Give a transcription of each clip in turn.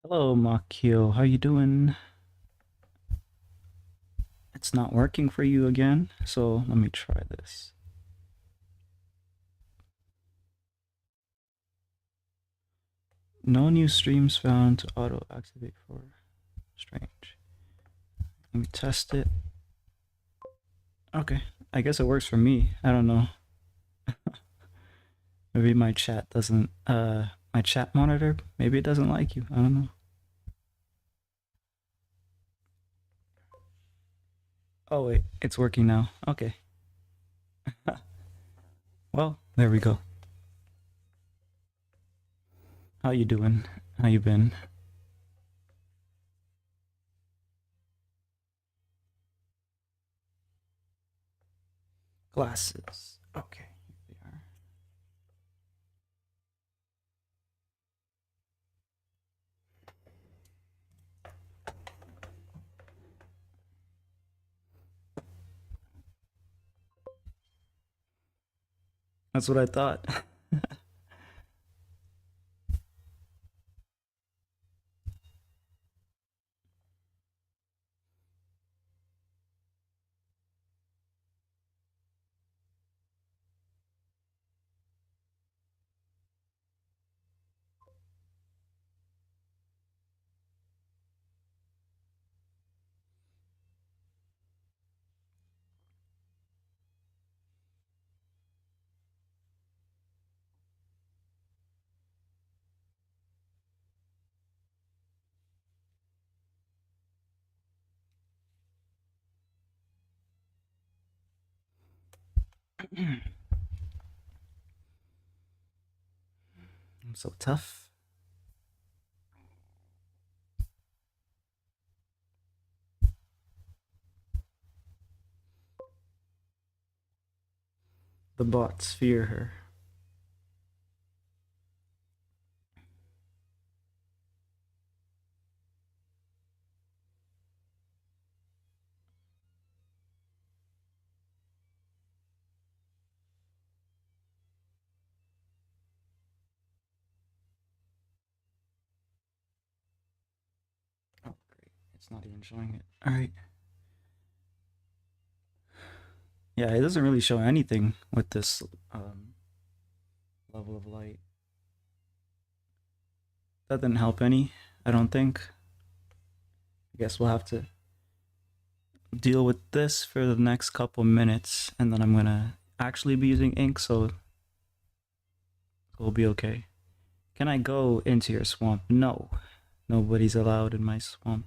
Hello, Makio. How you doing? It's not working for you again, so let me try this. No new streams found to auto activate for strange. Let me test it. Okay, I guess it works for me. I don't know. Maybe my chat doesn't my chat monitor, maybe it doesn't like you. I don't know. Oh wait, it's working now. Okay. Well, there we go. How you doing? How you been? Glasses. Okay, here we are. That's what I thought. I'm so tough. The bots fear her. Oh, great. It's not even showing it. All right. Yeah, it doesn't really show anything with this level of light. That didn't help any, I don't think. I guess we'll have to deal with this for the next couple minutes, and then I'm gonna actually be using ink, so we'll be okay. Can I go into your swamp? No. Nobody's allowed in my swamp.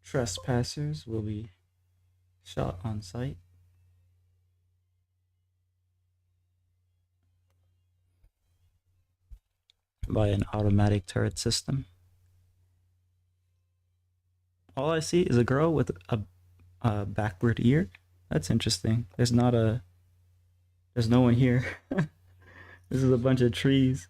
Trespassers will be shot on sight by an automatic turret system. All I see is a girl with a backward ear. That's interesting. There's no one here. This is a bunch of trees.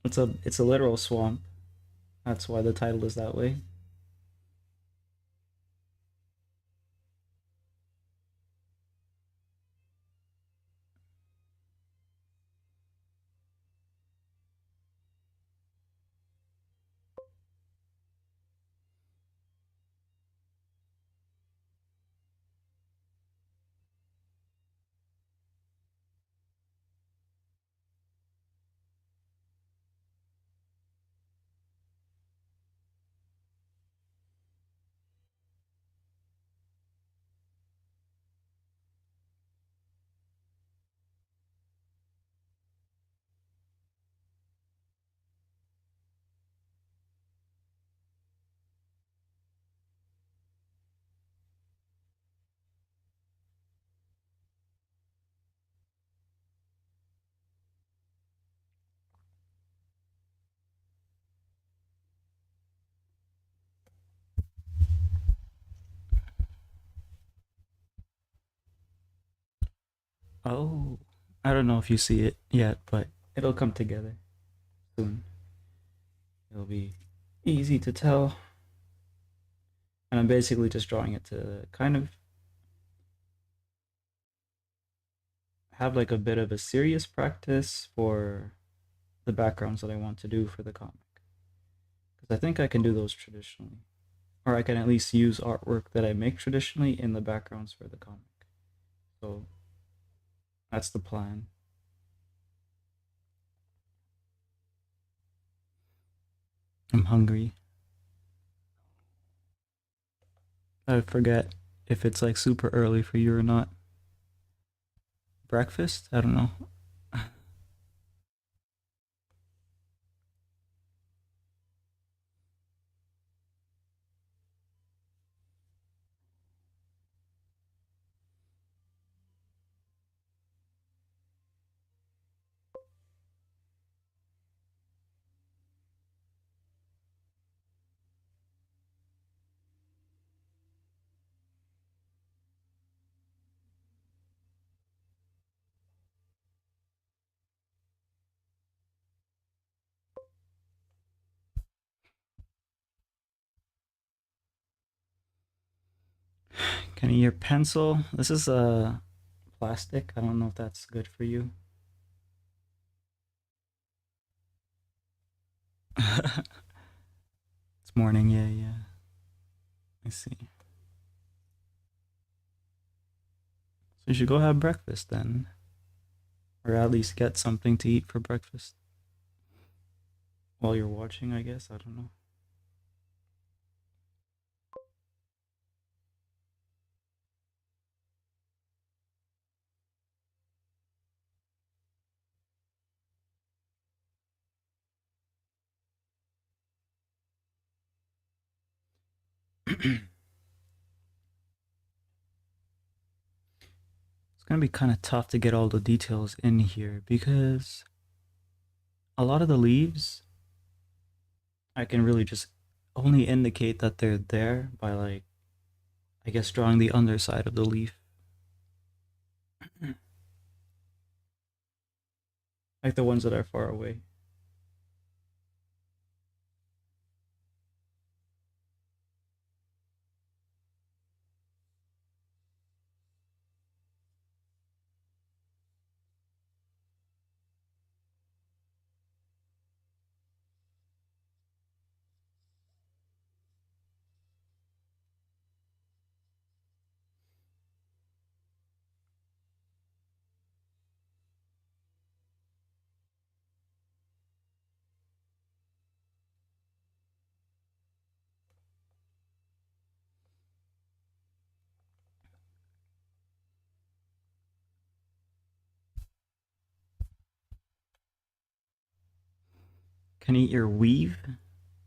It's a literal swamp. That's why the title is that way. Oh, I don't know if you see it yet, but it'll come together soon. It'll be easy to tell. And I'm basically just drawing it to kind of have like a bit of a serious practice for the backgrounds that I want to do for the comic. Because I think I can do those traditionally. Or I can at least use artwork that I make traditionally in the backgrounds for the comic. So that's the plan. I'm hungry. I forget if it's like super early for you or not. Breakfast? I don't know. Can you your pencil? This is a plastic. I don't know if that's good for you. It's morning. Yeah, yeah. I see. So you should go have breakfast then, or at least get something to eat for breakfast while you're watching. I guess I don't know. It's gonna be kind of tough to get all the details in here because a lot of the leaves I can really just only indicate that they're there by like I guess drawing the underside of the leaf, like the ones that are far away. Can eat your weave?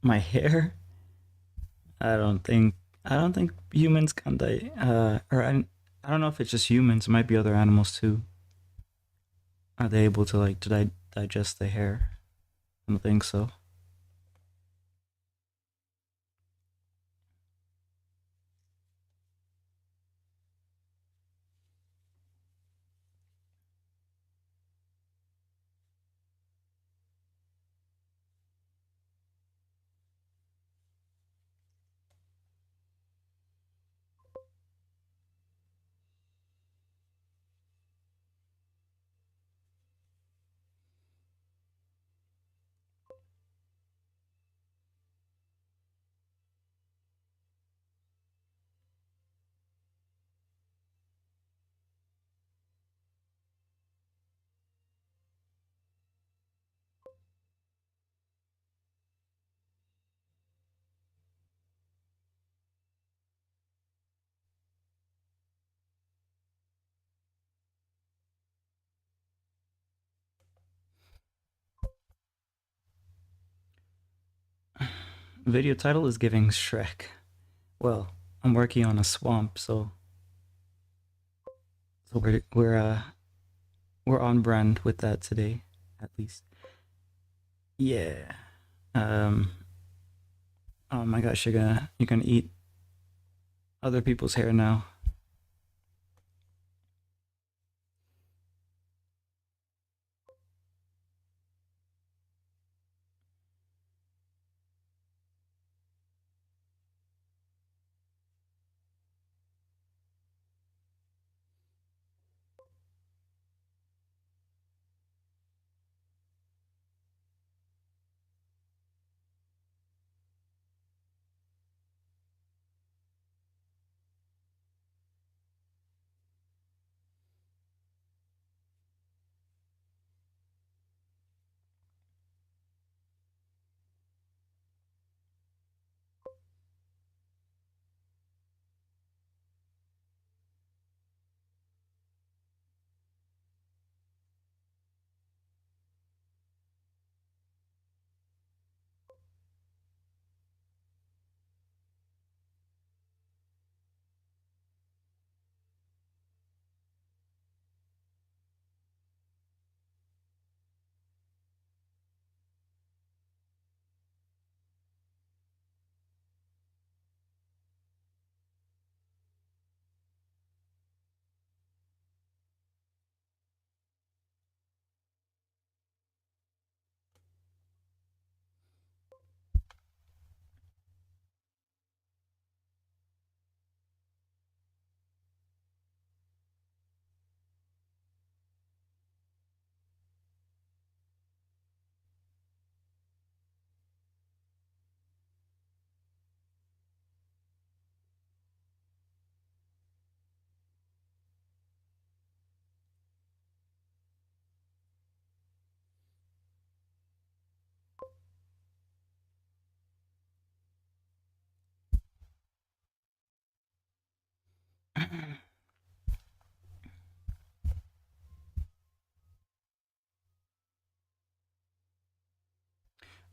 My hair? I don't think I don't think humans can die. I don't know if it's just humans. It might be other animals too. Are they able to like digest the hair? I don't think so. Video title is giving Shrek. Well, I'm working on a swamp, so we're on brand with that today, at least. Yeah. Um. Oh my gosh, you're gonna eat other people's hair now.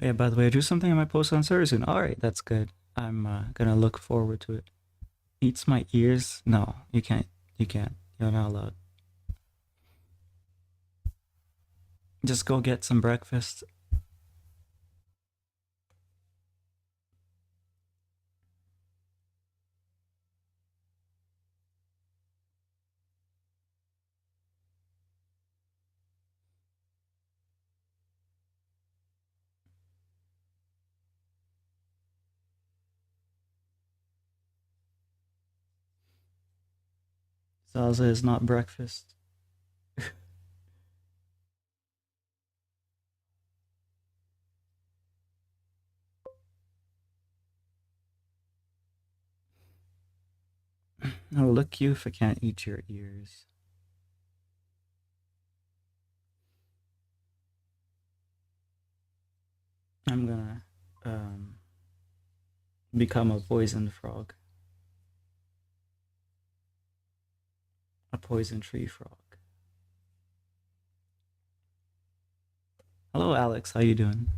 Yeah, by the way, I drew something I might post on Surgeon soon. All right, that's good. I'm gonna look forward to it. Eats my ears? No, you can't. You can't. You're not allowed. Just go get some breakfast. Salsa is not breakfast. I'll lick you if I can't eat your ears. I'm gonna become a poison frog. A poison tree frog. Hello, Alex. How you doing?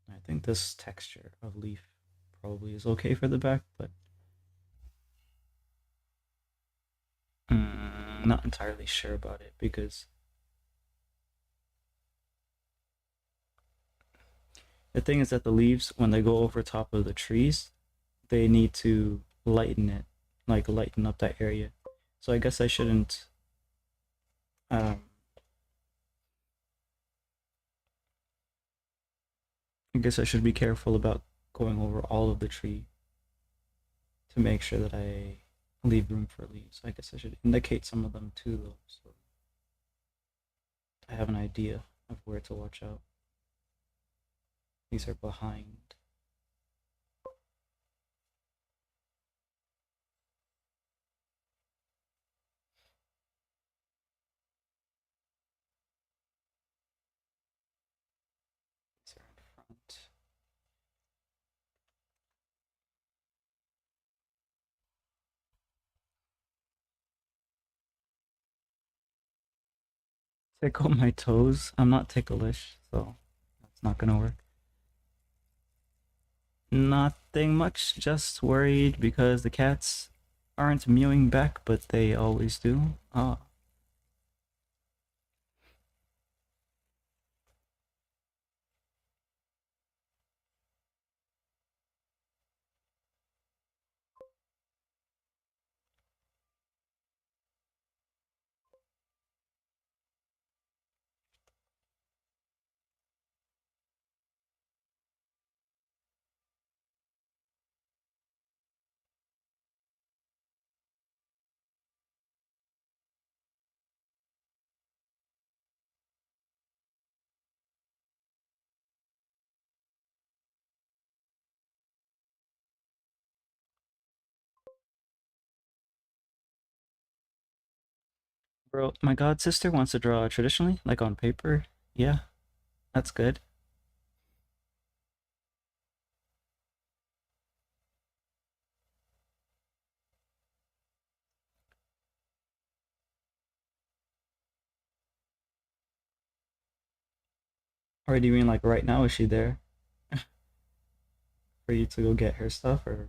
I think this texture of leaf probably is okay for the back, but not entirely sure about it because the thing is that the leaves, when they go over top of the trees, they need to lighten it, like lighten up that area. So I guess I shouldn't. Um, I guess I should be careful about going over all of the tree to make sure that I leave room for leaves. I guess I should indicate some of them too, though, so I have an idea of where to watch out. These are behind. These are in front. Tickle my toes. I'm not ticklish, so that's not gonna work. Nothing much, just worried because the cats aren't mewing back, but they always do. Oh, bro, my god sister wants to draw traditionally, like on paper. Yeah, that's good. Or do you mean like right now? Is she there for you to go get her stuff? Or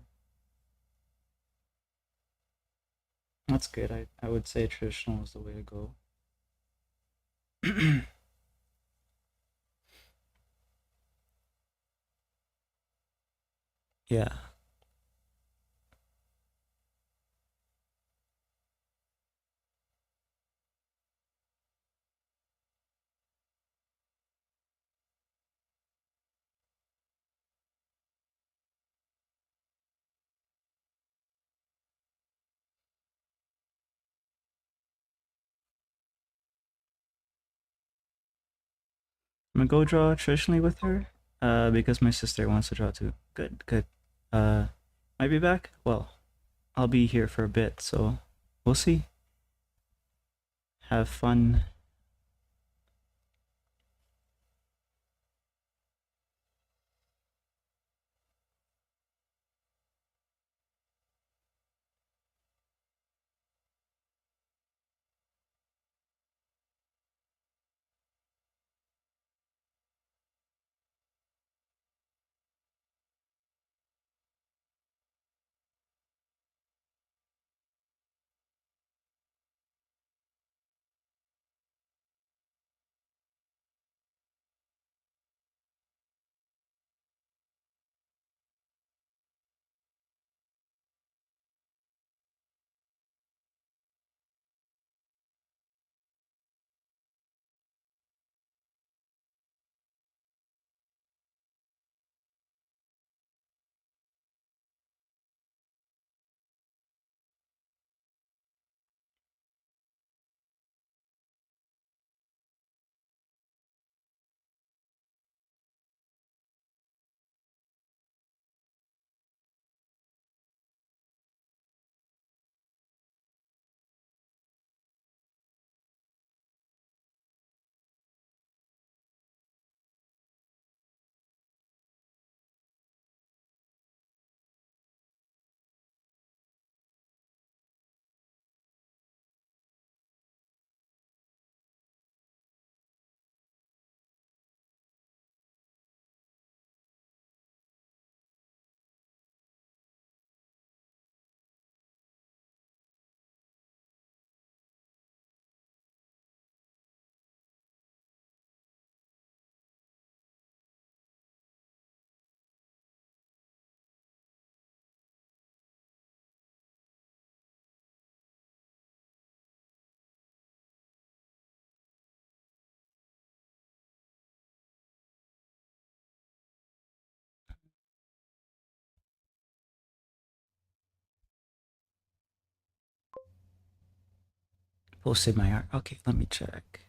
that's good. I would say traditional is the way to go. Yeah. I'm gonna go draw traditionally with her, because my sister wants to draw too. Good, good. Uh, might be back. Well, I'll be here for a bit, so we'll see. Have fun. Posted my art. Okay, let me check.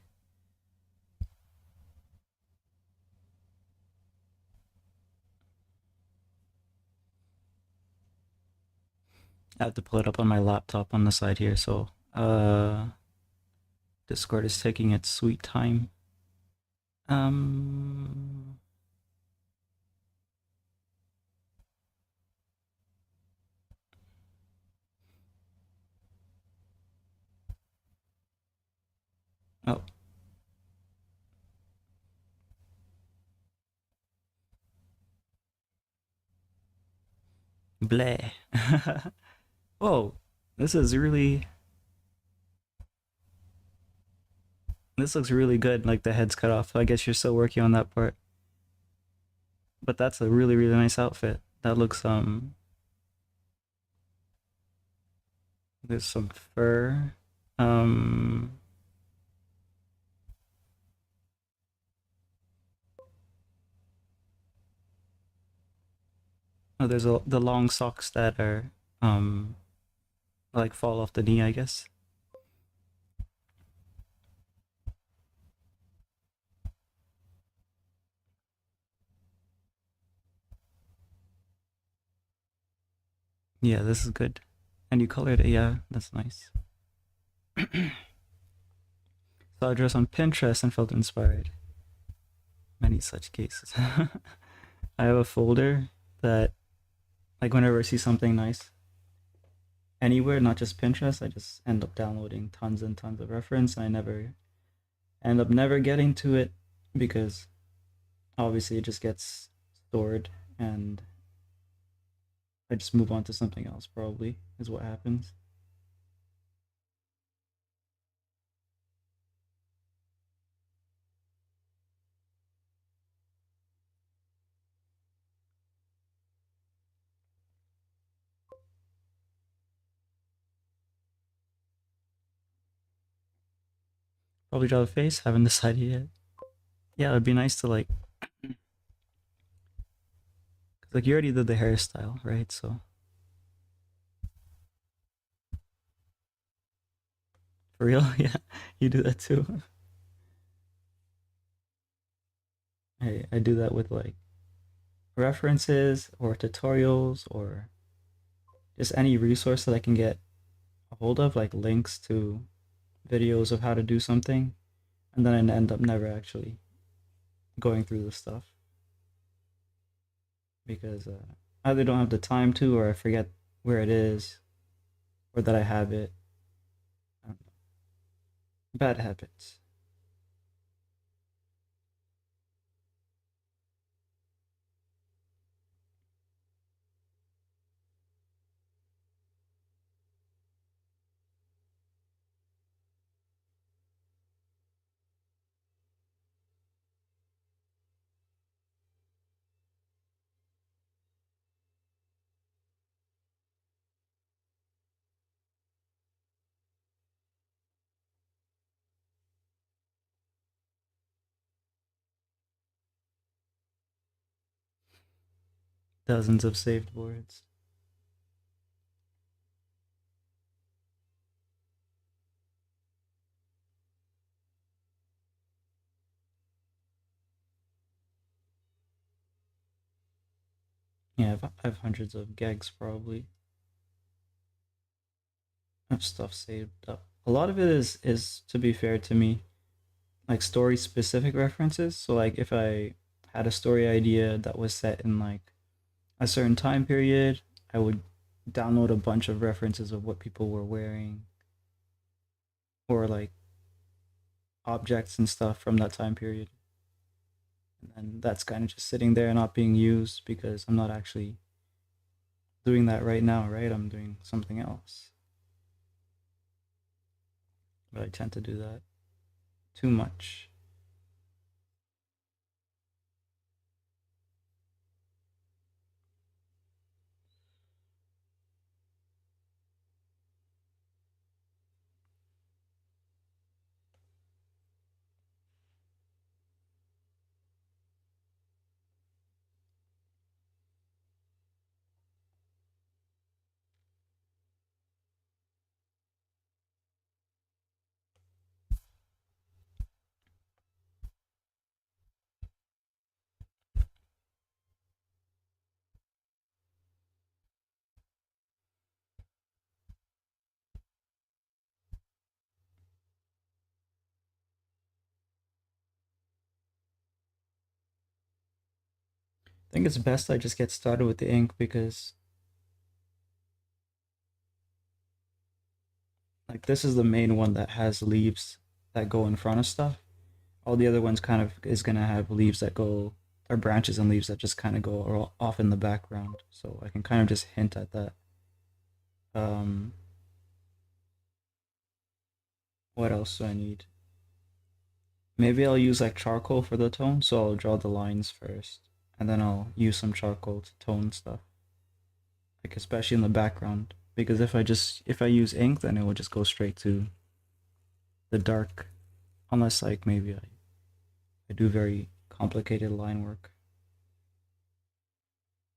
I have to pull it up on my laptop on the side here, so Discord is taking its sweet time. Um oh, bleh. Whoa, this is really this looks really good. Like the head's cut off. So I guess you're still working on that part. But that's a really really nice outfit. That looks there's some fur. Um oh, there's the long socks that are um like fall off the knee, I guess. Yeah, this is good. And you colored it, yeah, that's nice. Saw a dress on Pinterest and felt inspired. Many such cases. I have a folder that, like, whenever I see something nice anywhere, not just Pinterest, I just end up downloading tons and tons of reference. And I never end up never getting to it because obviously it just gets stored and I just move on to something else, probably, is what happens. Probably draw the face, haven't decided yet. Yeah, it'd be nice to, like, 'cause, like, you already did the hairstyle, right? So, for real, yeah, you do that too. I do that with, like, references or tutorials or just any resource that I can get a hold of, like links to videos of how to do something, and then I end up never actually going through the stuff because I either don't have the time to, or I forget where it is, or that I have it. I don't know. Bad habits. Dozens of saved boards. Yeah, I've hundreds of gags probably of stuff saved up. A lot of it is to be fair to me, like story specific references. So like if I had a story idea that was set in like a certain time period, I would download a bunch of references of what people were wearing or like objects and stuff from that time period. And then that's kind of just sitting there not being used because I'm not actually doing that right now, right? I'm doing something else. But I tend to do that too much. I think it's best I just get started with the ink because like this is the main one that has leaves that go in front of stuff. All the other ones kind of is gonna have leaves that go or branches and leaves that just kind of go off in the background. So I can kind of just hint at that. Um, what else do I need? Maybe I'll use like charcoal for the tone, so I'll draw the lines first, and then I'll use some charcoal to tone stuff, like especially in the background. Because if I use ink, then it will just go straight to the dark, unless like maybe I do very complicated line work,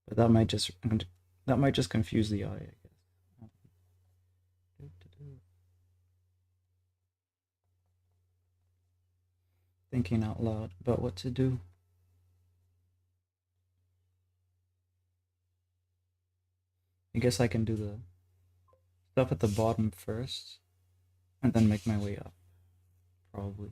but that might just confuse the eye, I guess. Thinking out loud about what to do. I guess I can do the stuff at the bottom first, and then make my way up, probably.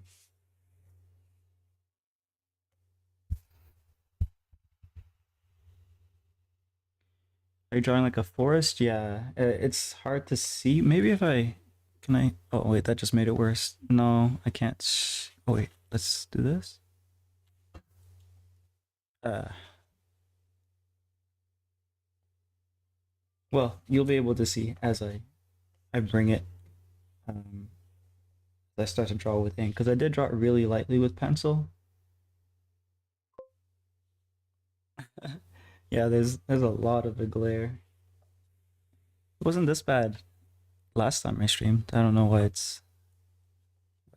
Are you drawing like a forest? Yeah, it's hard to see. Maybe if I can I. Oh wait, that just made it worse. No, I can't. Oh wait, let's do this. Uh, well, you'll be able to see as I bring it. Um, as I start to draw with ink because I did draw it really lightly with pencil. Yeah, there's a lot of a glare. It wasn't this bad last time I streamed. I don't know why it's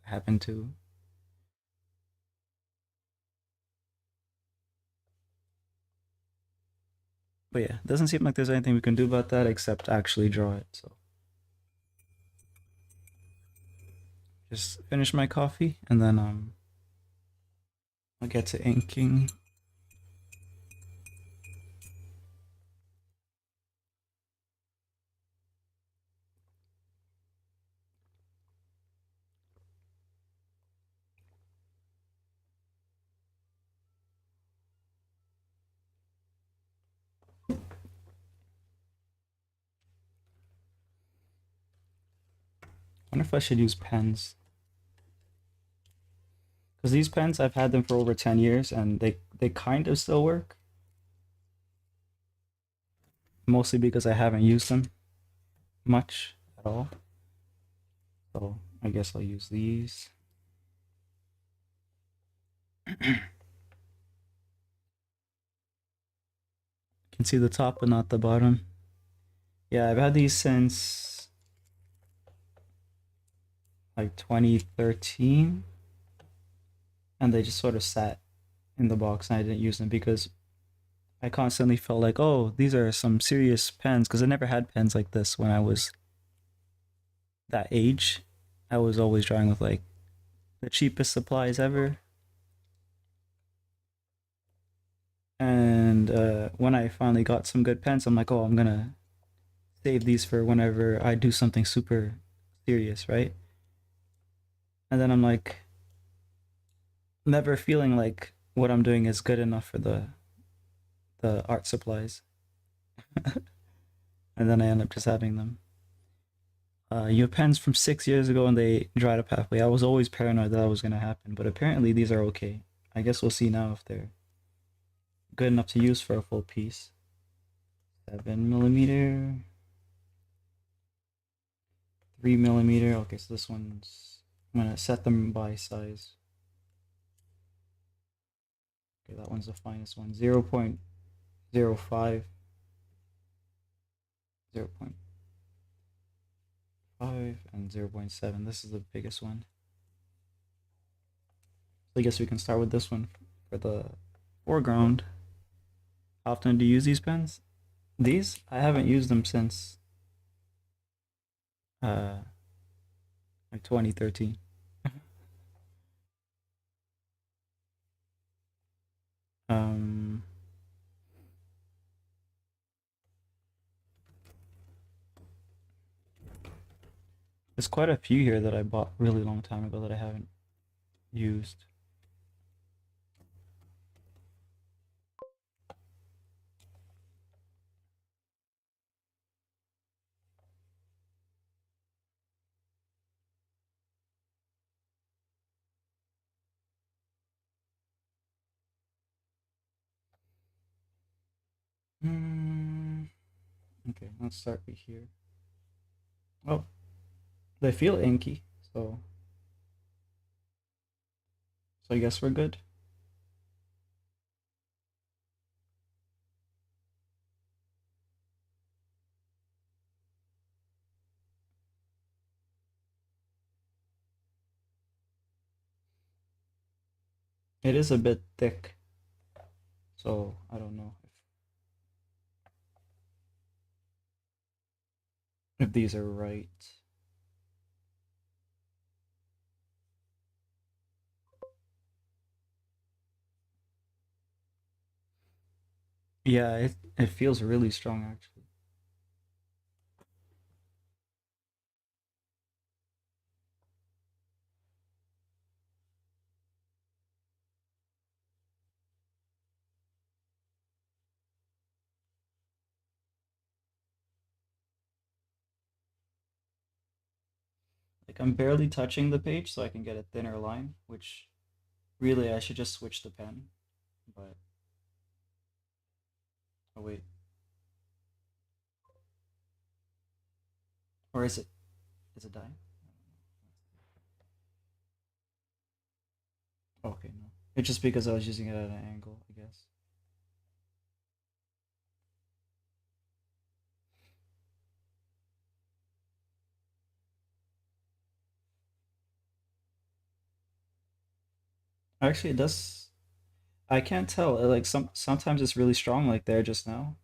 happened to. But yeah, it doesn't seem like there's anything we can do about that except actually draw it. So just finish my coffee and then I'll get to inking. I wonder if I should use pens. Because these pens, I've had them for over 10 years and they kind of still work. Mostly because I haven't used them much at all. So I guess I'll use these. You can see the top but not the bottom. Yeah, I've had these since like 2013 and they just sort of sat in the box and I didn't use them because I constantly felt like, oh, these are some serious pens because I never had pens like this when I was that age. I was always drawing with like the cheapest supplies ever. And when I finally got some good pens, I'm like, oh, I'm gonna save these for whenever I do something super serious, right? And then I'm like, never feeling like what I'm doing is good enough for the art supplies, and then I end up just having them. You have pens from 6 years ago and they dried up halfway. I was always paranoid that was gonna happen, but apparently these are okay. I guess we'll see now if they're good enough to use for a full piece. 7 millimeter, 3 millimeter. Okay, so this one's. I'm gonna set them by size. Okay, that one's the finest one. 0.05, 0.5, and 0.7. This is the biggest one. So I guess we can start with this one for the foreground. How often do you use these pens? These? I haven't used them since uh like 2013. um there's quite a few here that I bought really long time ago that I haven't used. Mm, okay, let's start right here. Oh, they feel inky, so I guess we're good. It is a bit thick, so I don't know if these are right. Yeah, it feels really strong actually. Like I'm barely touching the page so I can get a thinner line, which really I should just switch the pen. But oh wait, or is it? Is it dying? Okay, no. It's just because I was using it at an angle, I guess. Actually, it does. I can't tell. Like sometimes it's really strong, like there just now,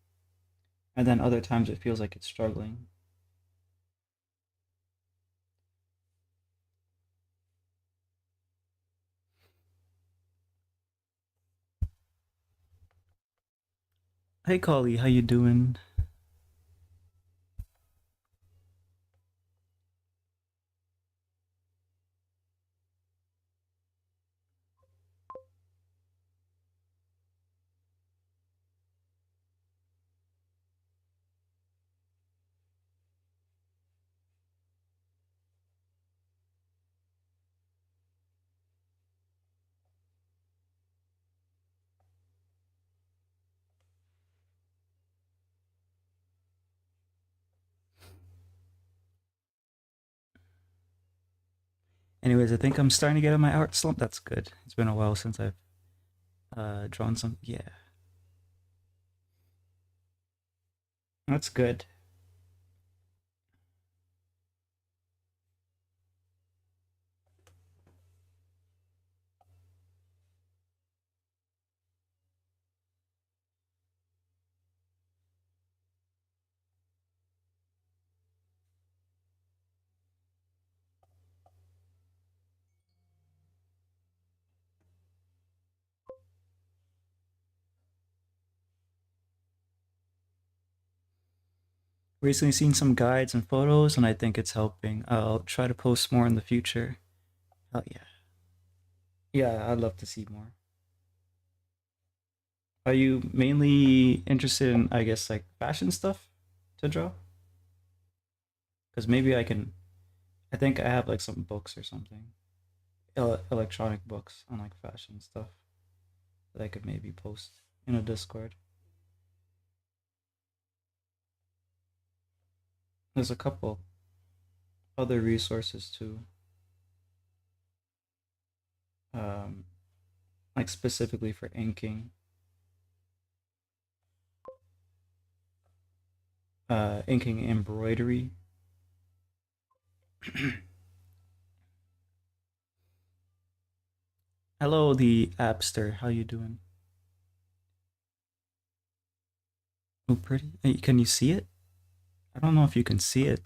and then other times it feels like it's struggling. Hey, Collie, how you doing? Anyways, I think I'm starting to get in my art slump. That's good. It's been a while since I've drawn some. Yeah, that's good. Recently seen some guides and photos, and I think it's helping. I'll try to post more in the future. Oh yeah, yeah. I'd love to see more. Are you mainly interested in, I guess, like fashion stuff to draw? Because maybe I can. I think I have like some books or something, electronic books on like fashion stuff that I could maybe post in a Discord. There's a couple other resources too, um, like specifically for inking, inking embroidery. Hello, the appster. How you doing? Oh, pretty. Hey, can you see it? I don't know if you can see it.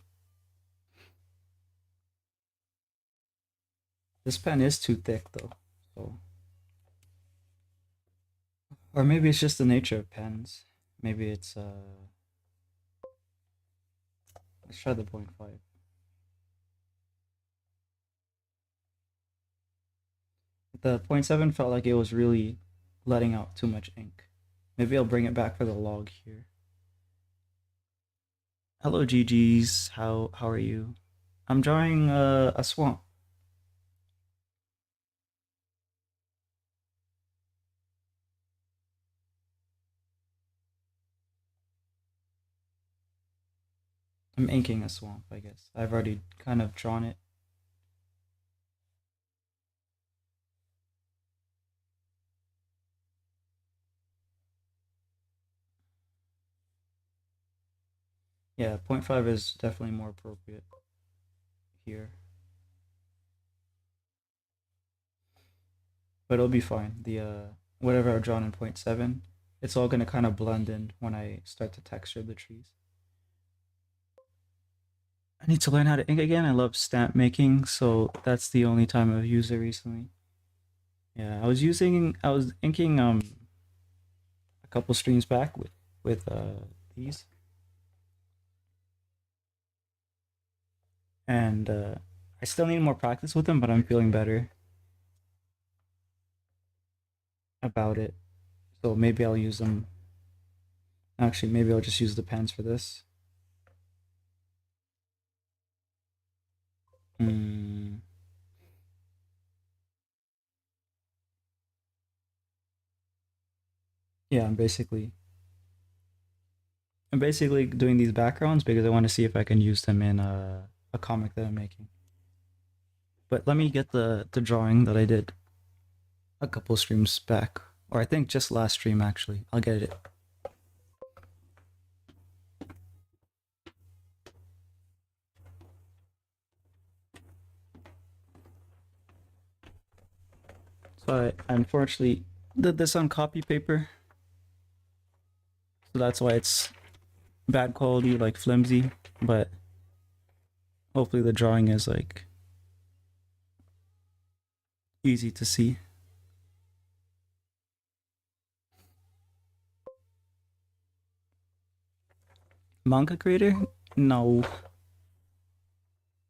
This pen is too thick though, so or maybe it's just the nature of pens. Maybe it's let's try the point 0.5. The point 0.7 felt like it was really letting out too much ink. Maybe I'll bring it back for the log here. Hello, GG's. How are you? I'm drawing a swamp. I'm inking a swamp, I guess. I've already kind of drawn it. Yeah, point 0.5 is definitely more appropriate here. But it'll be fine. The whatever I've drawn in point 0.7, it's all gonna kind of blend in when I start to texture the trees. I need to learn how to ink again. I love stamp making, so that's the only time I've used it recently. Yeah, I was inking a couple streams back with these, and I still need more practice with them, but I'm feeling better about it. So maybe I'll use them. Actually, maybe I'll just use the pens for this. Mm, yeah, I'm basically doing these backgrounds because I want to see if I can use them in a comic that I'm making. But let me get the drawing that I did a couple streams back, or I think just last stream actually. I'll get it. So I unfortunately did this on copy paper, so that's why it's bad quality, like flimsy. But hopefully the drawing is like easy to see. Manga creator? No,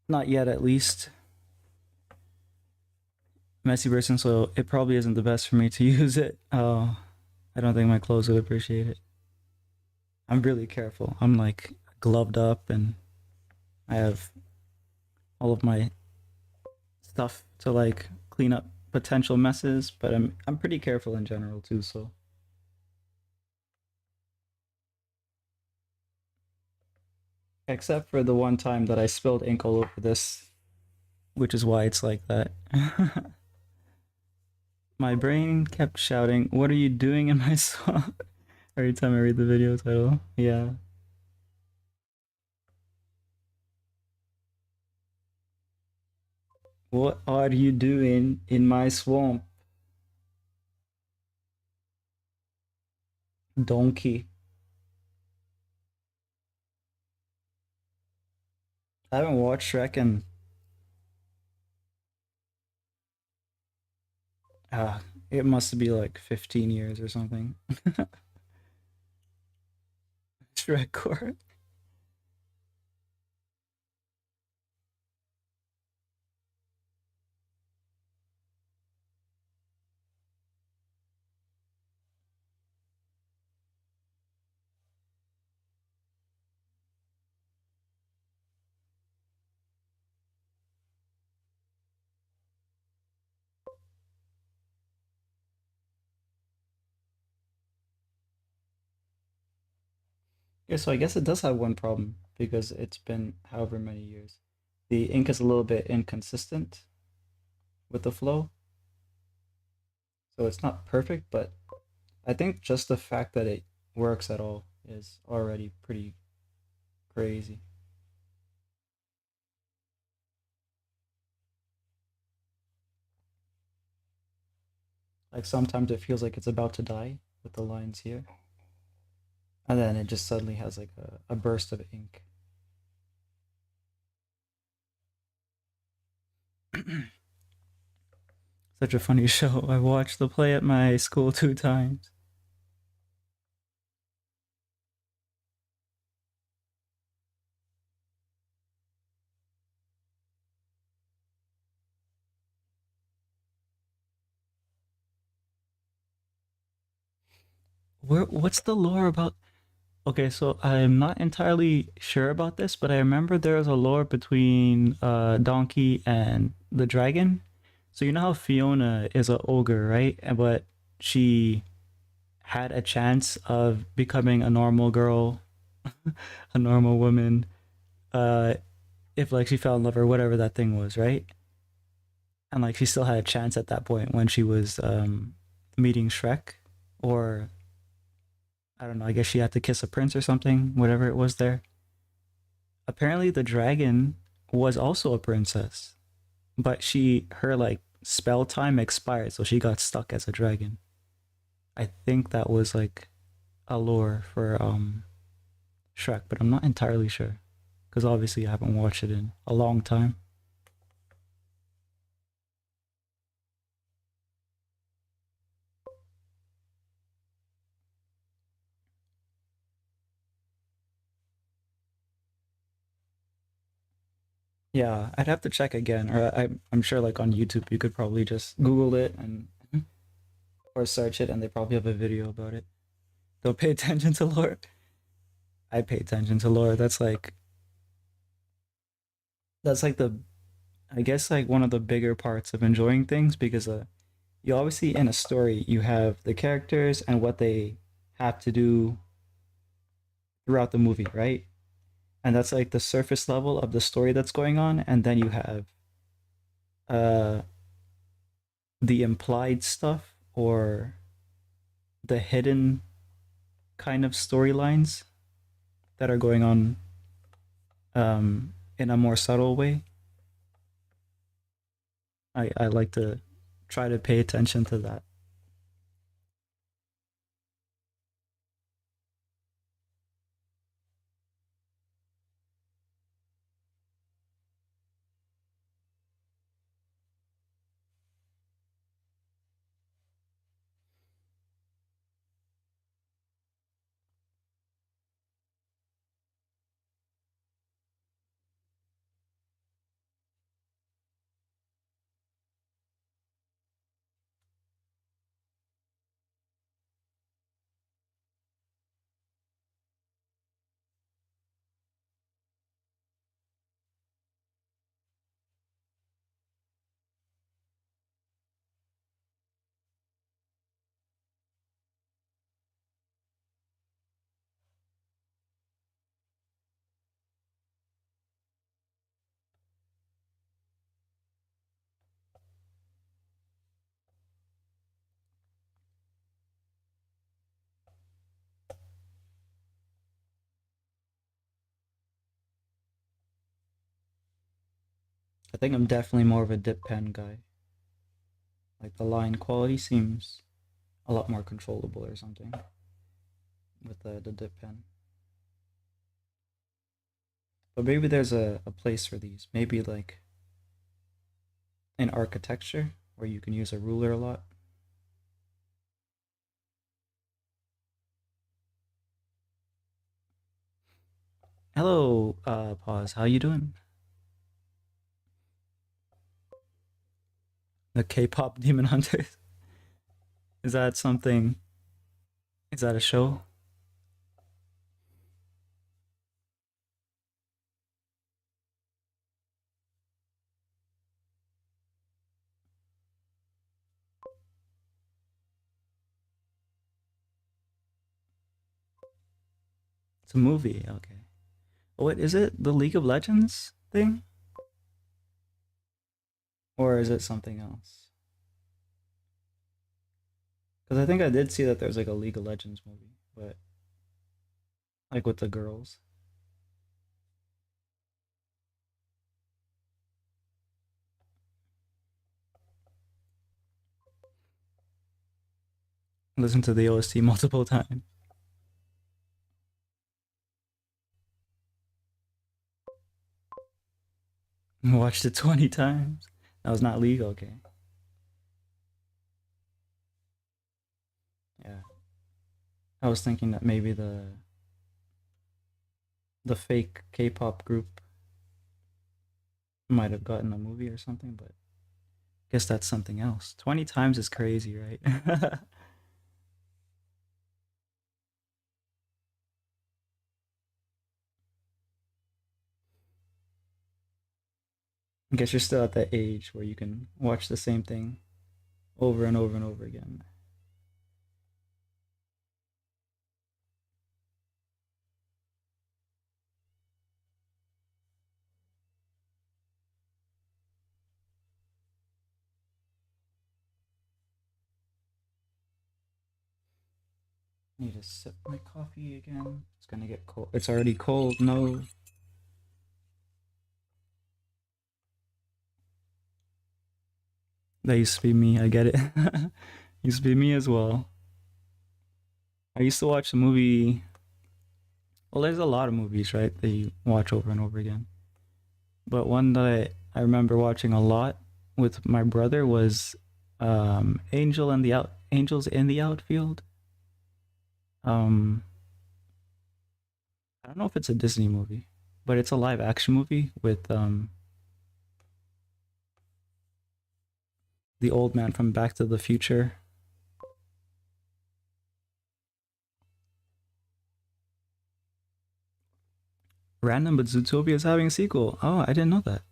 not yet at least. Messy person, so it probably isn't the best for me to use it. Oh, I don't think my clothes would appreciate it. I'm really careful. I'm like gloved up and I have all of my stuff to like clean up potential messes, but I'm pretty careful in general too, so except for the one time that I spilled ink all over this, which is why it's like that. My brain kept shouting, "What are you doing in my song?" every time I read the video title. Yeah. What are you doing in my swamp, donkey? I haven't watched Shrek in uh it must be like 15 years or something. Shrek core. Yeah, so I guess it does have one problem because it's been however many years. The ink is a little bit inconsistent with the flow, so it's not perfect, but I think just the fact that it works at all is already pretty crazy. Like sometimes it feels like it's about to die with the lines here, and then it just suddenly has like a burst of ink. Such a funny show. I watched the play at my school 2 times. What's the lore about? Okay, so I'm not entirely sure about this, but I remember there was a lore between Donkey and the dragon. So you know how Fiona is a ogre, right? But she had a chance of becoming a normal girl, a normal woman, uh if like she fell in love or whatever that thing was, right? And like she still had a chance at that point when she was meeting Shrek, or I don't know, I guess she had to kiss a prince or something, whatever it was there. Apparently the dragon was also a princess, but her like spell time expired, so she got stuck as a dragon. I think that was like a lore for Shrek, but I'm not entirely sure because obviously I haven't watched it in a long time. Yeah, I'd have to check again, or I'm sure like on YouTube you could probably just Google it and or search it, and they probably have a video about it. Don't pay attention to lore. I pay attention to lore. That's like the I guess like one of the bigger parts of enjoying things because you obviously in a story you have the characters and what they have to do throughout the movie, right? And that's like the surface level of the story that's going on, and then you have uh the implied stuff or the hidden kind of storylines that are going on in a more subtle way. I like to try to pay attention to that. I think I'm definitely more of a dip pen guy. Like the line quality seems a lot more controllable or something with the dip pen. But maybe there's a place for these. Maybe like in architecture where you can use a ruler a lot. Hello, pause. How you doing? The K-pop Demon Hunters. Is that something? Is that a show? It's a movie. Okay. What is it? The League of Legends thing, or is it something else? Because I think I did see that there's like a League of Legends movie, but like with the girls. Listen to the OST multiple times. Watched it 20 times. That was not legal. Okay. Yeah. I was thinking that maybe the fake K-pop group might have gotten a movie or something, but I guess that's something else. 20 times is crazy, right? I guess you're still at that age where you can watch the same thing over and over and over again. Need to sip my coffee again. It's gonna get cold. It's already cold. No. That used to be me. I get it. Used to be me as well. I used to watch the movie. Well, there's a lot of movies, right, that you watch over and over again. But one that I remember watching a lot with my brother was Angels in the Outfield. Um, I don't know if it's a Disney movie, but it's a live action movie with the old man from Back to the Future. Random, but Zootopia is having a sequel. Oh, I didn't know that.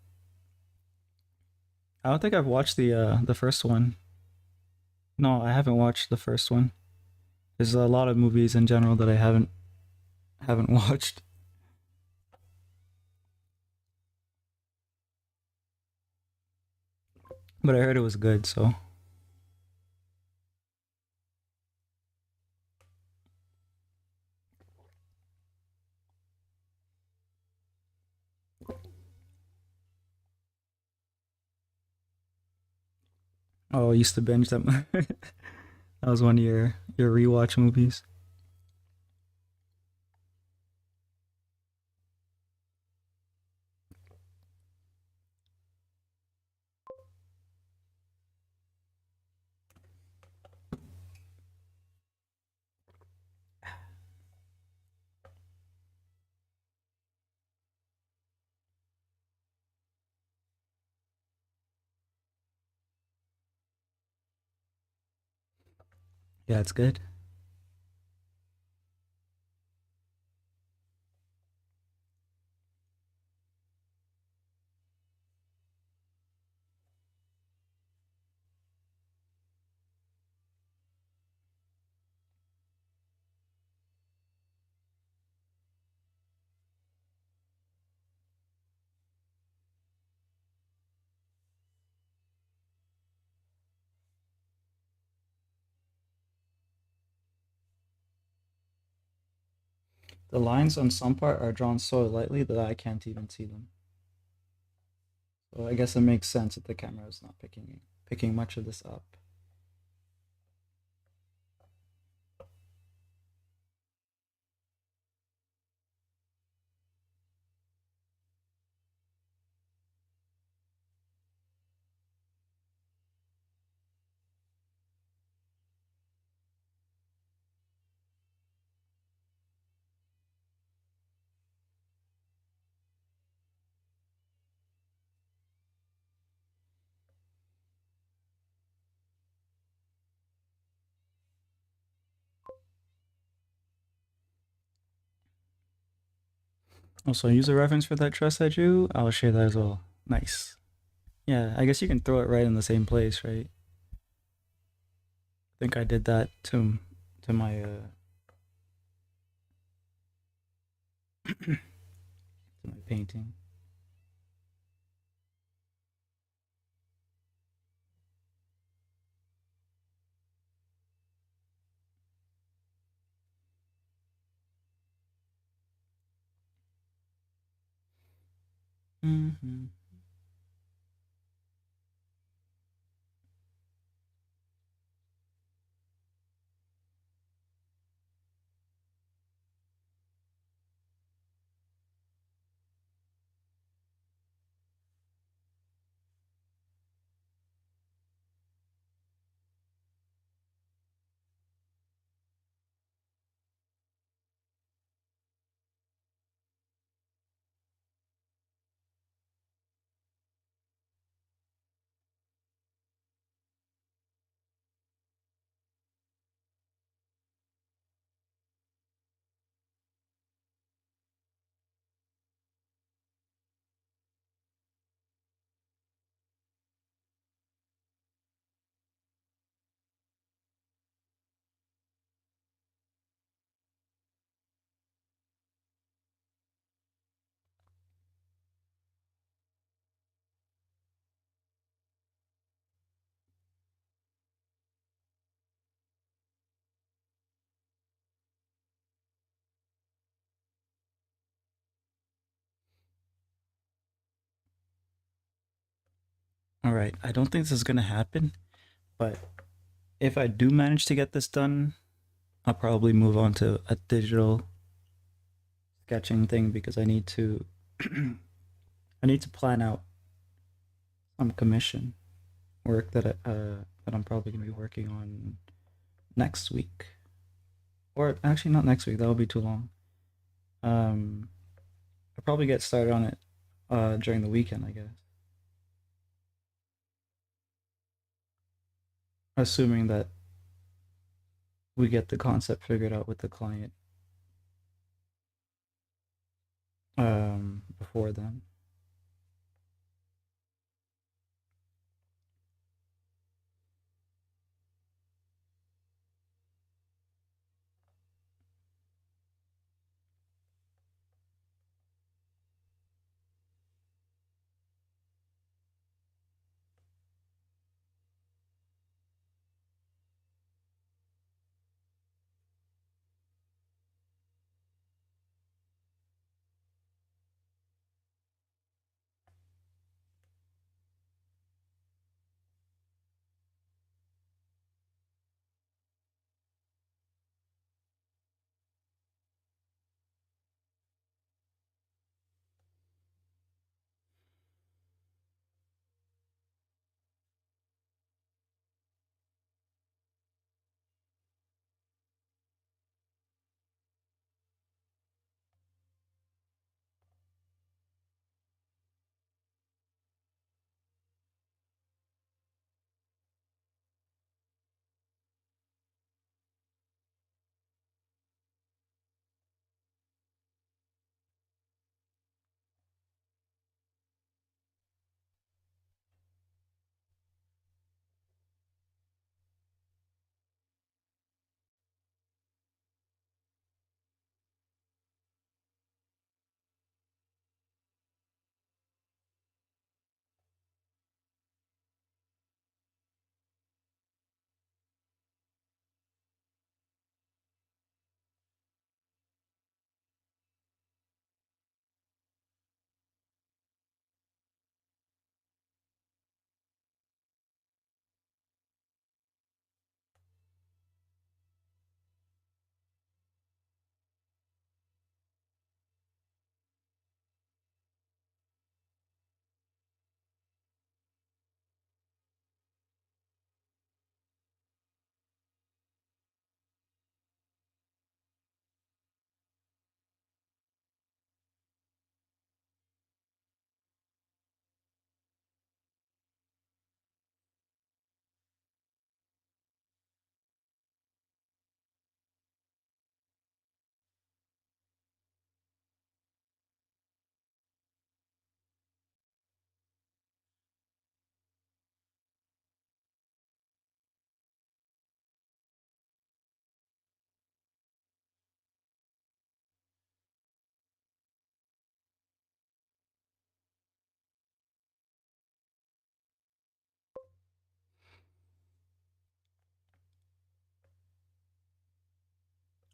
I don't think I've watched the first one. No, I haven't watched the first one. There's a lot of movies in general that I haven't watched. But I heard it was good, so. Oh, I used to binge them. That was one of your rewatch movies. Yeah, it's good. The lines on some part are drawn so lightly that I can't even see them. So I guess it makes sense that the camera is not picking much of this up. Also, use a reference for that trust I drew. I'll share that as well. Nice. Yeah, I guess you can throw it right in the same place, right? I think I did that to my to my painting. Mm-hmm. All right, I don't think this is gonna happen, but if I do manage to get this done, I'll probably move on to a digital sketching thing because I need to I need to plan out some commission work that I'm probably gonna be working on next week, or actually not next week. That'll be too long. Um, I'll probably get started on it during the weekend, I guess, assuming that we get the concept figured out with the client before then.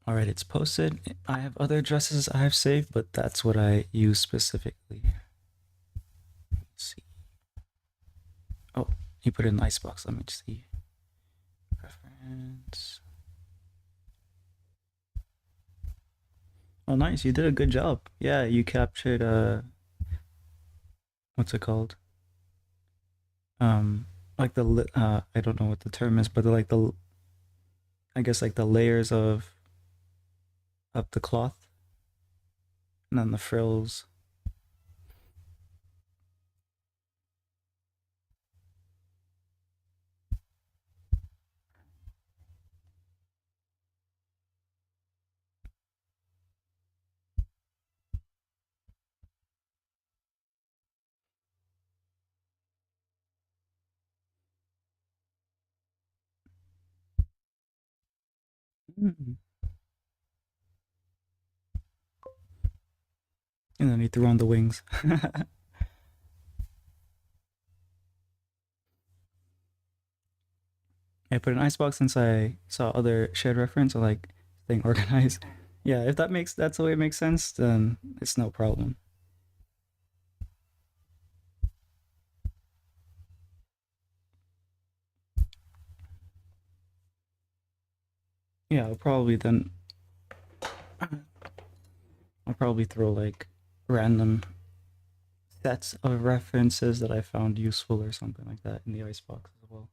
All right, it's posted. I have other addresses I have saved, but that's what I use specifically. Let's see. Oh, he put it in the icebox. Let me see. Reference. Oh, nice. You did a good job. Yeah, you captured what's it called? Um, like I don't know what the term is, but like the I guess like the layers of the cloth and then the frills. Mm. And then he threw on the wings. I put an icebox since I saw other shared reference or like thing organized. Yeah, if that's the way it makes sense, then it's no problem. Yeah, I'll probably throw like random sets of references that I found useful or something like that in the icebox as well.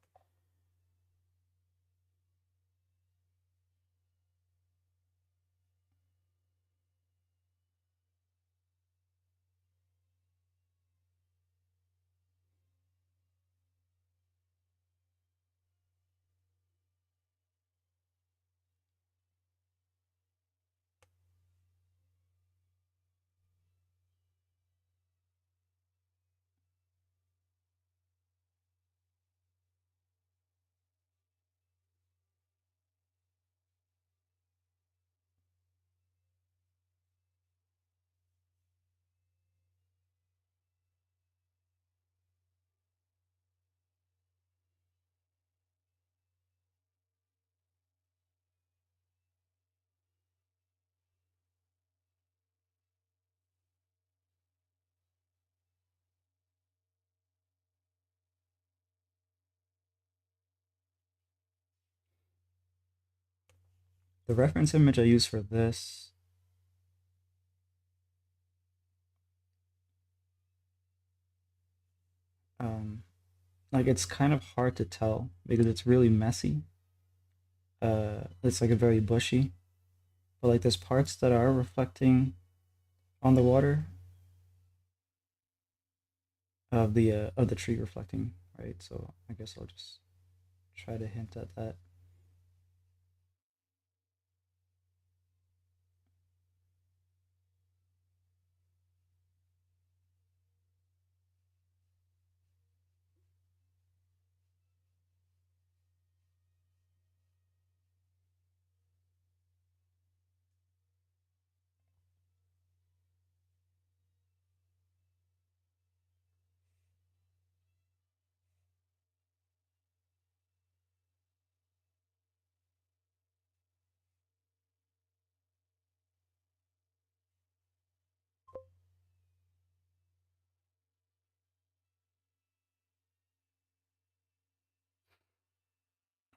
The reference image I use for this, um, like it's kind of hard to tell because it's really messy. It's like a very bushy, but like there's parts that are reflecting on the water of the tree reflecting, right? So I guess I'll just try to hint at that.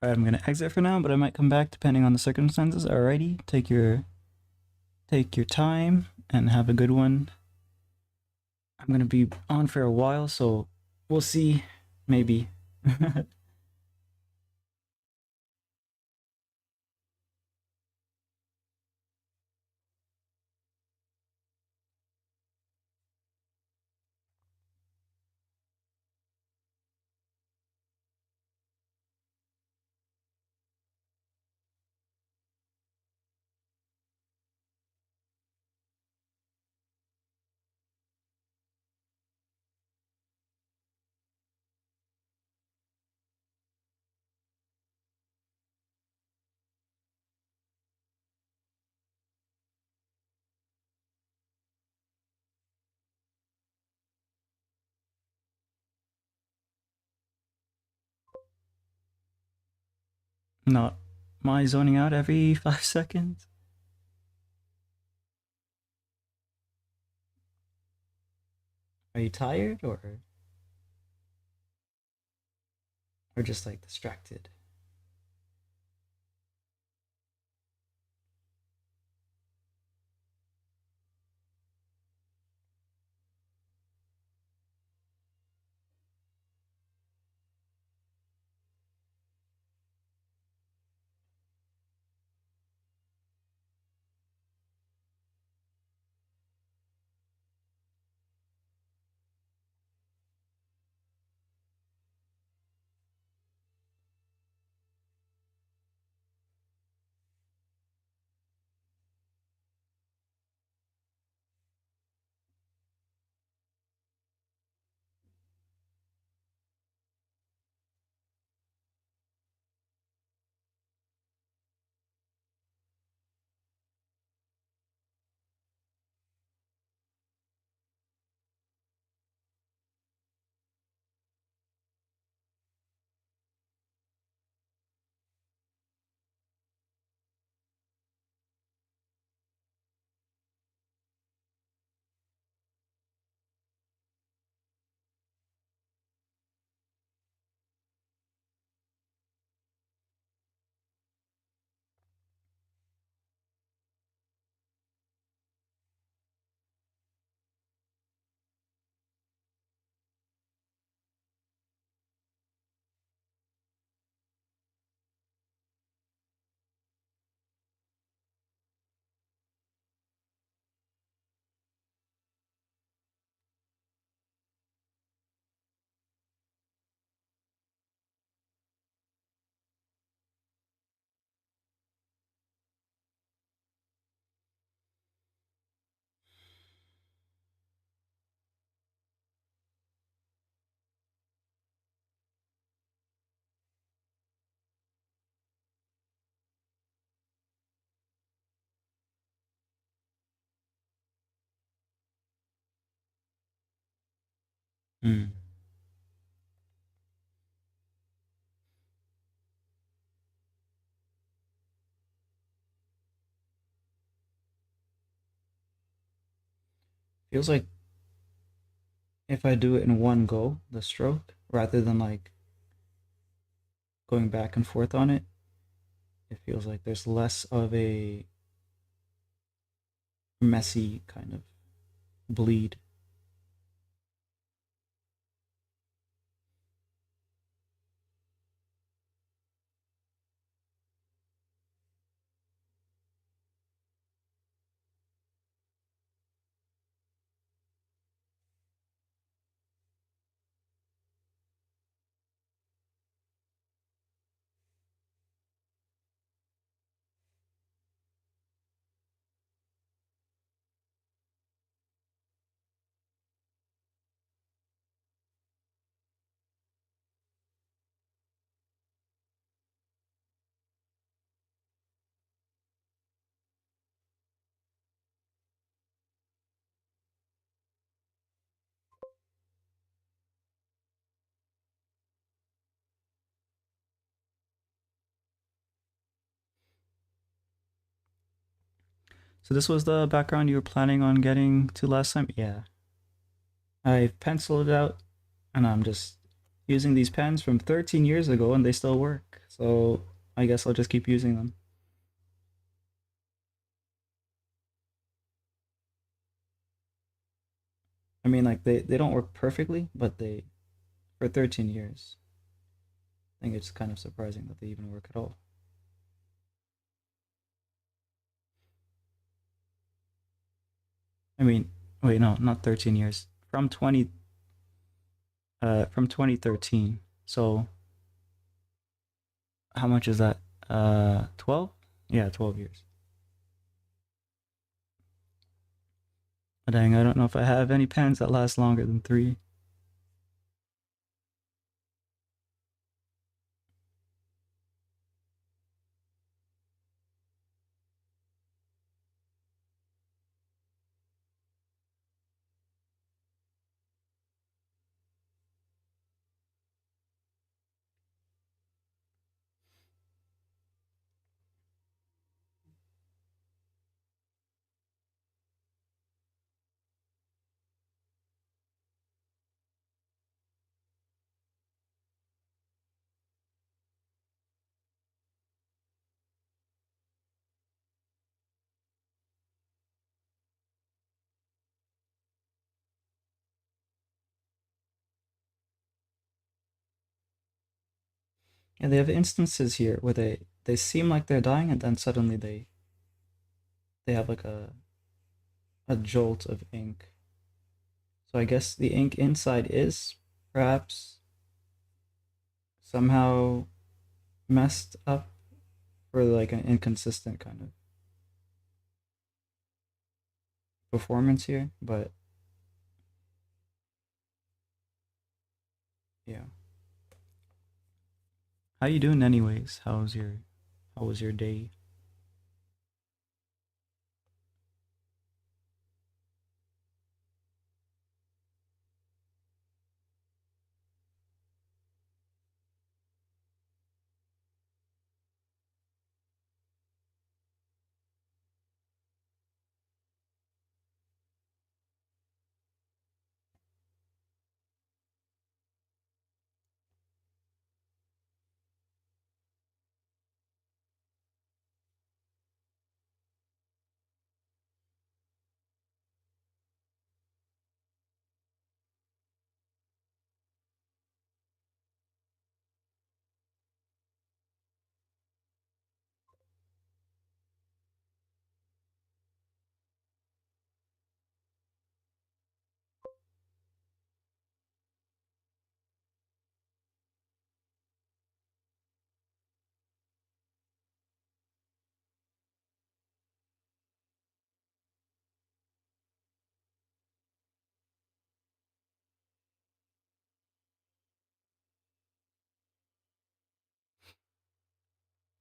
All right, I'm gonna exit for now, but I might come back depending on the circumstances. Alrighty, take your time and have a good one. I'm gonna be on for a while, so we'll see. Maybe. Not my zoning out every 5 seconds. Are you tired or just like distracted? Mm. Feels like if I do it in one go, the stroke, rather than like going back and forth on it, it feels like there's less of a messy kind of bleed. So this was the background you were planning on getting to last time? Yeah. I penciled it out and I'm just using these pens from 13 years ago and they still work. So I guess I'll just keep using them. I mean, like they don't work perfectly, but they for 13 years. I think it's kind of surprising that they even work at all. I mean, wait, no, not 13 years. From 2013. So how much is that? 12? Yeah, 12 years. Dang, I don't know if I have any pens that last longer than 3. And they have instances here where they seem like they're dying and then suddenly they have like a jolt of ink. So I guess the ink inside is perhaps somehow messed up for like an inconsistent kind of performance here, but yeah. How you doing anyways? How was your day?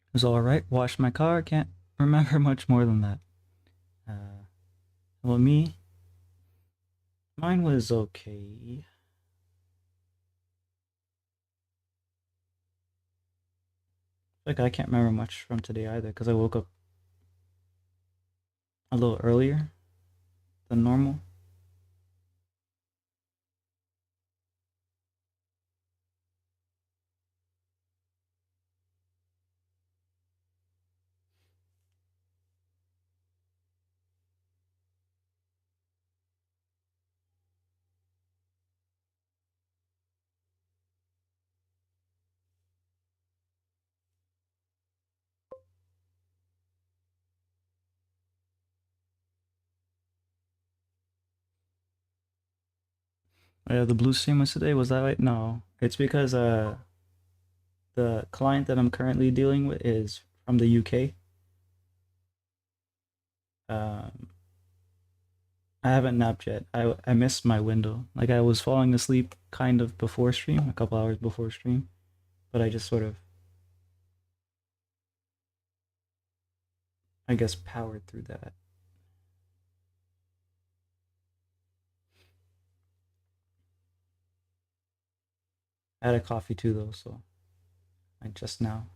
It was all right. Washed my car. Can't remember much more than that. Well, mine was okay. Like I can't remember much from today either because I woke up a little earlier than normal. Oh, yeah, the blue stream was today. Was that right? No, it's because the client that I'm currently dealing with is from the UK. Um, I haven't napped yet. I missed my window. Like I was falling asleep kind of before stream, a couple hours before stream, but I just sort of, I guess, powered through that. I had a coffee too though, so I just now.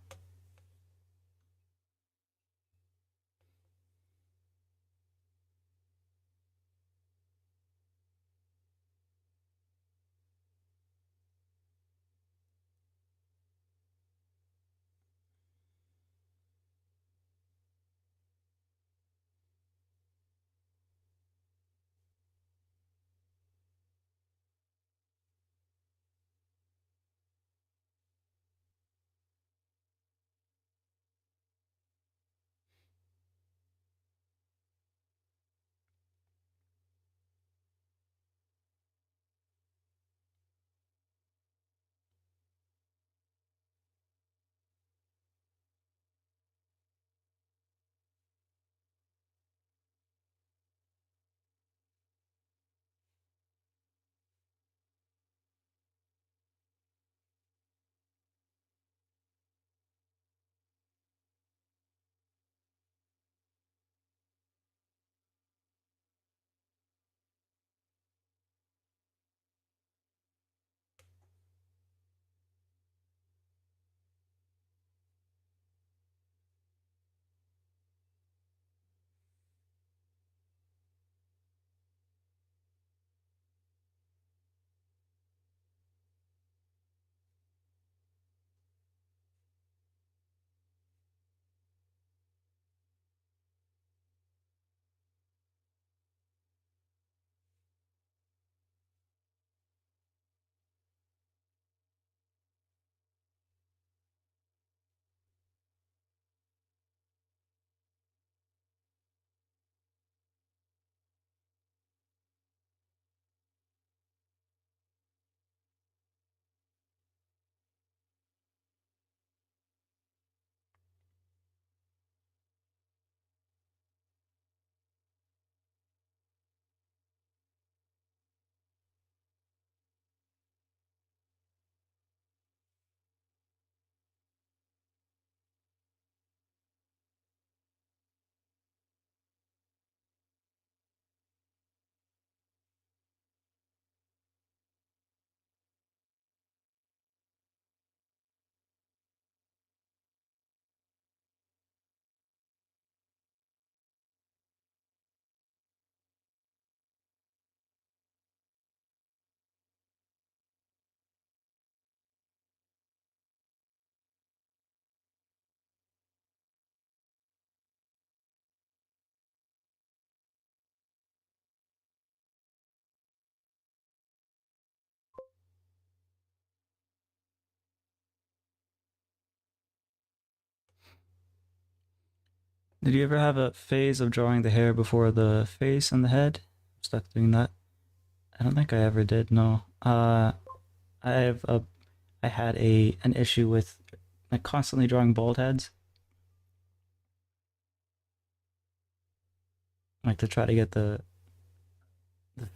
Did you ever have a phase of drawing the hair before the face and the head? I'm stuck doing that. I don't think I ever did. No. I have a I had a an issue with like constantly drawing bald heads, like to try to get the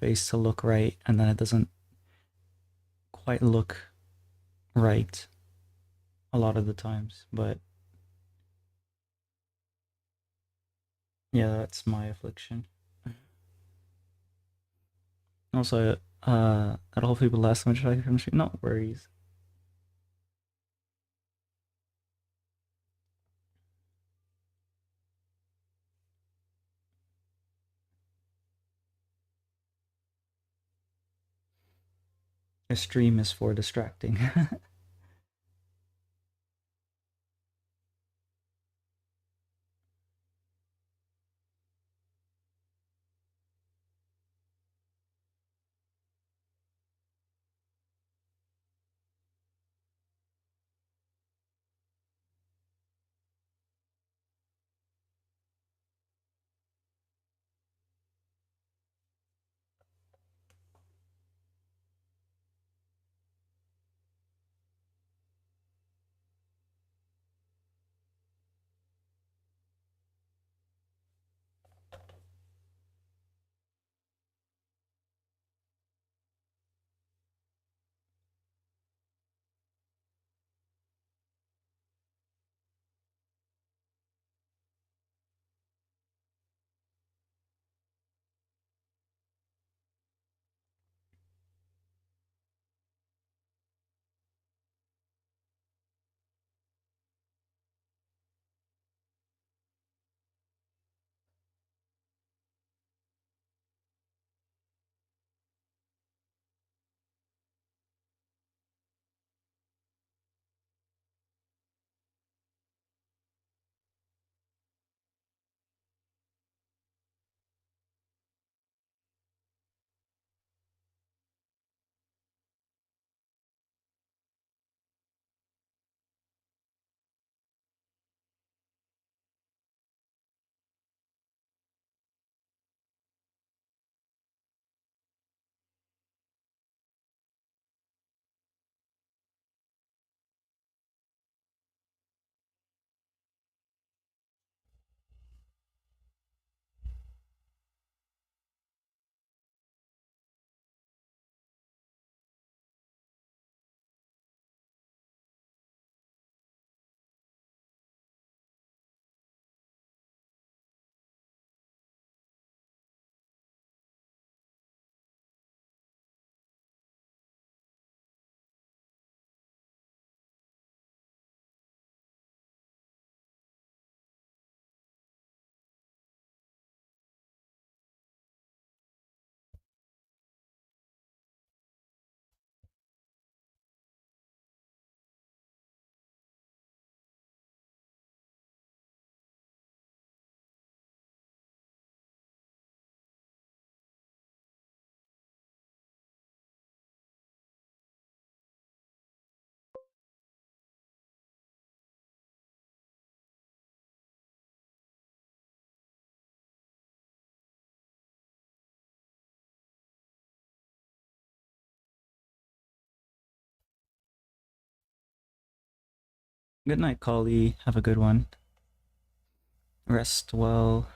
face to look right, and then it doesn't quite look right a lot of the times. But yeah, that's my affliction. Also, that'll hopefully be the last time I try from the street. No worries. A stream is for distracting. Good night, Kali. Have a good one. Rest well.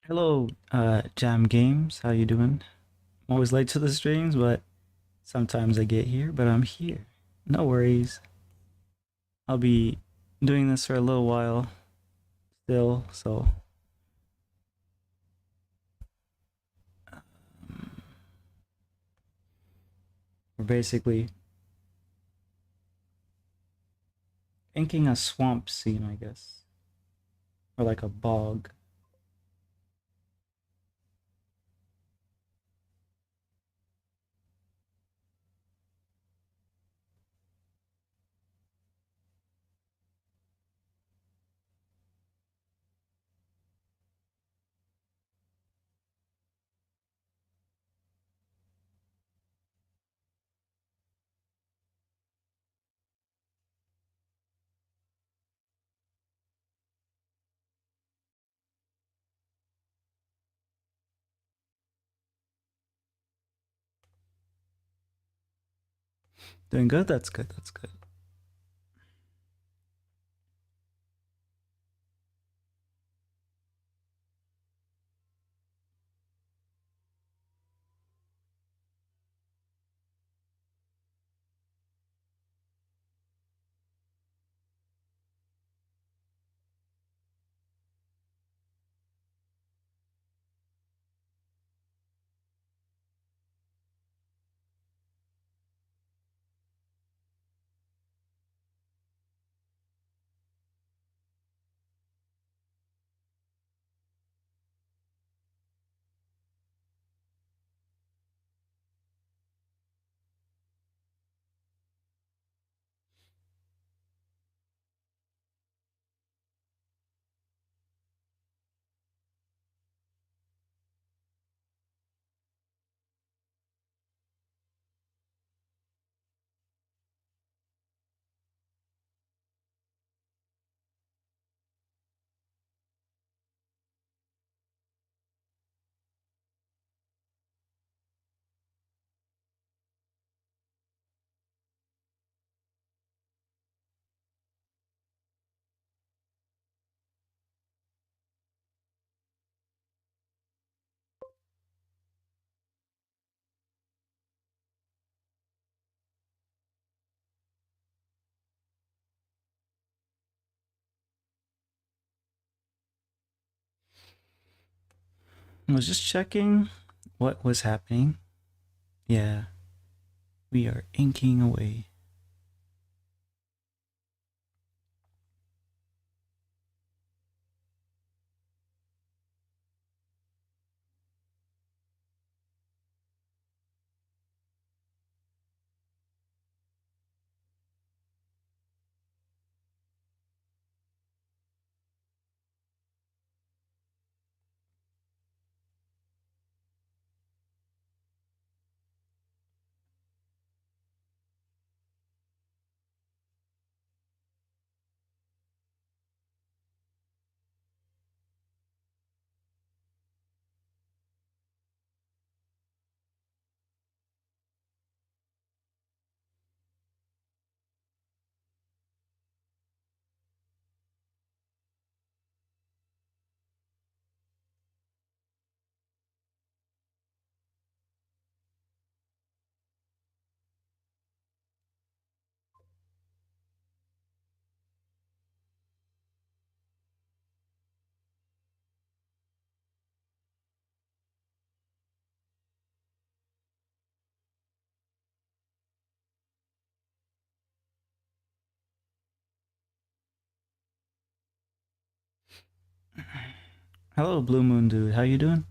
Hello, Jam Games. How you doing? I'm always late to the streams, but sometimes I get here, but I'm here. No worries. I'll be doing this for a little while still, so we're basically inking a swamp scene, I guess, or like a bog. Doing good? That's good. That's good. I was just checking what was happening. Yeah, we are inking away. Hello, Blue Moon Dude. How you doing?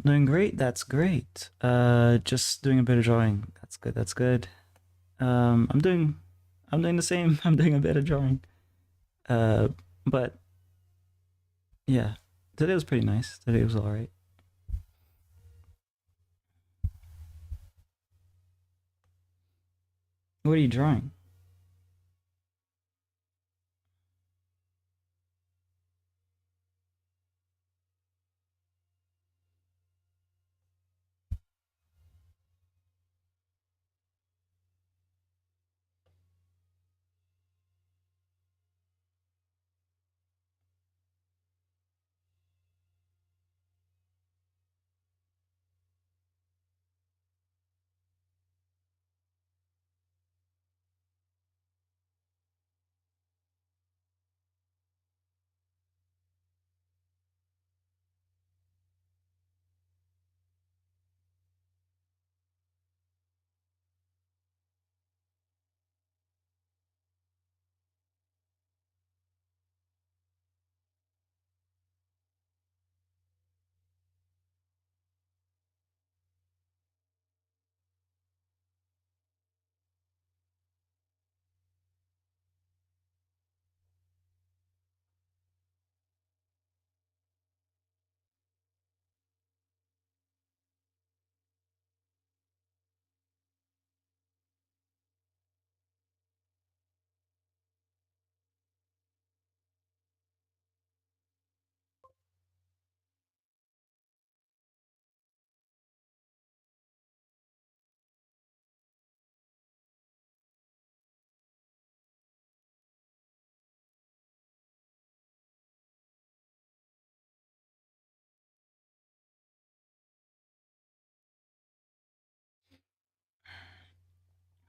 Doing great. That's great. Just doing a bit of drawing. That's good. That's good. I'm doing the same. I'm doing a bit of drawing. Uh, but yeah, today was pretty nice. Today was all right. What are you drawing?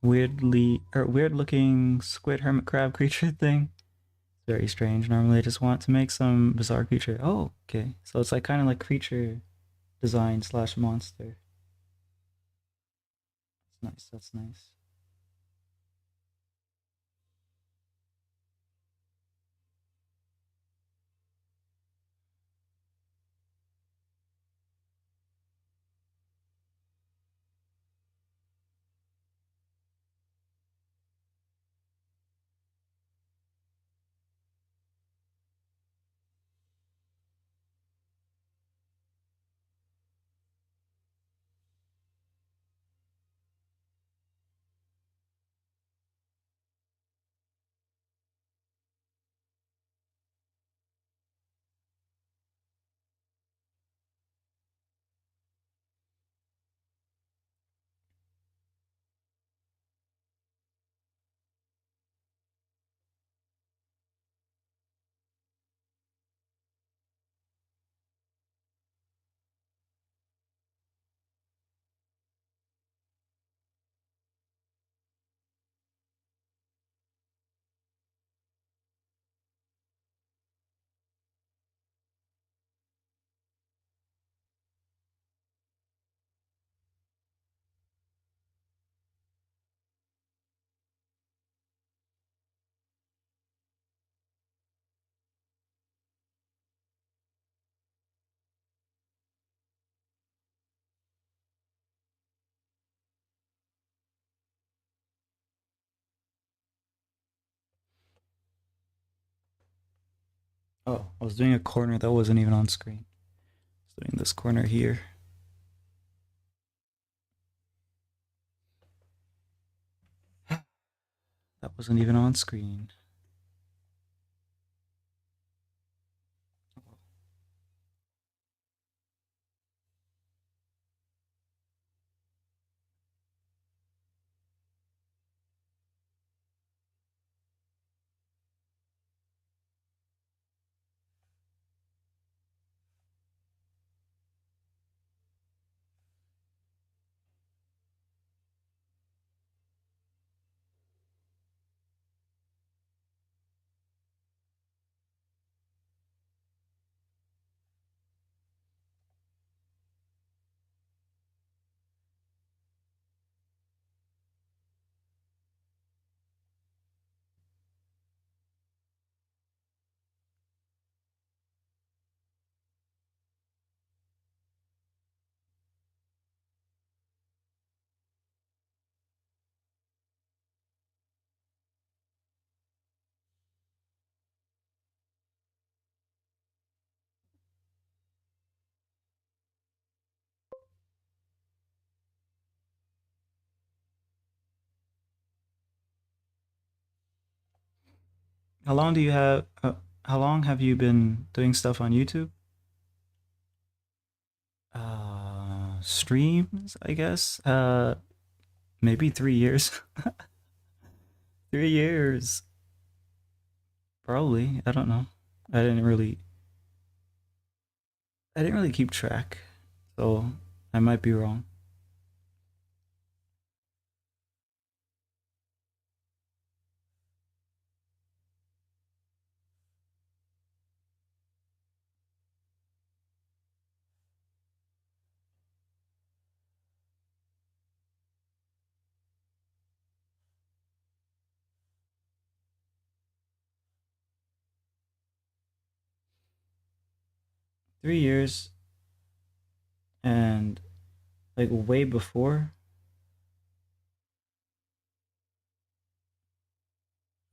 Weird looking squid hermit crab creature thing. Very strange. Normally, I just want to make some bizarre creature. Oh, okay. So it's like kind of like creature design slash monster. That's nice. That's nice. Oh, I was doing a corner that wasn't even on screen. I was doing this corner here. That wasn't even on screen. How long do you have? How long have you been doing stuff on YouTube? Streams, I guess. Maybe 3 years. 3 years, probably. I don't know. I didn't really. I didn't really keep track, so I might be wrong. 3 years, and like way before,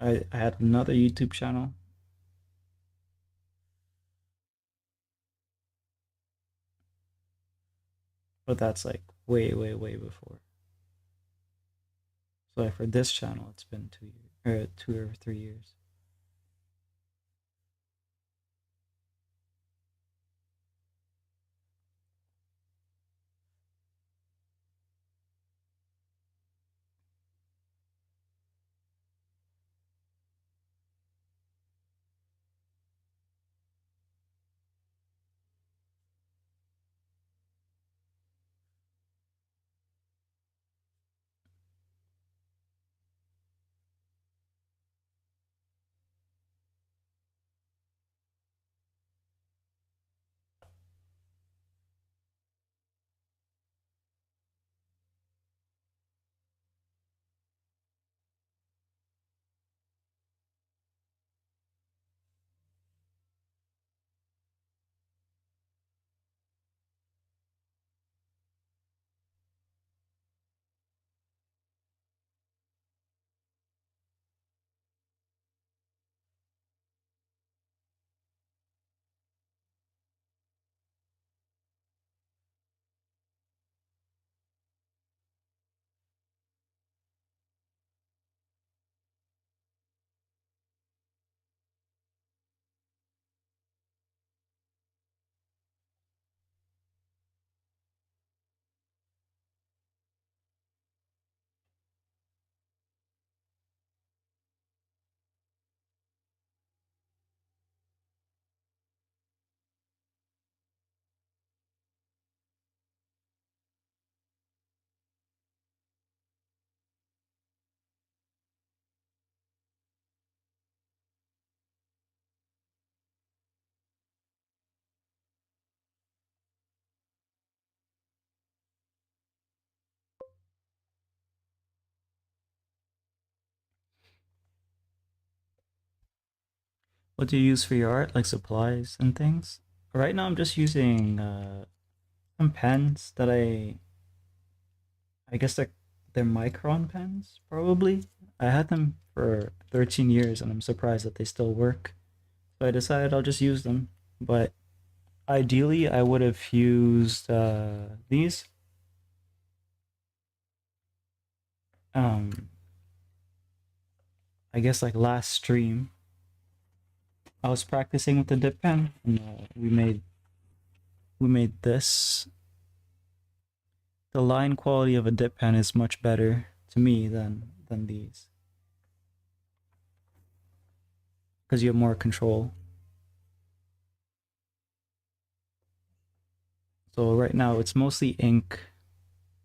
I had another YouTube channel, but that's like way, way, way before. So like for this channel, it's been 2 years, or 2 or 3 years. What do you use for your art, like supplies and things? Right now, I'm just using some pens that I guess they're micron pens, probably. I had them for 13 years, and I'm surprised that they still work. So I decided I'll just use them. But ideally, I would have used these. Um, I guess like last stream, I was practicing with the dip pen, and we made this. The line quality of a dip pen is much better to me than these because you have more control. So right now it's mostly ink.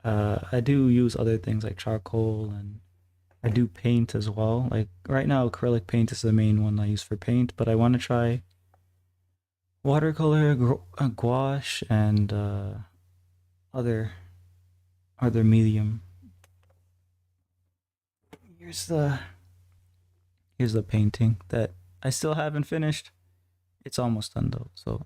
I do use other things like charcoal, and I do paint as well. Like right now, acrylic paint is the main one I use for paint, but I want to try watercolor, gouache, and other other medium. Here's the here's the painting that I still haven't finished. It's almost done though. So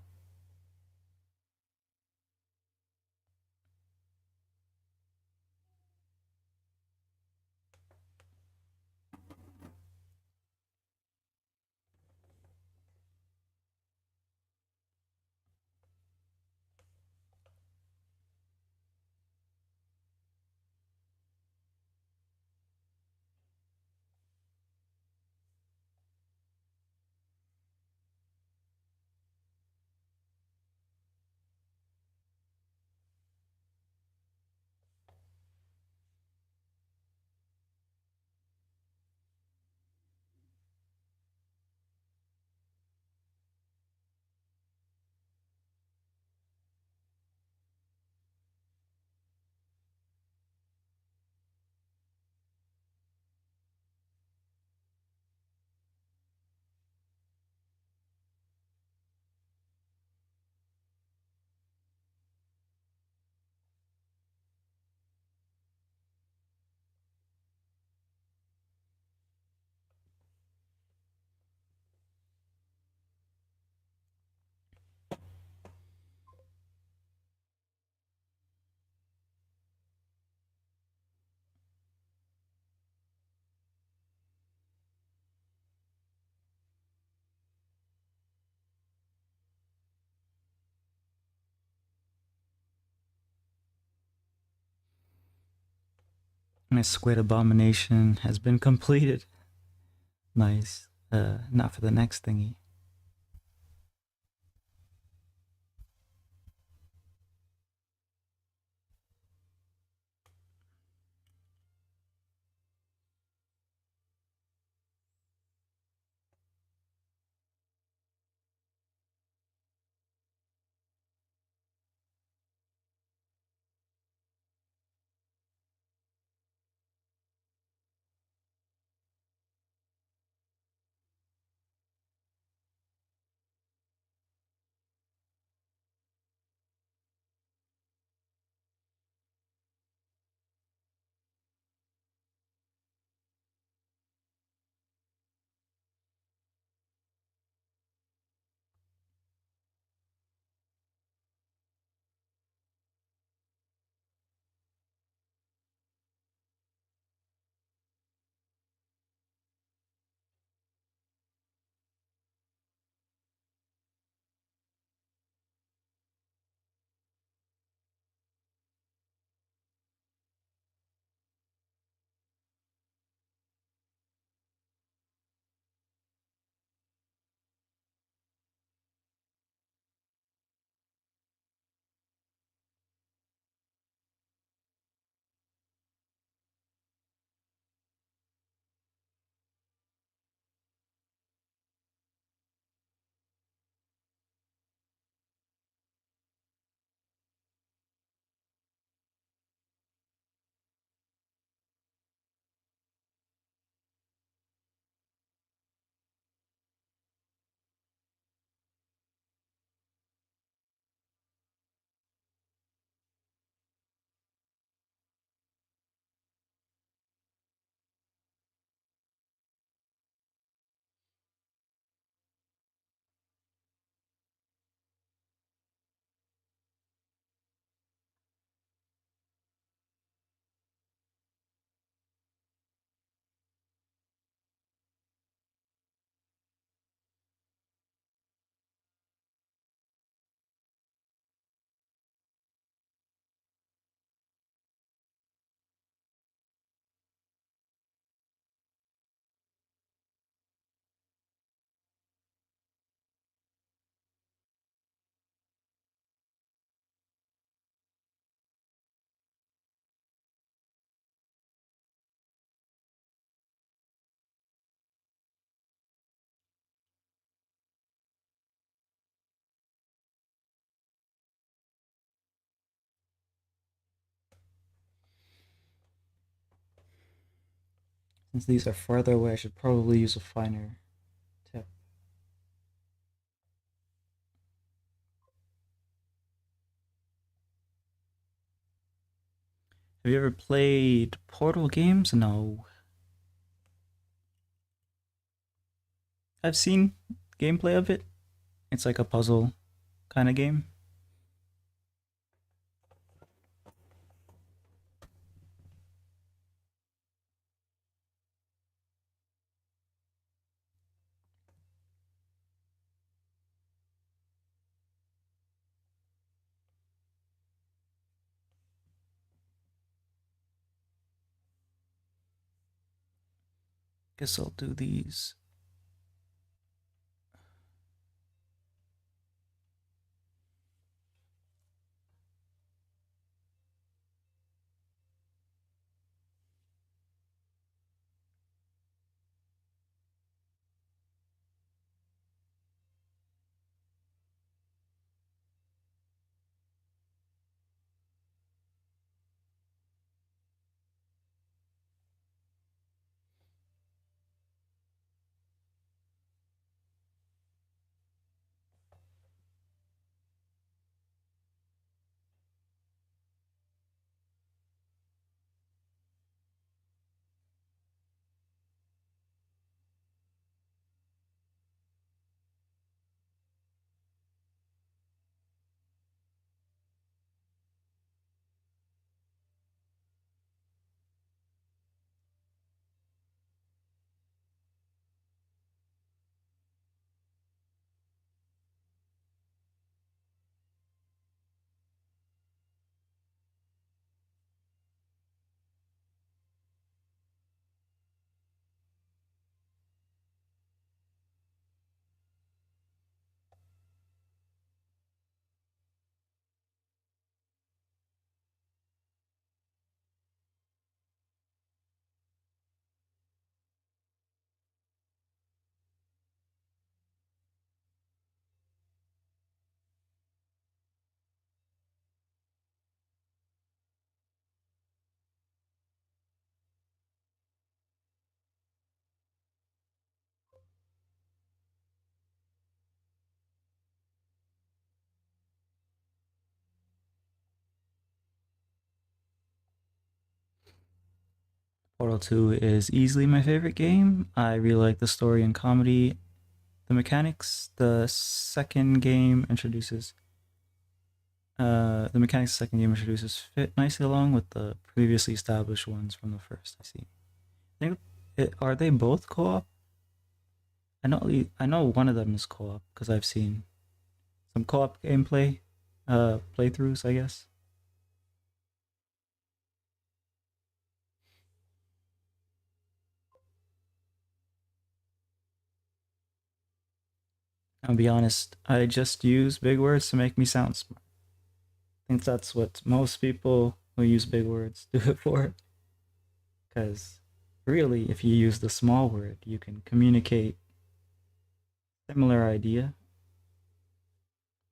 My squid abomination has been completed. Nice. Not for the next thingy. Since these are farther away, I should probably use a finer tip. Have you ever played Portal games? No. I've seen gameplay of it. It's like a puzzle kind of game. Guess I'll do these. Portal 2 is easily my favorite game. I really like the story and comedy, the mechanics. The mechanics the second game introduces fit nicely along with the previously established ones from the first. I see. Are they both co-op? I know one of them is co-op because I've seen some co-op gameplay, playthroughs, I guess. I'll be honest, I just use big words to make me sound smart. I think that's what most people who use big words do it for. Because really, if you use the small word, you can communicate similar idea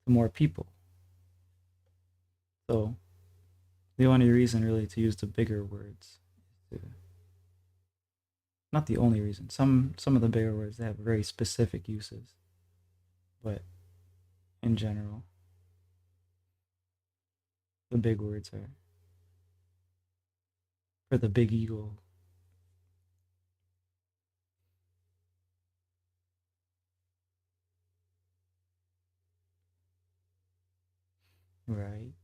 to more people. So the only reason really to use the bigger words is to, not the only reason. Some of the bigger words they have very specific uses, but in general, the big words are for the big ego. Right.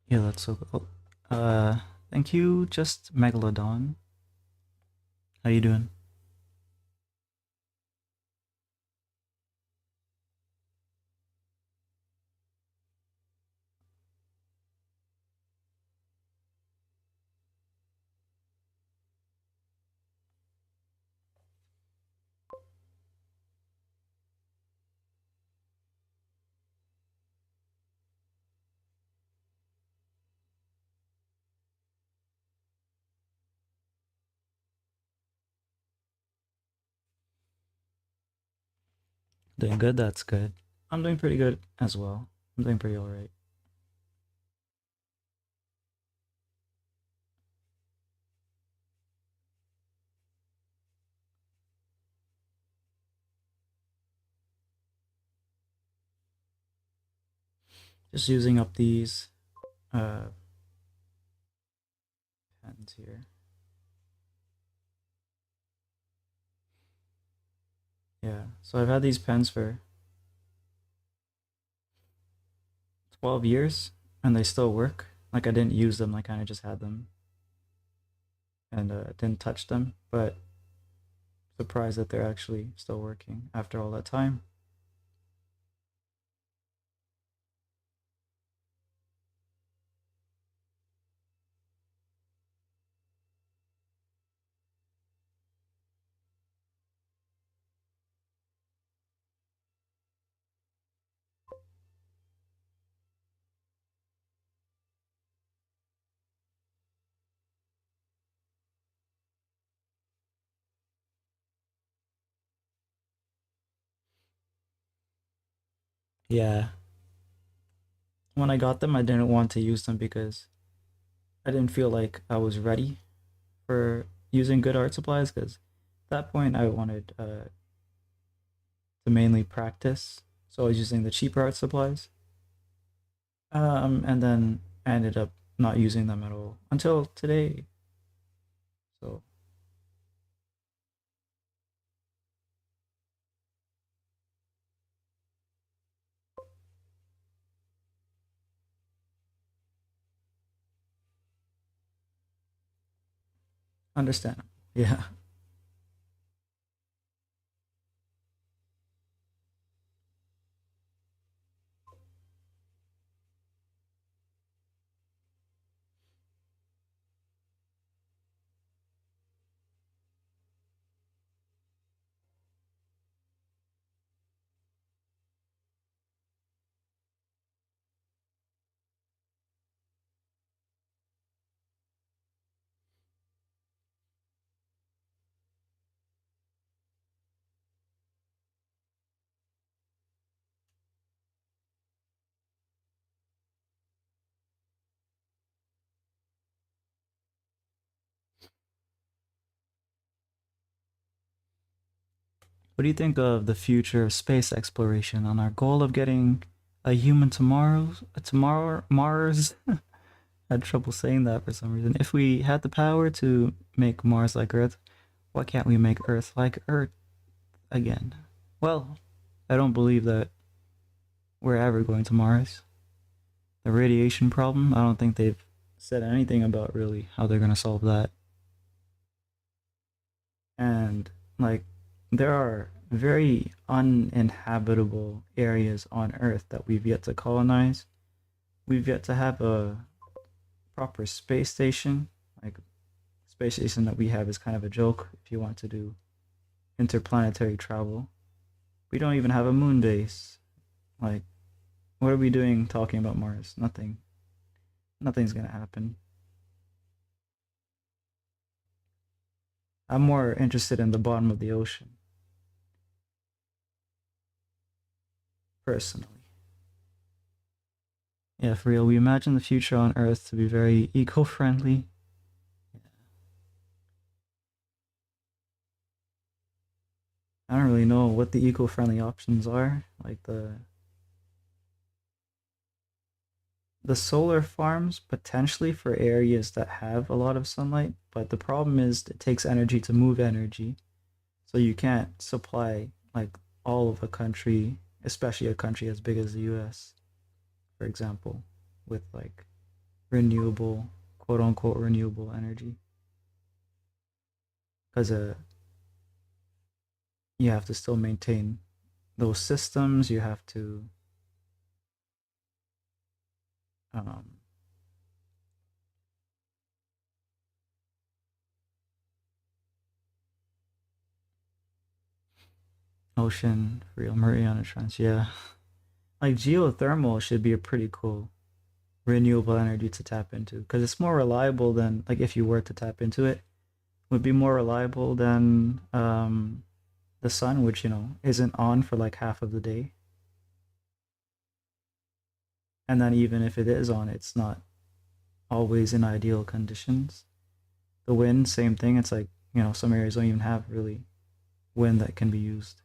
Yeah, that's so cool. Thank you, just Megalodon. How you doing? Doing good, that's good. I'm doing pretty good as well. I'm doing pretty alright. Just using up these uh pens here. Yeah. So I've had these pens for 12 years and they still work. Like I didn't use them, I kind of just had them and didn't touch them, but surprised that they're actually still working after all that time. Yeah. When I got them, I didn't want to use them because I didn't feel like I was ready for using good art supplies because at that point I wanted to mainly practice. So I was using the cheaper art supplies. And then I ended up not using them at all until today. So understandable. Yeah. What do you think of the future of space exploration on our goal of getting a human tomorrow Mars? I had trouble saying that for some reason. If we had the power to make Mars like Earth, why can't we make Earth like Earth again? Well, I don't believe that we're ever going to Mars. The radiation problem, I don't think they've said anything about really how they're going to solve that. And like there are very uninhabitable areas on Earth that we've yet to colonize. We've yet to have a proper space station. Like space station that we have is kind of a joke if you want to do interplanetary travel. We don't even have a moon base. Like what are we doing talking about Mars? Nothing. Nothing's gonna happen. I'm more interested in the bottom of the ocean, personally. Yeah, for real. We imagine the future on Earth to be very eco-friendly. I don't really know what the eco-friendly options are. Like the solar farms potentially for areas that have a lot of sunlight, but the problem is it takes energy to move energy. So you can't supply like all of a country, especially a country as big as the US, for example, with like renewable, quote unquote renewable energy. Because you have to still maintain those systems. You have to um, ocean, real Mariana Trench. Yeah, like geothermal should be a pretty cool renewable energy to tap into because it's more reliable than like if you were to tap into it, would be more reliable than the sun, which isn't on for like half of the day, and then even if it is on, it's not always in ideal conditions. The wind, same thing. It's like some areas don't even have really wind that can be used.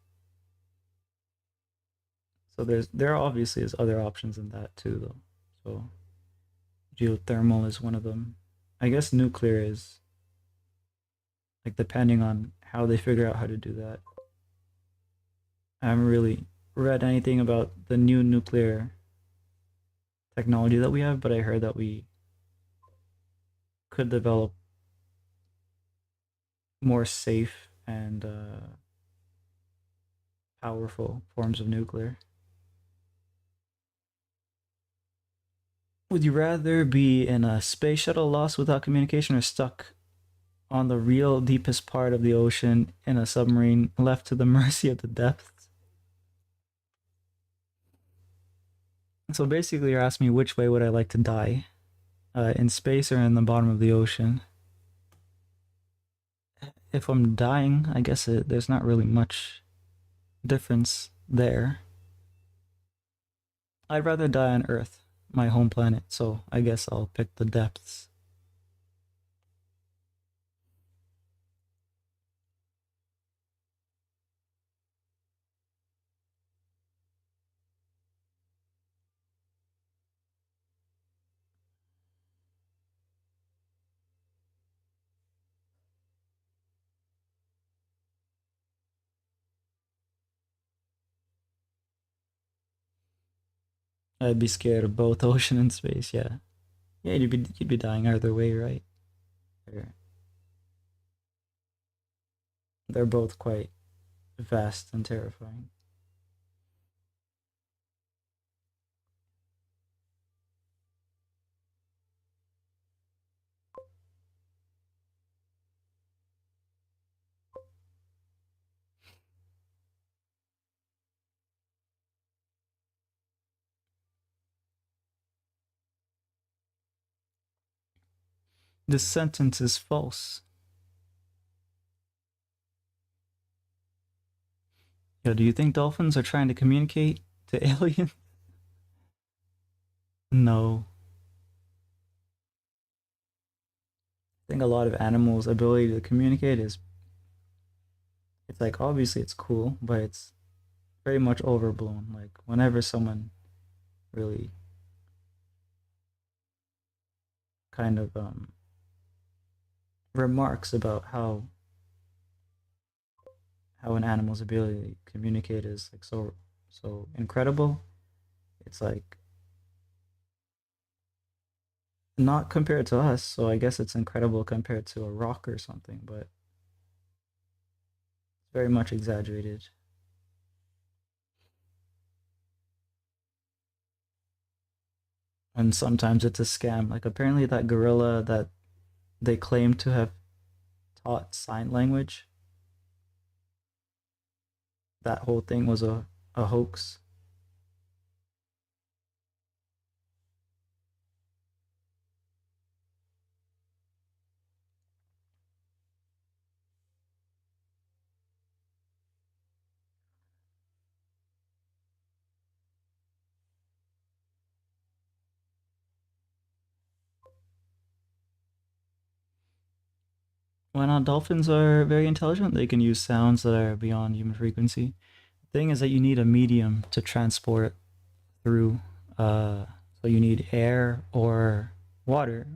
So there obviously is other options in that too, though. So geothermal is one of them. I guess nuclear is like depending on how they figure out how to do that. I haven't really read anything about the new nuclear technology that we have, but I heard that we could develop more safe and powerful forms of nuclear. Would you rather be in a space shuttle lost without communication or stuck on the real deepest part of the ocean in a submarine left to the mercy of the depths? So basically, you're asking me which way would I like to die, in space or in the bottom of the ocean? If I'm dying, I guess there's not really much difference there. I'd rather die on Earth, my home planet, so I guess I'll pick the depths. I'd be scared of both ocean and space, yeah. Yeah, you'd be dying either way, right? They're both quite vast and terrifying. This sentence is false. Yo, do you think dolphins are trying to communicate to aliens? No. I think a lot of animals' ability to communicate is, it's like obviously it's cool, but it's very much overblown. Like whenever someone really kind of remarks about how an animal's ability to communicate is like so incredible, it's like not compared to us, so I guess it's incredible compared to a rock or something, but it's very much exaggerated. And sometimes it's a scam. Like apparently that gorilla that they claim to have taught sign language, that whole thing was a hoax. Why not? Dolphins are very intelligent. They can use sounds that are beyond human frequency. The thing is that you need a medium to transport through. So you need air or water.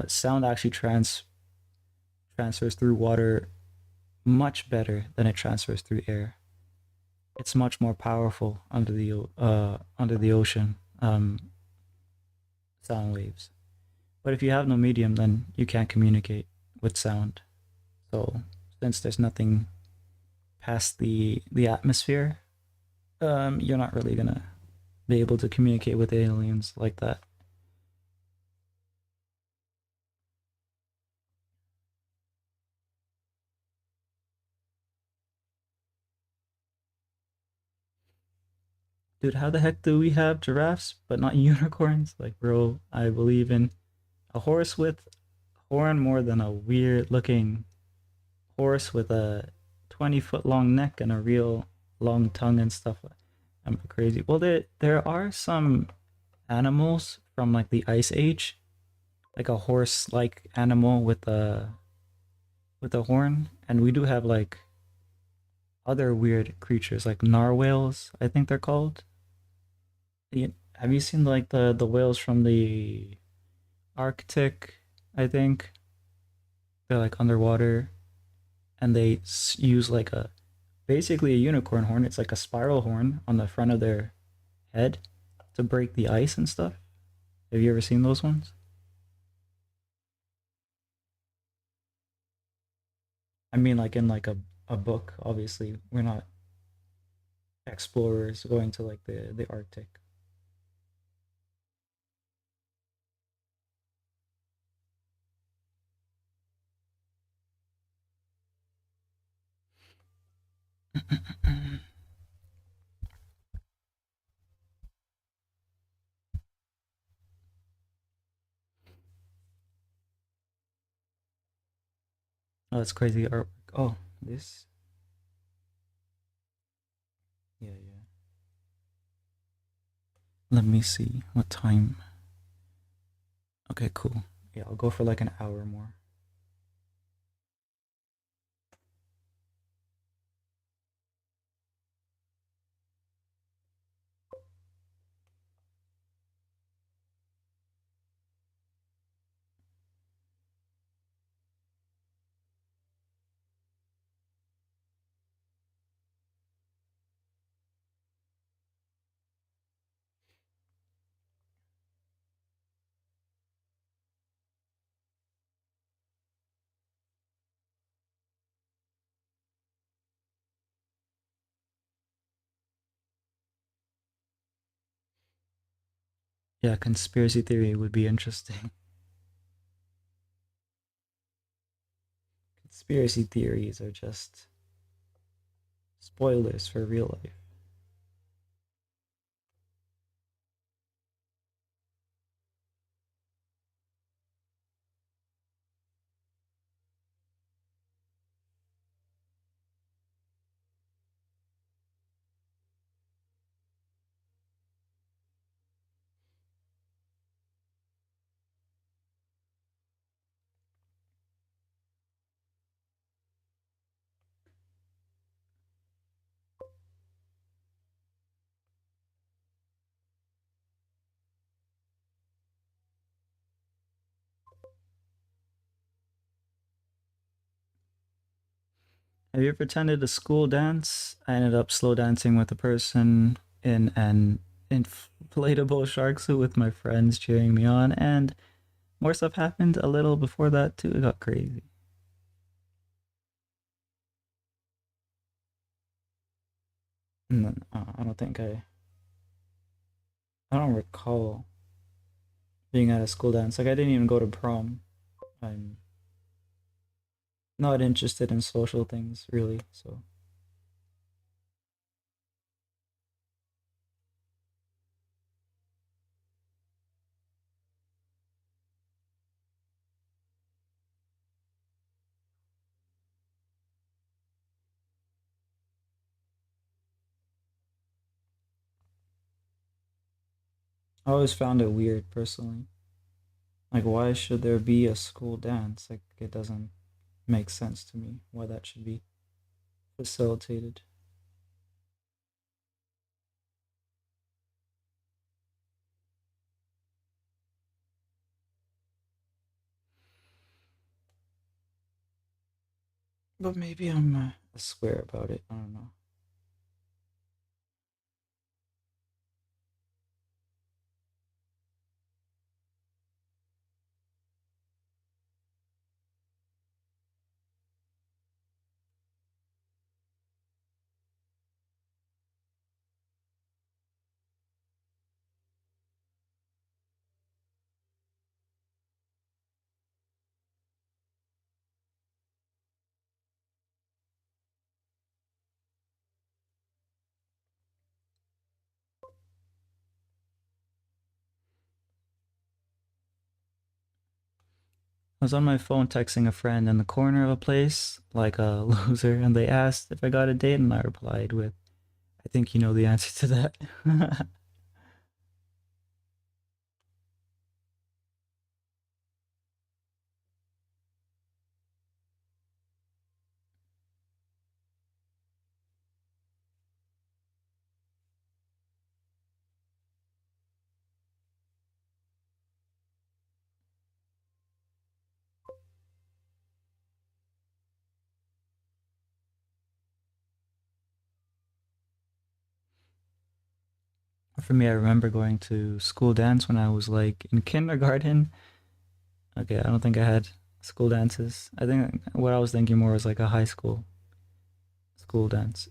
Sound actually transfers through water much better than it transfers through air. It's much more powerful under the ocean, sound waves. But if you have no medium, then you can't communicate with sound. So since there's nothing past the atmosphere, you're not really gonna be able to communicate with aliens like that. Dude, how the heck do we have giraffes but not unicorns? Like, bro, I believe in a horse with horn more than a weird looking horse with a 20-foot long neck and a real long tongue and stuff. I'm crazy. Well, there are some animals from like the Ice Age, like a horse-like animal with a horn, and we do have like other weird creatures like narwhals, I think they're called. Have you seen like the whales from the Arctic? I think they're like underwater, and they use like a basically a unicorn horn. It's like a spiral horn on the front of their head to break the ice and stuff. Have you ever seen those ones? I mean, like in like a book. Obviously, we're not explorers going to like the Arctic. Oh, that's crazy artwork. Oh, this. Yeah, yeah. Let me see what time. Okay, cool. Yeah, I'll go for like an hour more. Yeah, conspiracy theory would be interesting. Conspiracy theories are just spoilers for real life. Have you ever attended a school dance? I ended up slow dancing with a person in an inflatable shark suit with my friends cheering me on, and more stuff happened a little before that too. It got crazy. And then, I don't think I don't recall being at a school dance. Like I didn't even go to prom. I'm not interested in social things really. So I always found it weird personally. Like why should there be a school dance? Like it doesn't make sense to me why that should be facilitated. But maybe I'm a square about it. I don't know. I was on my phone texting a friend in the corner of a place, like a loser, and they asked if I got a date, and I replied with, I think you know the answer to that. For me, I remember going to school dance when I was like in kindergarten. Okay, I don't think I had school dances. I think what I was thinking more was like a high school dance.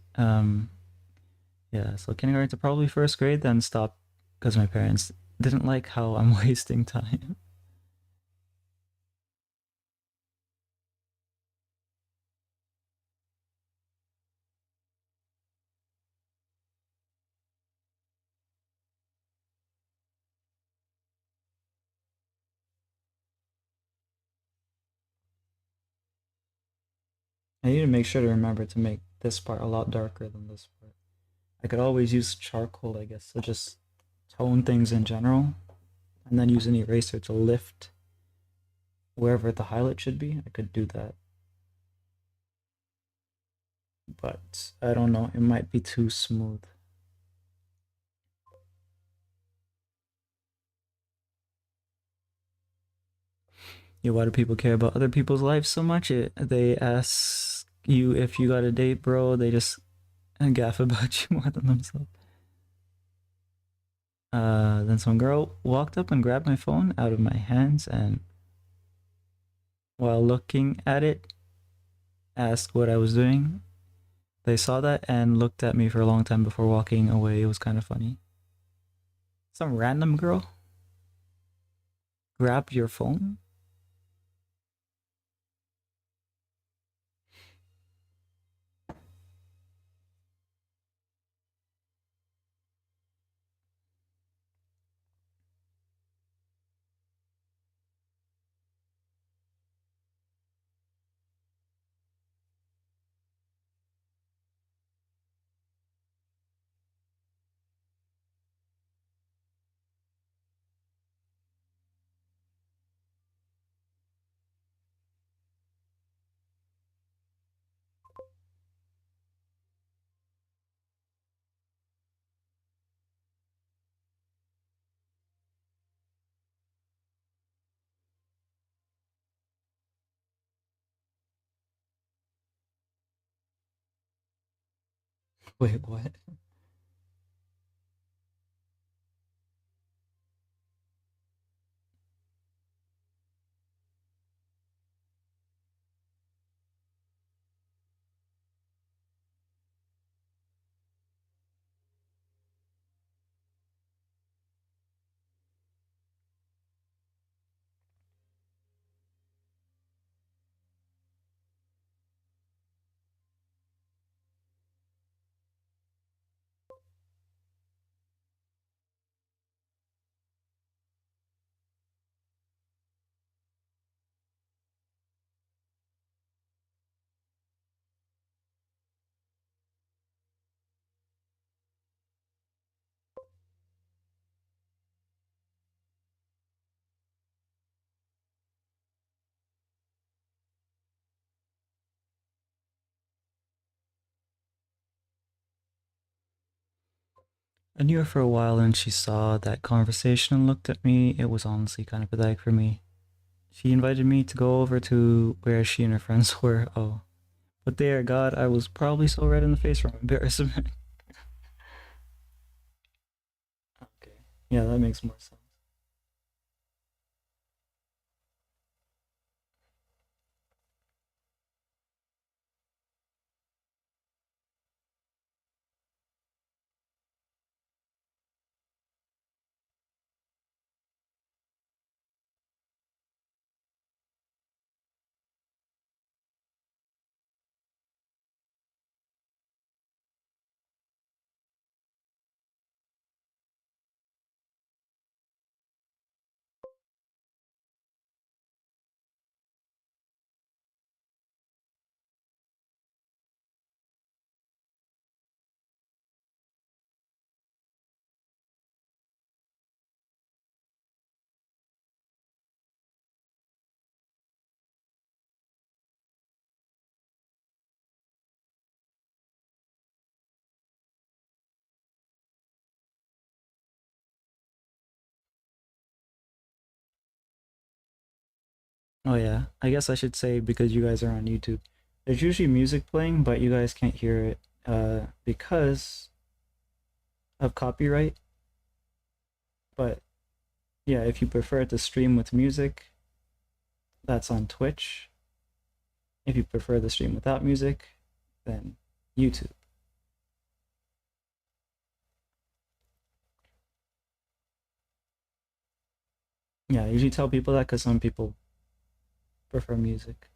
Yeah, so kindergarten to probably first grade, then stopped because my parents didn't like how I'm wasting time. I need to make sure to remember to make this part a lot darker than this part. I could always use charcoal, I guess, to just tone things in general, and then use an eraser to lift wherever the highlight should be. I could do that, but I don't know. It might be too smooth. Yeah, why do people care about other people's lives so much? They ask you if you got a date, bro. They just gaff about you more than themselves. Then some girl walked up and grabbed my phone out of my hands and, while looking at it, asked what I was doing. They saw that and looked at me for a long time before walking away. It was kind of funny. Some random girl grabbed your phone? Wait, what? I knew her for a while and she saw that conversation and looked at me. It was honestly kind of pathetic for me. She invited me to go over to where she and her friends were. Oh, but there, God, I was probably so red in the face from embarrassment. Okay. Yeah, that makes more sense. Oh yeah, I guess I should say because you guys are on YouTube. There's usually music playing, but you guys can't hear it because of copyright. But yeah, if you prefer to stream with music, that's on Twitch. If you prefer to stream without music, then YouTube. Yeah, I usually tell people that because some people prefer music.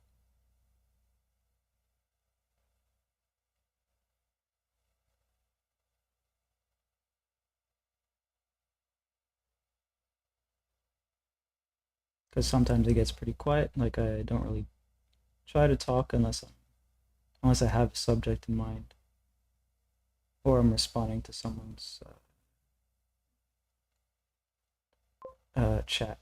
Because sometimes it gets pretty quiet. Like I don't really try to talk unless I have a subject in mind or I'm responding to someone's chat.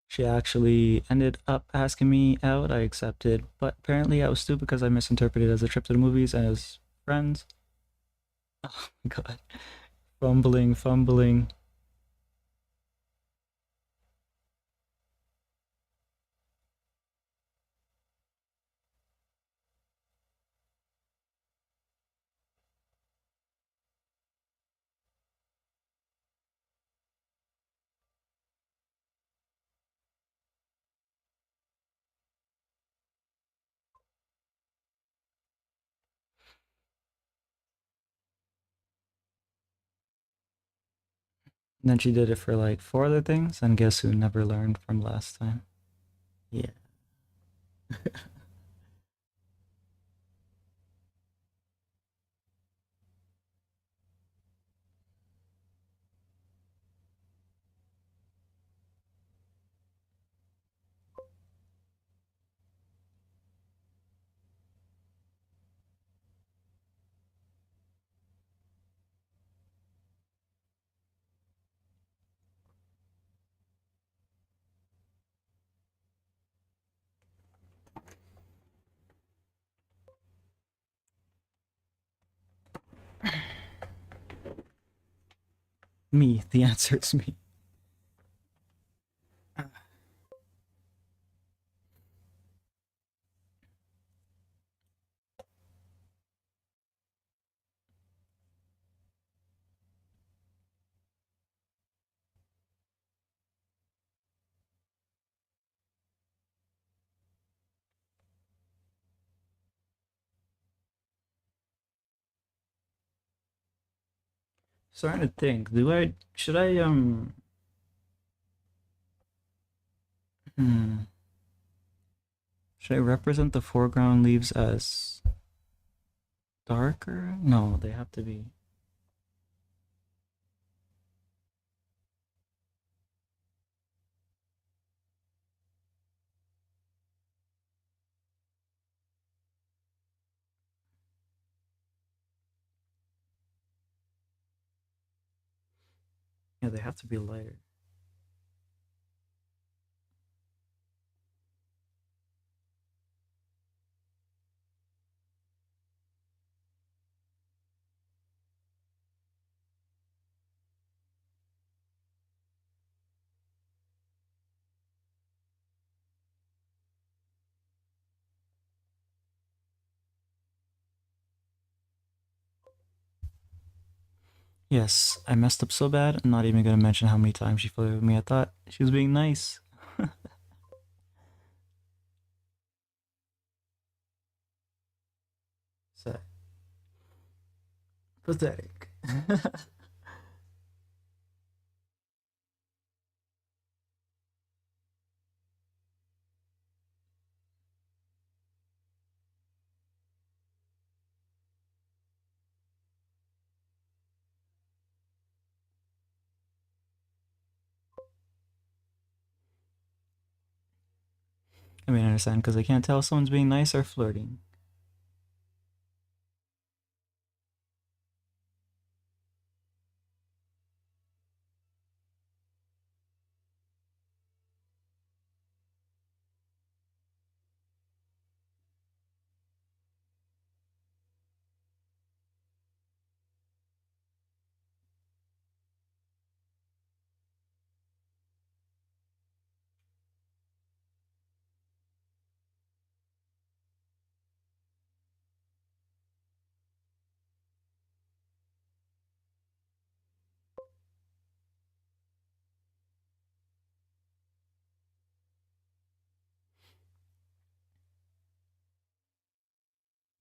She actually ended up asking me out. I accepted, but apparently I was stupid because I misinterpreted it as a trip to the movies and as friends. Oh my god. Fumbling, fumbling. And then she did it for like four other things, and guess who never learned from last time? Yeah. Me. The answer is me. Starting to think, should I, hmm, should I represent the foreground leaves as darker? No, they have to be. Yeah, they have to be lighter. Yes, I messed up so bad. I'm not even gonna mention how many times she flirted with me. I thought she was being nice. So pathetic. I mean, I understand because I can't tell if someone's being nice or flirting.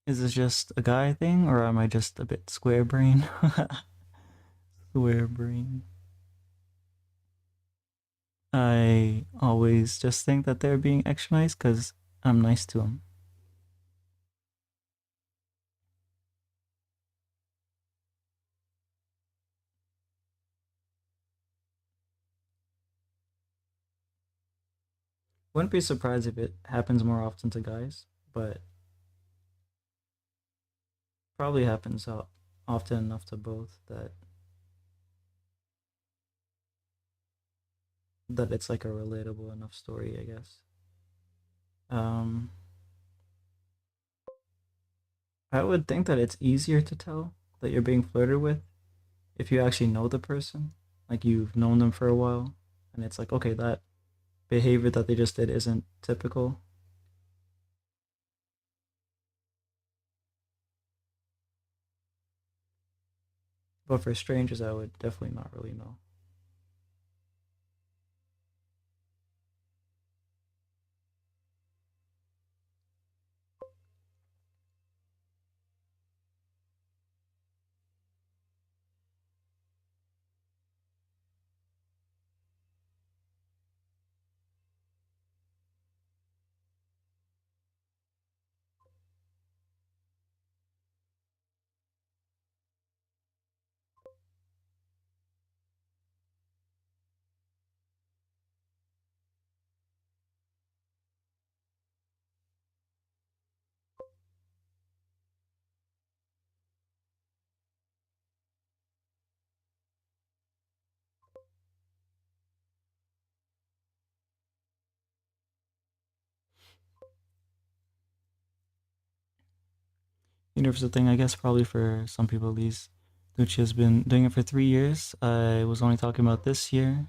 Is this just a guy thing, or am I just a bit square brain? Square brain. I always just think that they're being extra nice because I'm nice to them. Wouldn't be surprised if it happens more often to guys, but probably happens often enough to both that it's like a relatable enough story, I guess. Um, I would think that it's easier to tell that you're being flirted with if you actually know the person, like you've known them for a while, and it's like, okay, that behavior that they just did isn't typical. But for strangers, I would definitely not really know. Universal thing, I guess, probably for some people at least. Lucci has been doing it for 3 years. I was only talking about this year.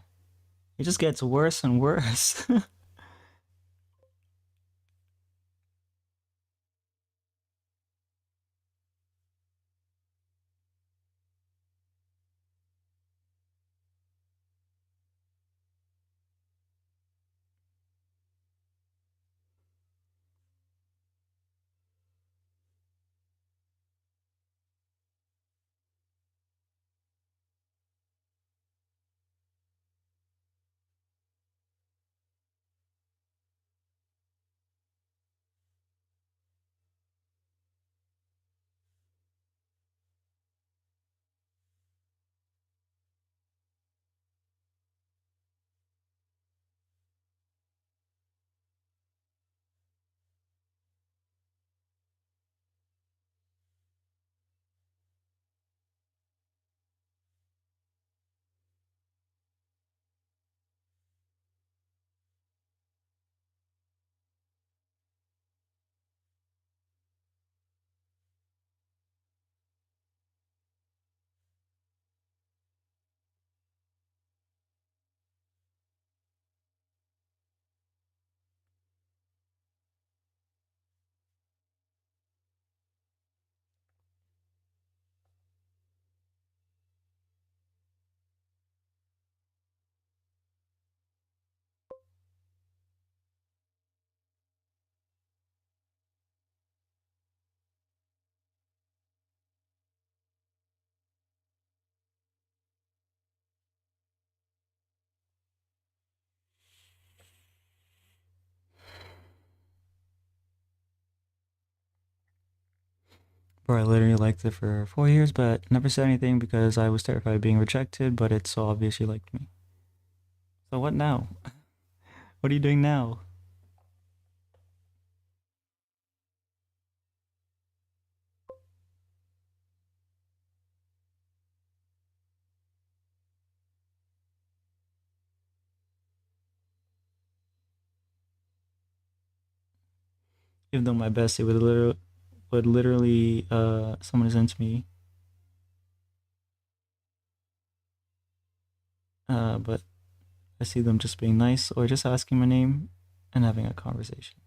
It just gets worse and worse. Bro, I literally liked it for 4 years, but never said anything because I was terrified of being rejected, but it's so obvious you liked me. So what now? What are you doing now? even though my bestie would literally someone is into me, but I see them just being nice or just asking my name and having a conversation.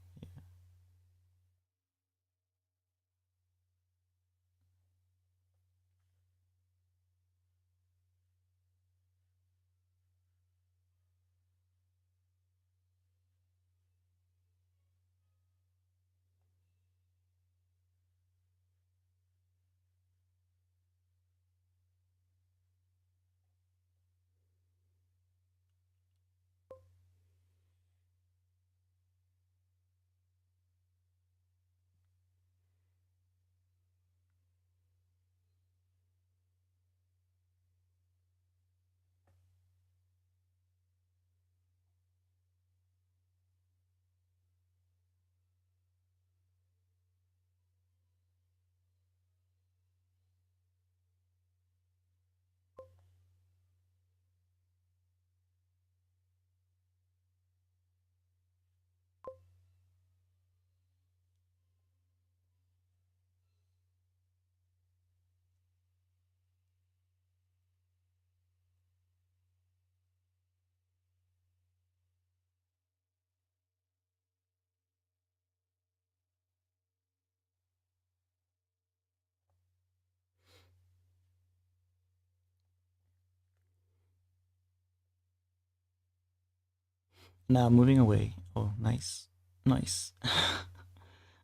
Now moving away. Oh, nice, nice.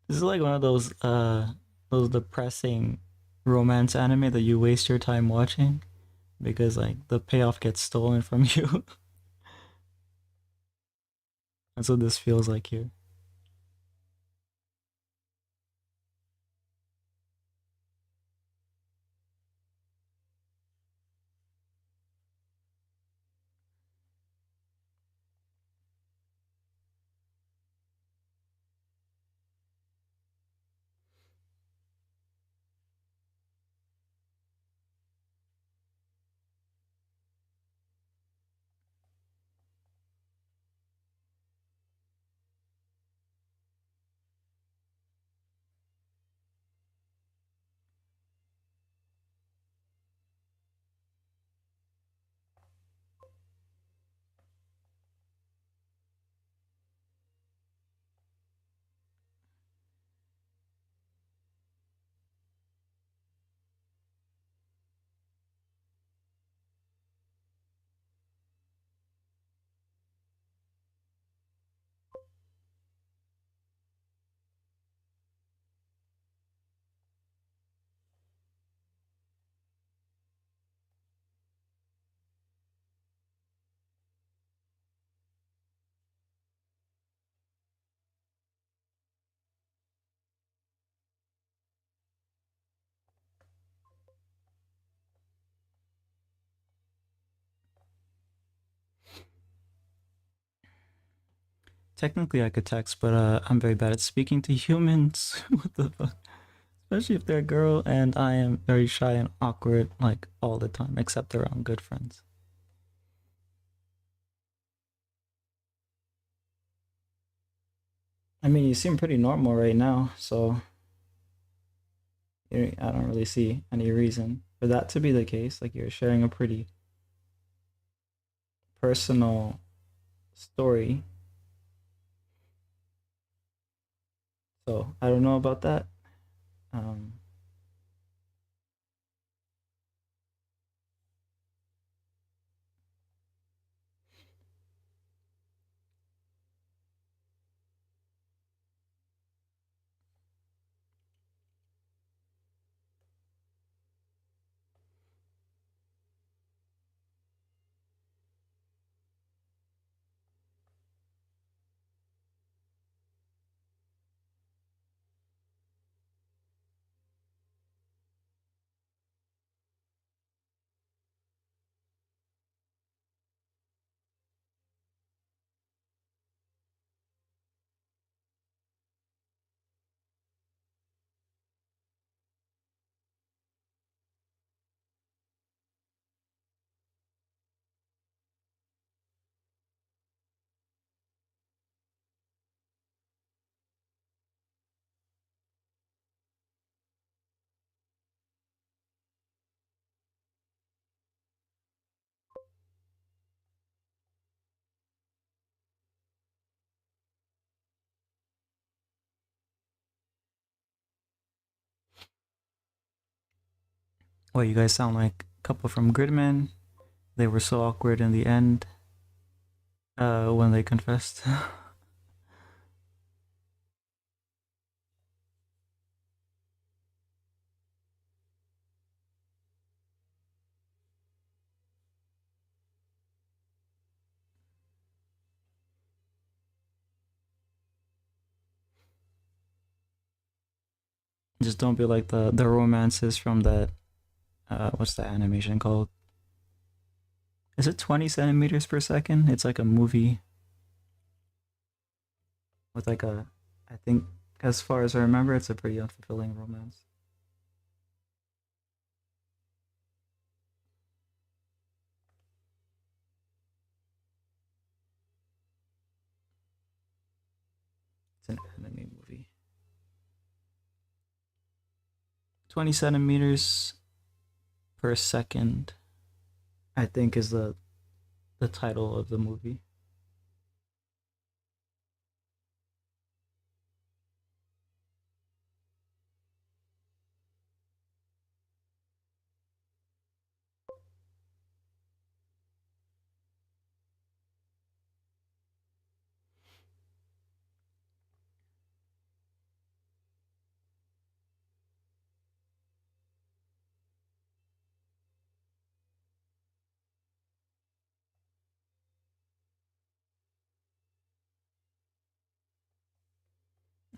This is like one of those depressing romance anime that you waste your time watching because like the payoff gets stolen from you. That's what this feels like here. Technically, I could text, but I'm very bad at speaking to humans. What the fuck? Especially if they're a girl, and I am very shy and awkward like all the time, except around good friends. I mean, you seem pretty normal right now, so I don't really see any reason for that to be the case. Like you're sharing a pretty personal story, so I don't know about that. Um, What, you guys sound like a couple from Gridman. They were so awkward in the end when they confessed. Just don't be like the romances from that what's the animation called? Is it 20 centimeters per second? It's like a movie with like a, I think, as far as I remember, it's a pretty unfulfilling romance. It's an anime movie. 20 centimeters per second, I think, is the title of the movie.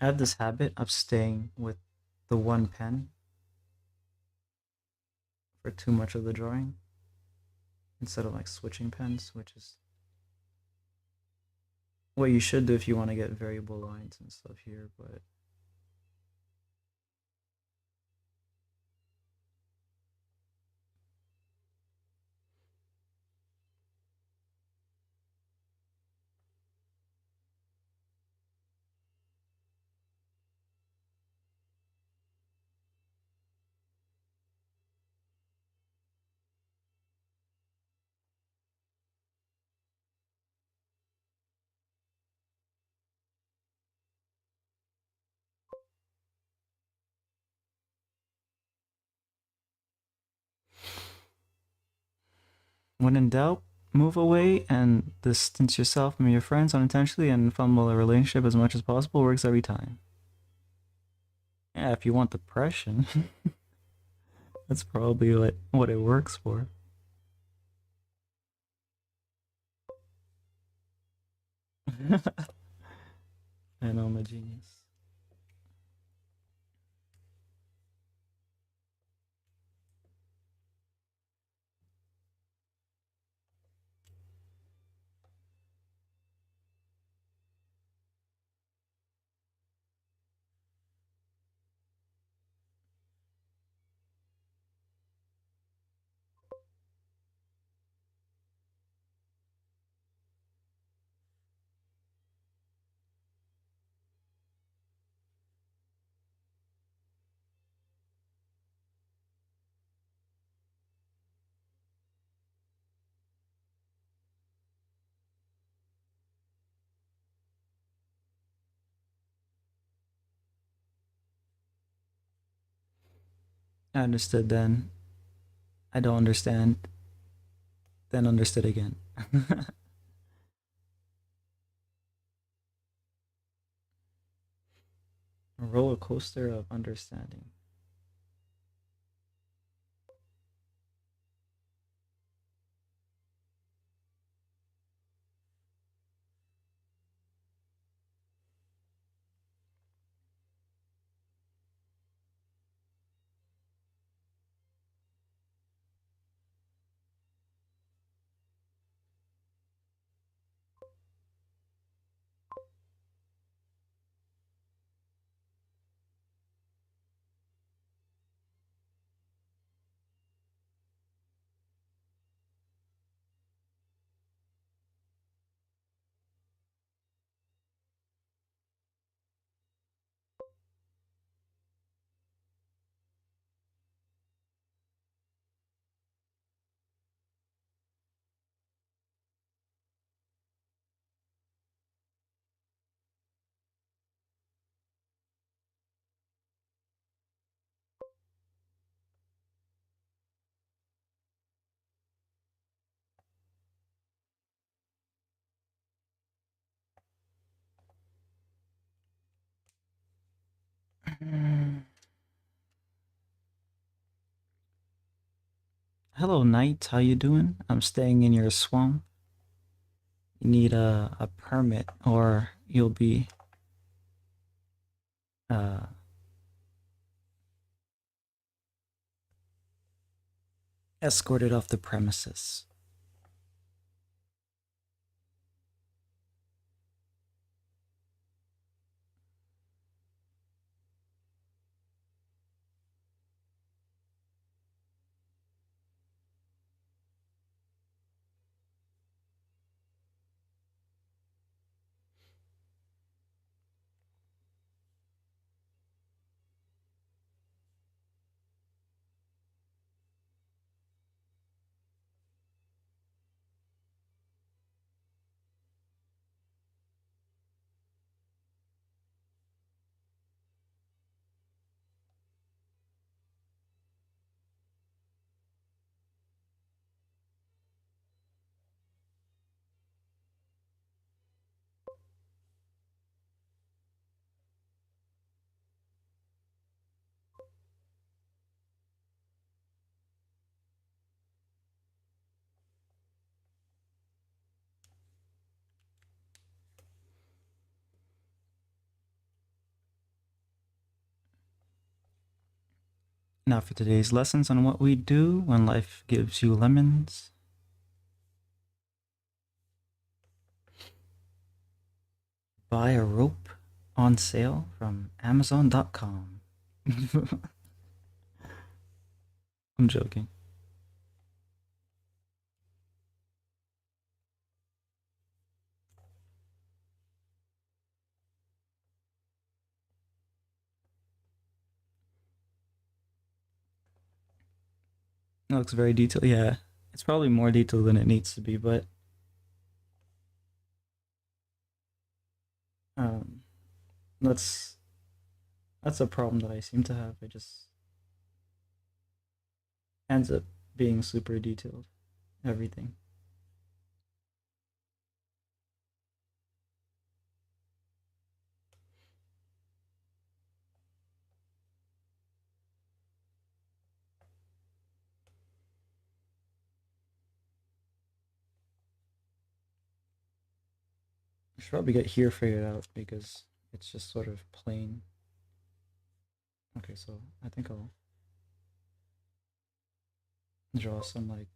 I have this habit of staying with the one pen for too much of the drawing instead of like switching pens, which is what you should do if you want to get variable lines and stuff here, but when in doubt, move away and distance yourself from your friends unintentionally and fumble a relationship as much as possible works every time. Yeah, if you want depression, that's probably what it works for. I know I'm a genius. I understood then. I don't understand. Then understood again. A roller coaster of understanding. Hello, Knight. How you doing? I'm staying in your swamp. You need a permit, or you'll be uh escorted off the premises. Now for today's lessons on what we do when life gives you lemons. Buy a rope on sale from Amazon.com. I'm joking. It looks very detailed. Yeah, it's probably more detailed than it needs to be, but um, that's that's a problem that I seem to have. It just ends up being super detailed. Everything. I should probably get here figured out because it's just sort of plain. Okay, so I think I'll draw some like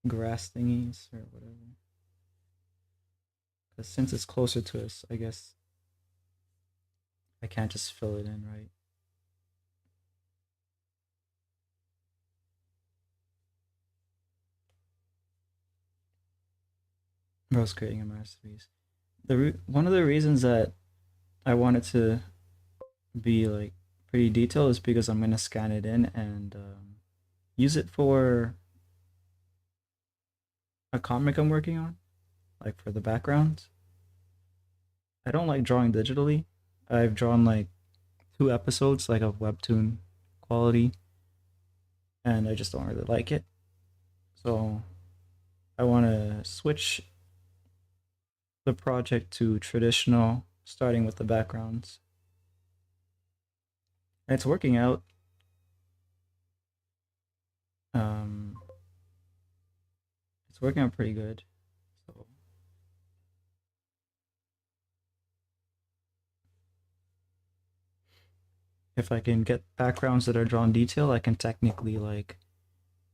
grass thingies or whatever. Because since it's closer to us, I guess I can't just fill it in, right? Bro's creating a masterpiece. One of the reasons that I wanted to be like pretty detailed is because I'm gonna scan it in and use it for a comic I'm working on, like for the backgrounds. I don't like drawing digitally. I've drawn like 2 episodes, like of webtoon quality, and I just don't really like it. So I want to switch the project to traditional, starting with the backgrounds. And it's working out. Um, it's working out pretty good. So if I can get backgrounds that are drawn detail, I can technically like,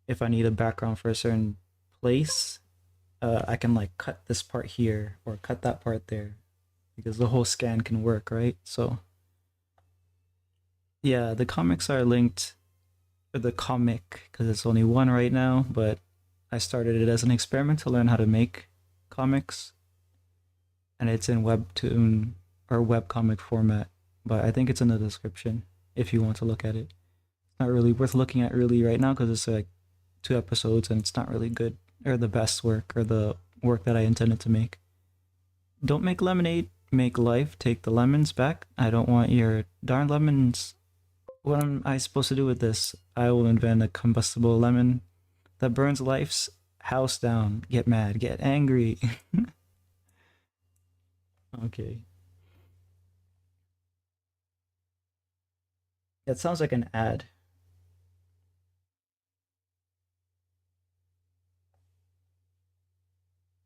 if I need a background for a certain place, I can like cut this part here or cut that part there because the whole scan can work, right? So yeah, the comics are linked, the comic, because it's only one right now, but I started it as an experiment to learn how to make comics, and it's in webtoon or webcomic format. But I think it's in the description if you want to look at it. It's not really worth looking at really right now because it's like 2 episodes and it's not really good or the best work or the work that I intended to make. Don't make lemonade, make life. Take the lemons back. I don't want your darn lemons. What am I supposed to do with this? I will invent a combustible lemon that burns life's house down. Get mad, get angry. Okay. It sounds like an ad.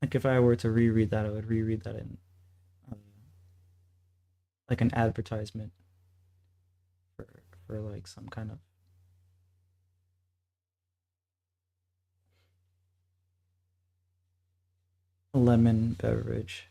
Like if I were to reread that, I would reread that in uh, like an advertisement for for like some kind of lemon beverage.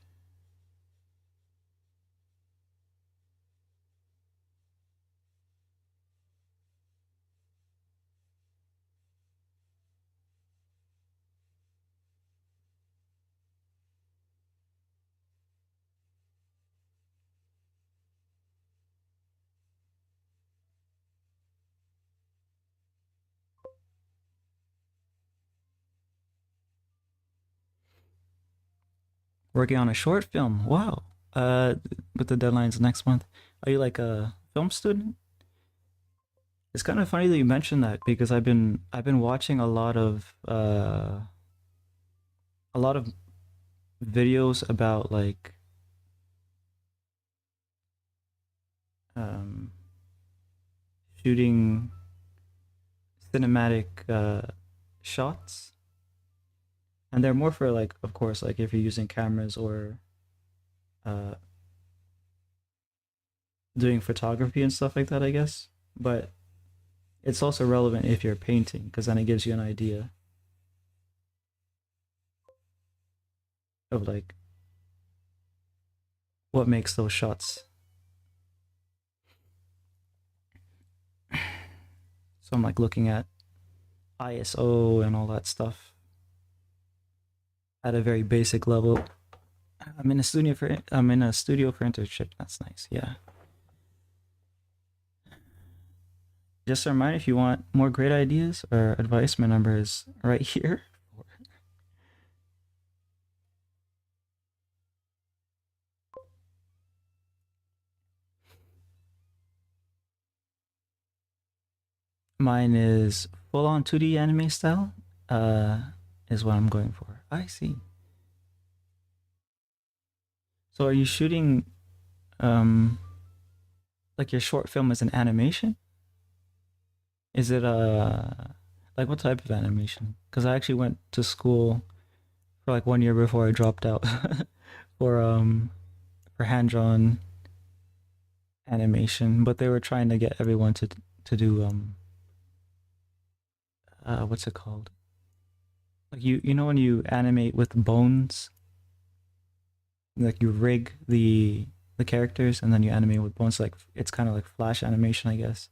Working on a short film. Wow. Uh, with the deadlines next month. Are you like a film student? It's kind of funny that you mentioned that because I've been watching a lot of videos about like um shooting cinematic shots, and they're more for like, of course, like if you're using cameras or uh doing photography and stuff like that, I guess. But it's also relevant if you're painting because then it gives you an idea of like what makes those shots. So I'm like looking at ISO and all that stuff at a very basic level. I'm in a studio for internship. That's nice. Yeah. Just a reminder, if you want more great ideas or advice, my number is right here. Mine is full on 2D anime style. Is what I'm going for. I see. So are you shooting um like your short film as an animation? Is it like what type of animation? Because I actually went to school for like 1 year before I dropped out for hand drawn animation, but they were trying to get everyone to do what's it called? Like you know when you animate with bones, like you rig the characters and then you animate with bones. Like it's kind of like flash animation, I guess.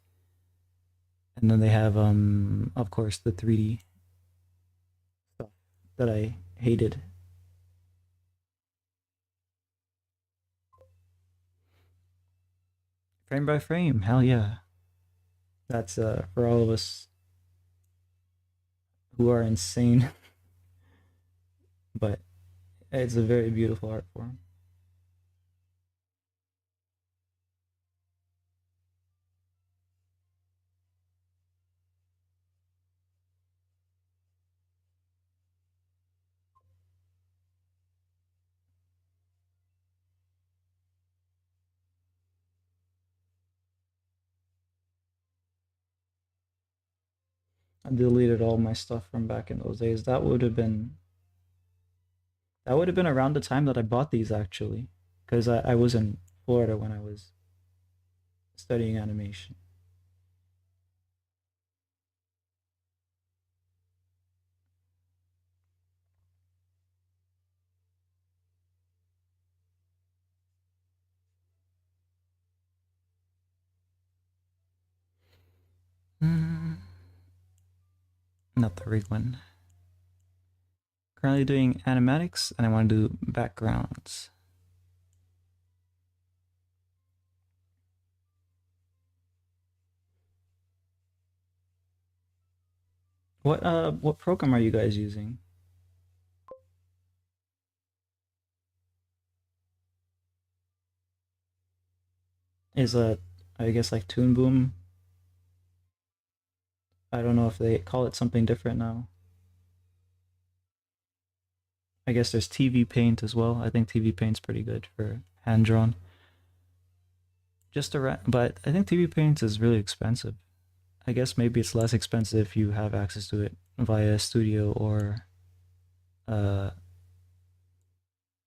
And then they have of course the 3D stuff that I hated. Frame by frame, hell yeah. That's for all of us who are insane, but it's a very beautiful art form. I deleted all my stuff from back in those days. That would have been around the time that I bought these actually, because I was in Florida when I was studying animation. Mm, not the rig one. Currently doing animatics, and I want to do backgrounds. What program are you guys using? Is I guess like Toon Boom. I don't know if they call it something different now. I guess there's TV Paint as well. I think TV Paint's pretty good for hand drawn. just around, but I think 3D Paint is really expensive. I guess maybe it's less expensive if you have access to it via studio or a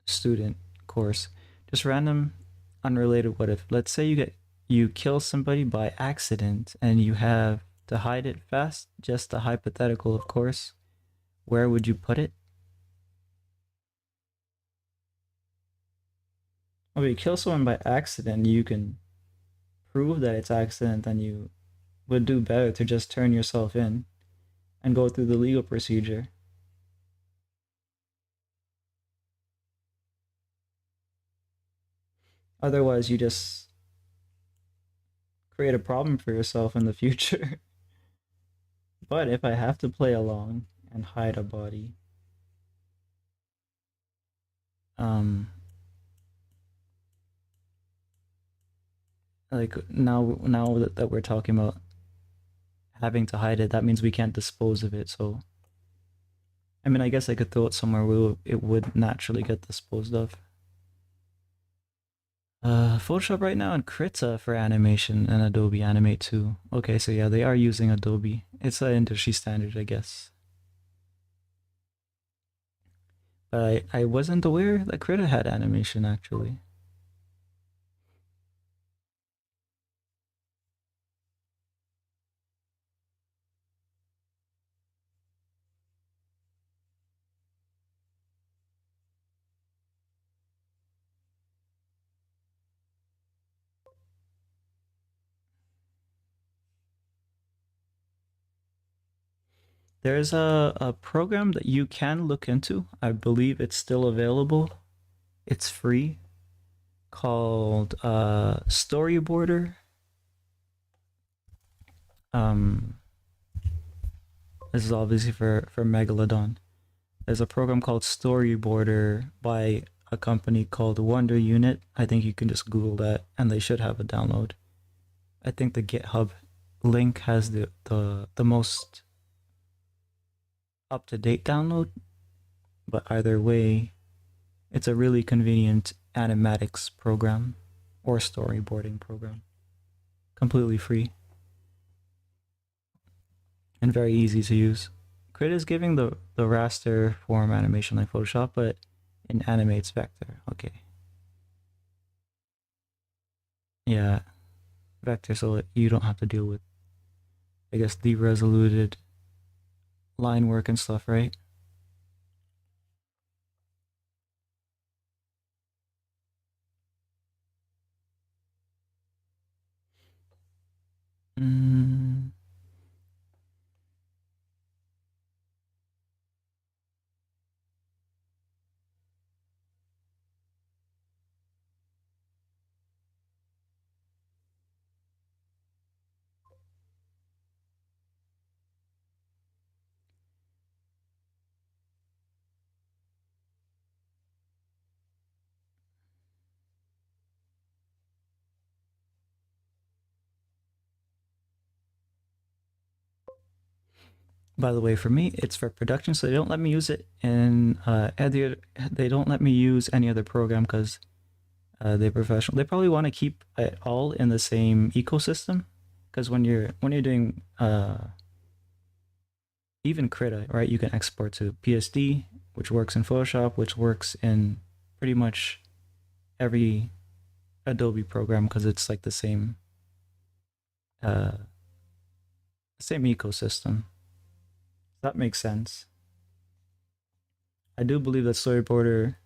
student course. Just random, unrelated what if. Let's say you kill somebody by accident and you have to hide it fast. Just a hypothetical, of course. Where would you put it? Well, if you kill someone by accident, you can prove that it's accident, then you would do better to just turn yourself in and go through the legal procedure. Otherwise, you just create a problem for yourself in the future. But if I have to play along and hide a body, um, like now that we're talking about having to hide it, that means we can't dispose of it. So, I mean, I guess I could throw it somewhere where it would naturally get disposed of. Photoshop right now and Krita for animation and Adobe Animate too. Okay, so yeah, they are using Adobe. It's an industry standard, I guess. But I wasn't aware that Krita had animation actually. There's a program that you can look into. I believe it's still available. It's free, called Storyboarder. Um, this is obviously for Megalodon. There's a program called Storyboarder by a company called Wonder Unit. I think you can just Google that, and they should have a download. I think the GitHub link has the most up to date download, but either way, it's a really convenient animatics program or storyboarding program. Completely free and very easy to use. Crit is giving the raster form animation like Photoshop, but it animates vector. Okay. Yeah, vector, so you don't have to deal with, I guess, deresoluted line work and stuff, right? Mm. By the way, for me, it's for production, so they don't let me use it in they don't let me use any other program because they're professional. They probably want to keep it all in the same ecosystem because when you're doing even Krita, right, you can export to PSD, which works in Photoshop, which works in pretty much every Adobe program because it's like the uh, same ecosystem. That makes sense. I do believe that Storyboarder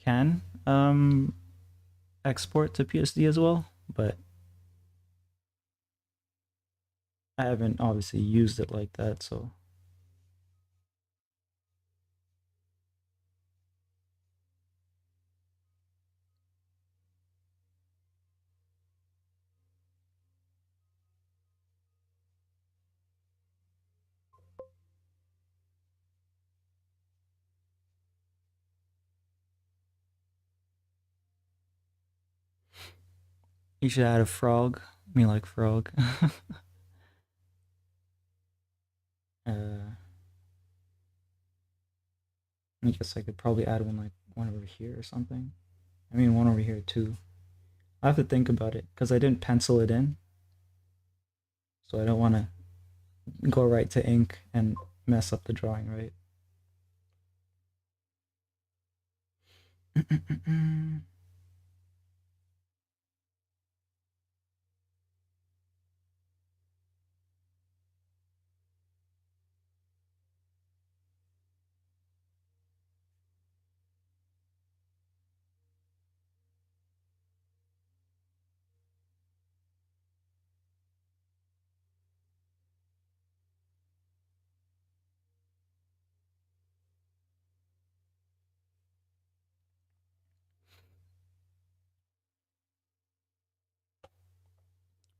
can export to PSD as well, but I haven't obviously used it like that, so you should add a frog. Me like frog. uh, I guess I could probably add one like one over here or something. I mean, one over here too. I have to think about it because I didn't pencil it in, so I don't want to go right to ink and mess up the drawing, right?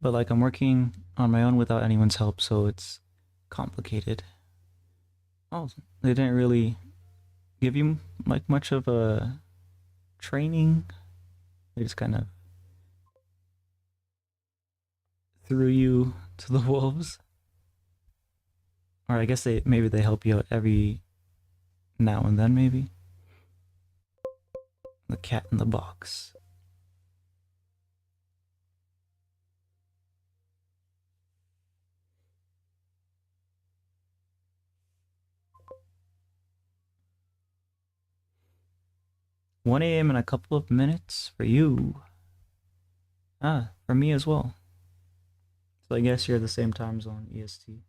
But like I'm working on my own without anyone's help, so it's complicated. Oh, they didn't really give you like much of a training. They just kind of threw you to the wolves. Or I guess they help you out every now and then maybe. The cat in the box. 1 a.m. in a couple of minutes for you. Ah, for me as well. So I guess you're the same time zone, EST.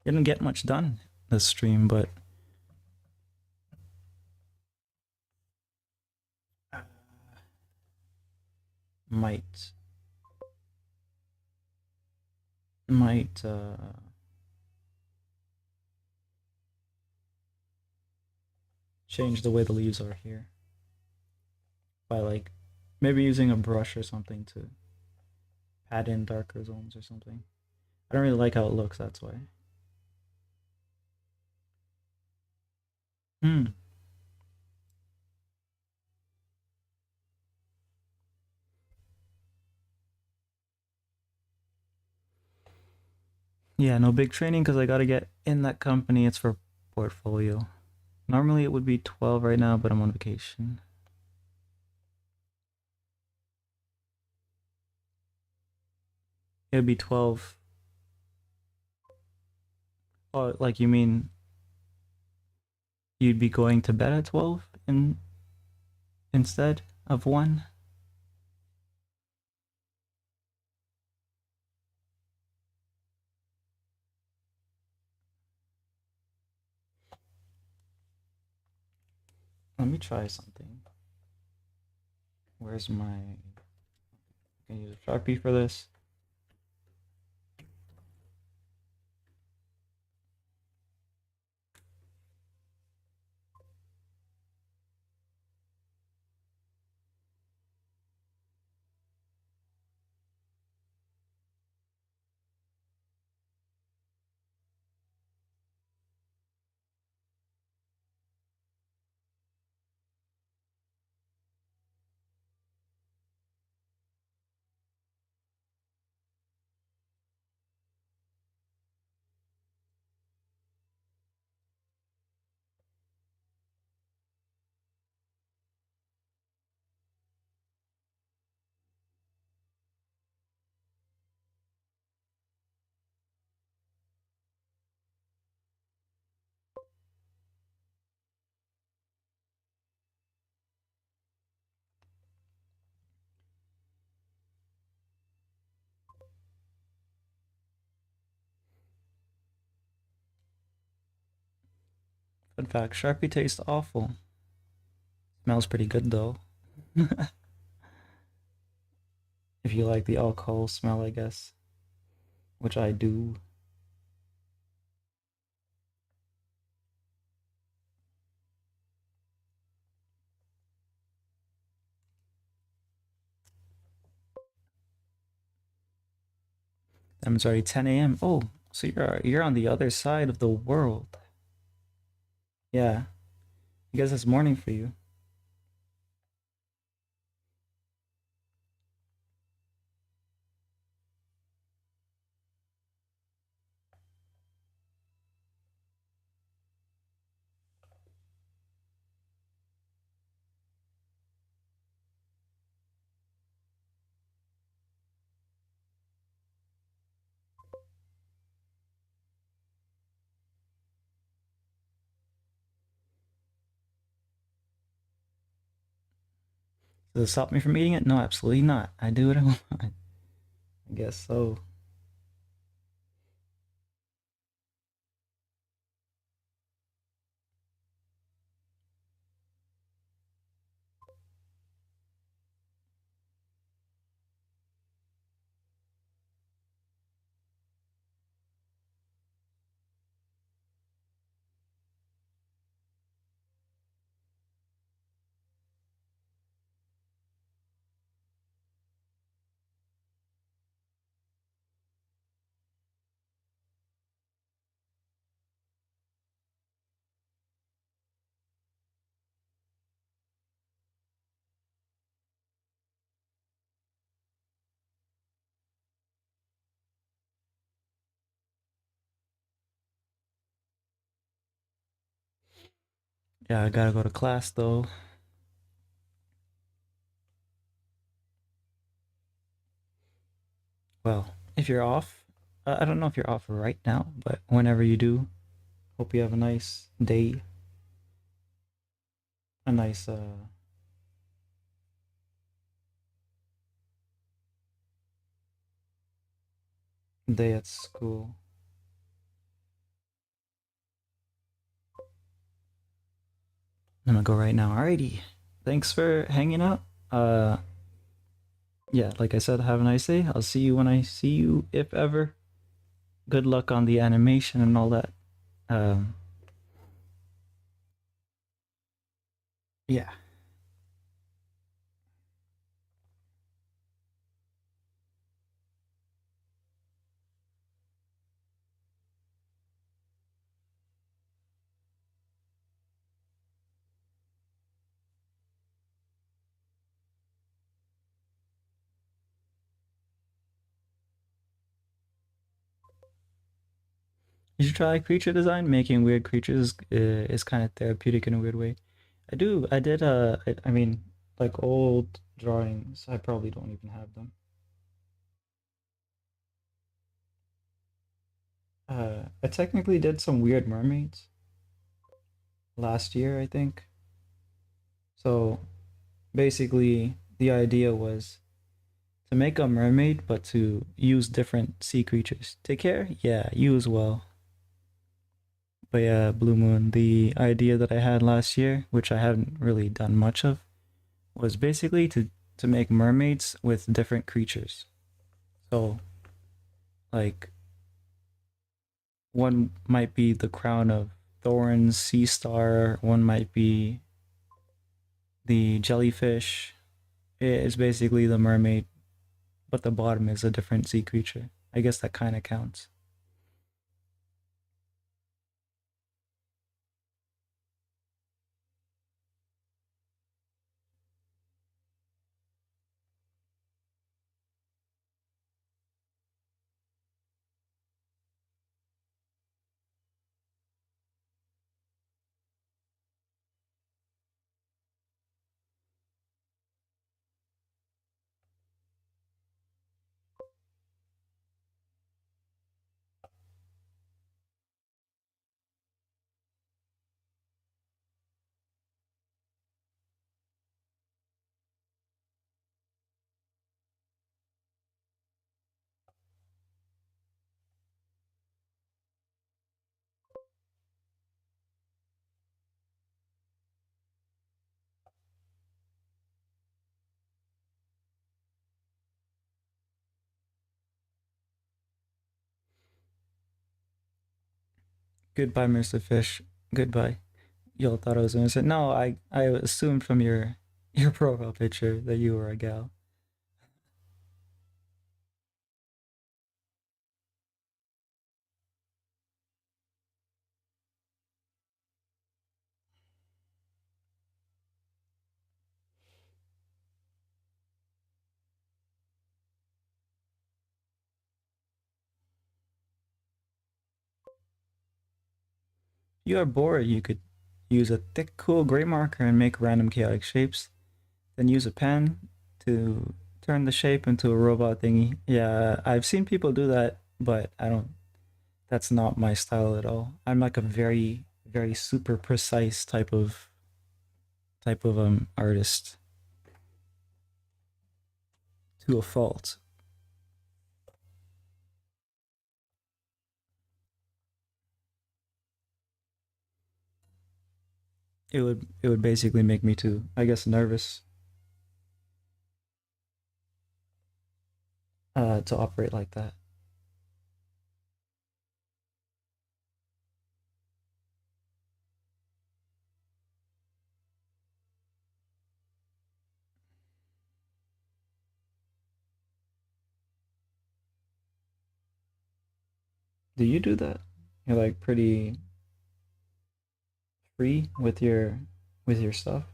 Didn't get much done this stream, but might might change the way the leaves are here by like maybe using a brush or something to add in darker zones or something. I don't really like how it looks, that's why. Hmm. Yeah, no big training because I gotta get in that company. It's for portfolio. Normally it would be 12 right now, but I'm on vacation. It'd be 12. Oh, like you mean you'd be going to bed at 12 instead of 1? Let me try something. Where's my... Can I use a Sharpie for this? Fun fact, Sharpie tastes awful. Smells pretty good though. If you like the alcohol smell, I guess. Which I do. It's already 10 a.m. Oh, so you're on the other side of the world. Yeah. I guess it's morning for you. Does it stop me from eating it? No, absolutely not. I do what I want. I guess so. Yeah, I gotta go to class though. Well, if you're off, I don't know if you're off right now, but whenever you do, hope you have a nice day, a nice day at school. I'm gonna go right now. Alrighty. Thanks for hanging out. Uh, yeah, like I said, have a nice day. I'll see you when I see you, if ever. Good luck on the animation and all that. Um, yeah. You should try creature design. Making weird creatures is kind of therapeutic in a weird way. I do. I did. I mean, like old drawings. I probably don't even have them. I technically did some weird mermaids last year, I think. So basically, the idea was to make a mermaid, but to use different sea creatures. Take care? Yeah, you as well. But yeah, Blue Moon, the idea that I had last year, which I haven't really done much of, was basically to make mermaids with different creatures. So like one might be the crown of thorns, sea star, one might be the jellyfish. It's basically the mermaid, but the bottom is a different sea creature. I guess that kind of counts. Goodbye, Mr. Fish. Goodbye. Y'all thought I was innocent. No, I assumed from your profile picture that you were a gal. You are bored. You could use a thick, cool gray marker and make random chaotic shapes. Then use a pen to turn the shape into a robot thingy. Yeah, I've seen people do that, but I don't. That's not my style at all. I'm like a very, very super precise type of artist. to a fault. It would basically make me too, I guess, nervous to operate like that. Do you do that? You're like pretty free with your stuff.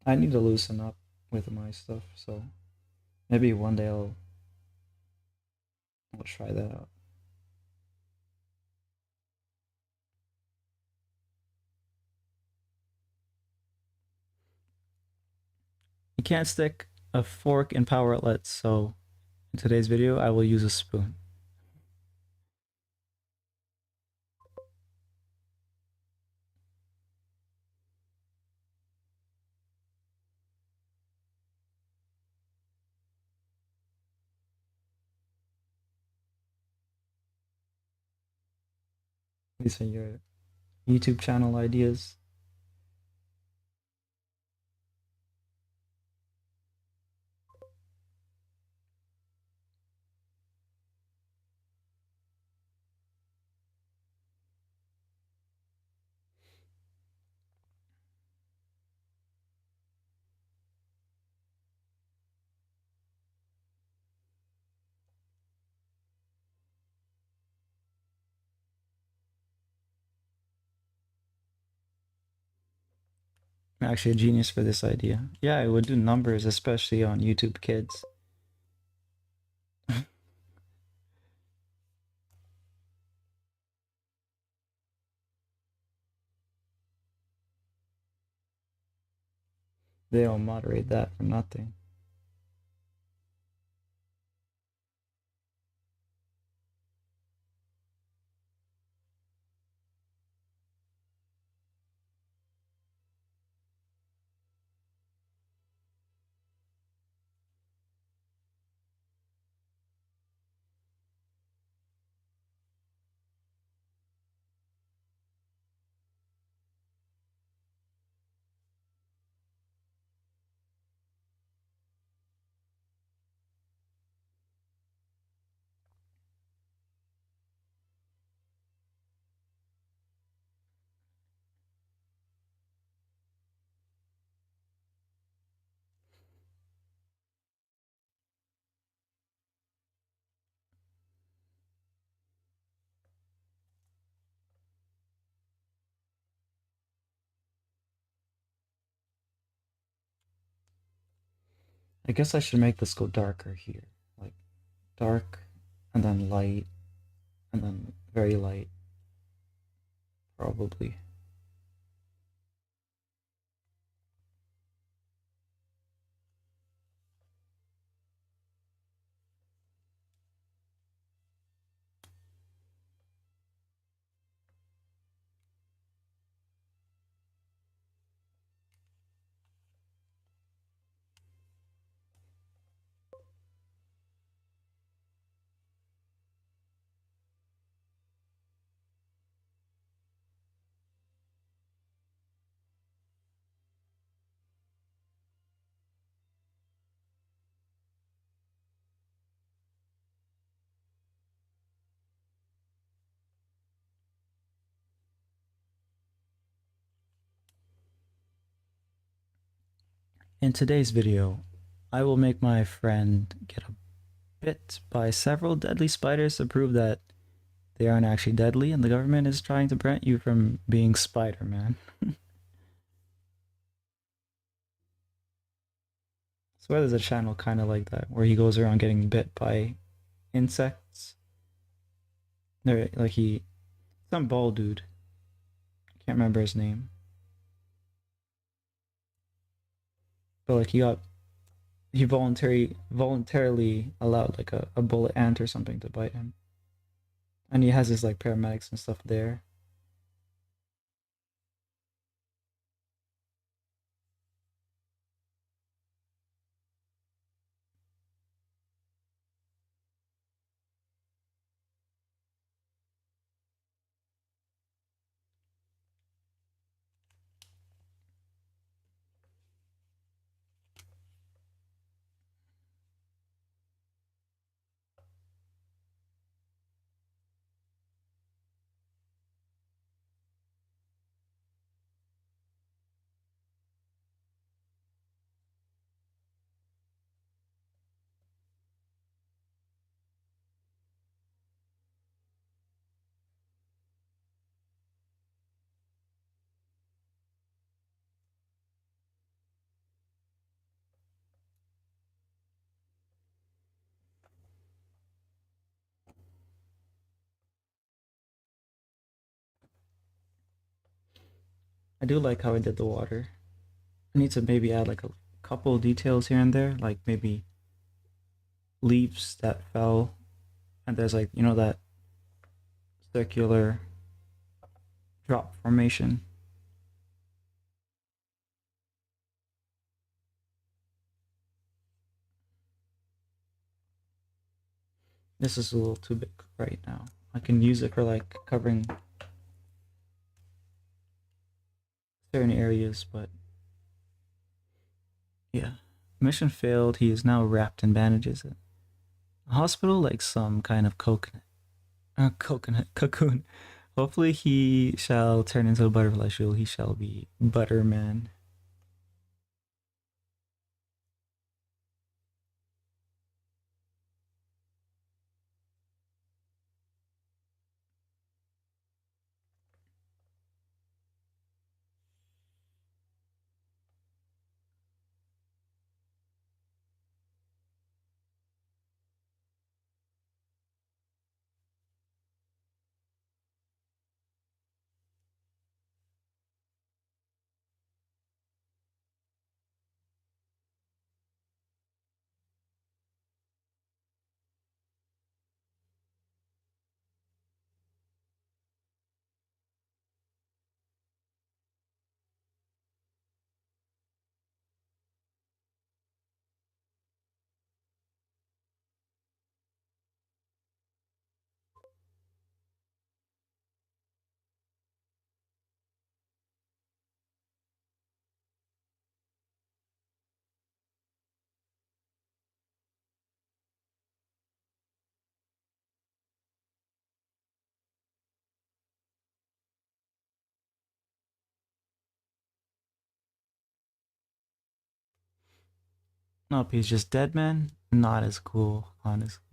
I need to loosen up with my stuff, so maybe one day I'll try that out. You can't stick a fork in power outlets, so in today's video I will use a spoon. These are your YouTube channel ideas. I'm actually a genius for this idea. Yeah, I would do numbers, especially on YouTube Kids. They don't moderate that for nothing. I guess I should make this go darker here. Like dark, and then light, and then very light, probably. In today's video, I will make my friend get bit by several deadly spiders to prove that they aren't actually deadly and the government is trying to prevent you from being Spider-Man. Swear there's a channel kind of like that where he goes around getting bit by insects. There, like some bald dude. Can't remember his name, but like he voluntarily allowed like a bullet ant or something to bite him, and he has his like paramedics and stuff there. I do like how I did the water. I need to maybe add like a couple of details here and there, like maybe leaves that fell, and there's like that circular drop formation. This is a little too big right now. I can use it for like covering certain areas, but yeah. Mission failed. He is now wrapped in bandages. A hospital like some kind of coconut cocoon. Hopefully he shall turn into a butterfly shoe. He shall be Butterman. Nope, he's just dead man. Not as cool, honestly.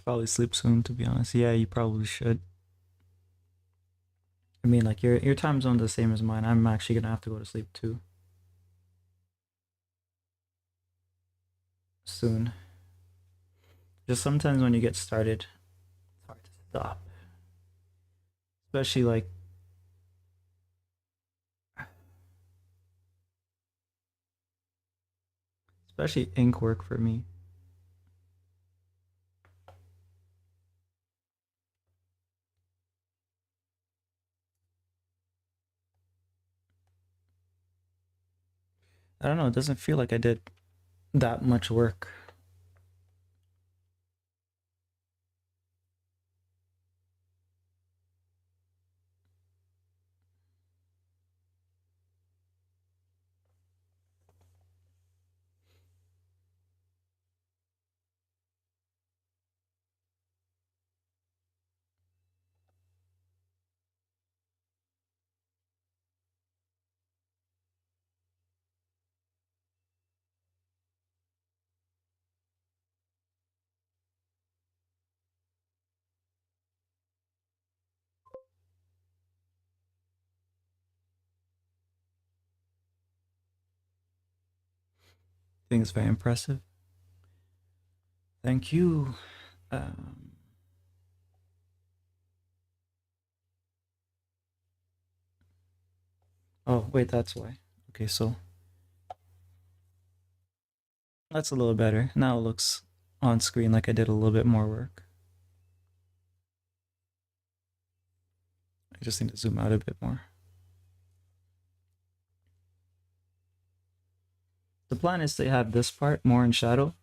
probably sleep soon, to be honest. Yeah, you probably should. I mean, like your time zone's the same as mine. I'm actually gonna have to go to sleep too soon. Just sometimes when you get started, it's hard to stop. Especially like, especially ink work for me. I don't know. It doesn't feel like I did that much work. I think it's very impressive. Thank you. Um, oh, wait, that's why. Okay, so that's a little better. Now it looks on screen like I did a little bit more work. I just need to zoom out a bit more. The plan is to have this part more in shadow,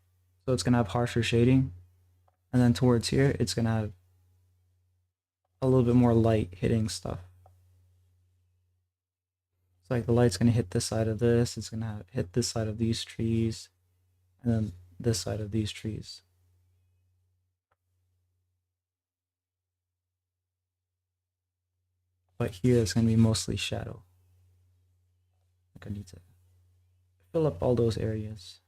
so it's gonna have harsher shading, and then towards here, it's gonna have a little bit more light hitting stuff. It's like the light's gonna hit this side of this, it's gonna hit this side of these trees, and then this side of these trees. But here it's gonna be mostly shadow. Like I need to fill up all those areas.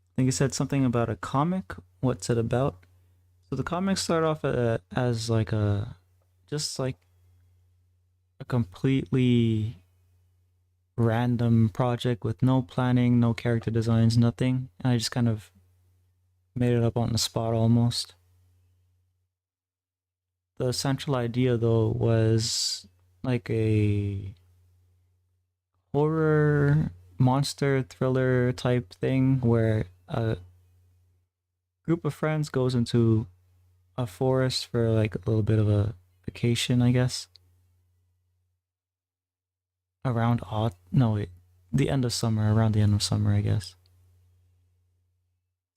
I think you said something about a comic. What's it about? So the comics start off as like just like a completely random project with no planning, no character designs, nothing. And I just kind of made it up on the spot almost. The central idea though was like a horror monster thriller type thing where a group of friends goes into a forest for like a little bit of a vacation, I guess. Around no wait, the end of summer, around the end of summer, I guess.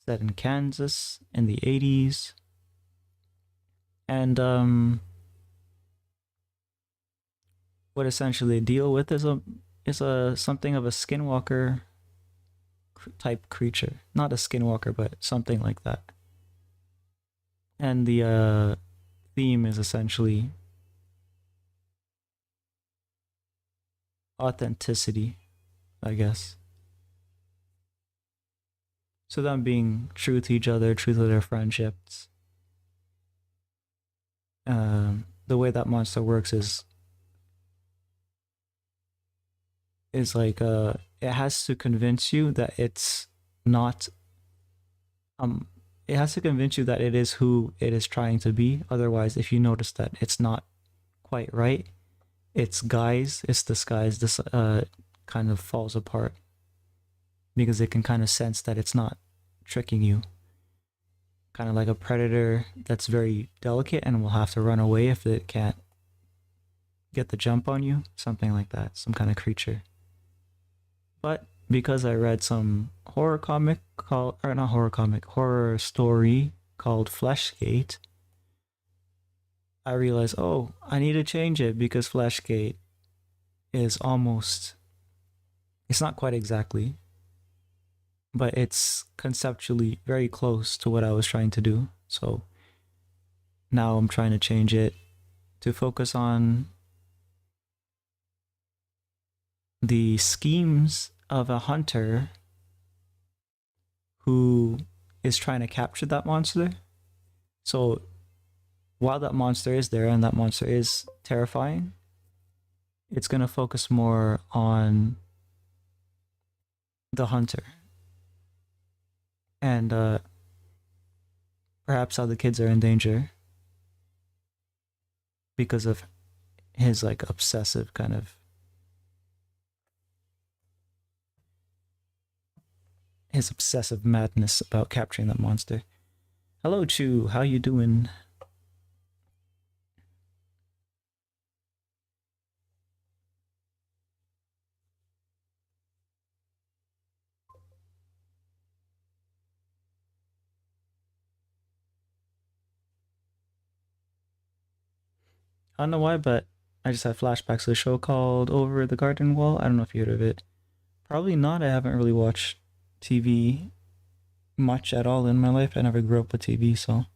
Set in Kansas in the 80s. And what essentially they deal with is a something of a skinwalker type creature. Not a skinwalker, but something like that. And the theme is essentially authenticity, I guess. So them being true to each other, true to their friendships. The way that monster works is like it has to convince you that it's not it has to convince you that it is who it is trying to be. Otherwise, if you notice that it's not quite right, its guise, its disguise, this kind of falls apart because it can kind of sense that it's not tricking you. Kind of like a predator that's very delicate and will have to run away if it can't get the jump on you, something like that, some kind of creature. But because I read some horror comic called, or not horror comic, horror story called Fleshgate, I realized, oh, I need to change it because Fleshgate is almost It's not quite exactly, but it's conceptually very close to what I was trying to do. So now I'm trying to change it to focus on the schemes of a hunter who is trying to capture that monster. So while that monster is there and that monster is terrifying, it's going to focus more on the hunter and perhaps how the kids are in danger because of his like obsessive kind of his obsessive madness about capturing that monster. Hello Chu, how you doing? I don't know why, but I just had flashbacks to a show called Over the Garden Wall. I don't know if you heard of it. Probably not. I haven't really watched TV much at all in my life. I never grew up with TV, so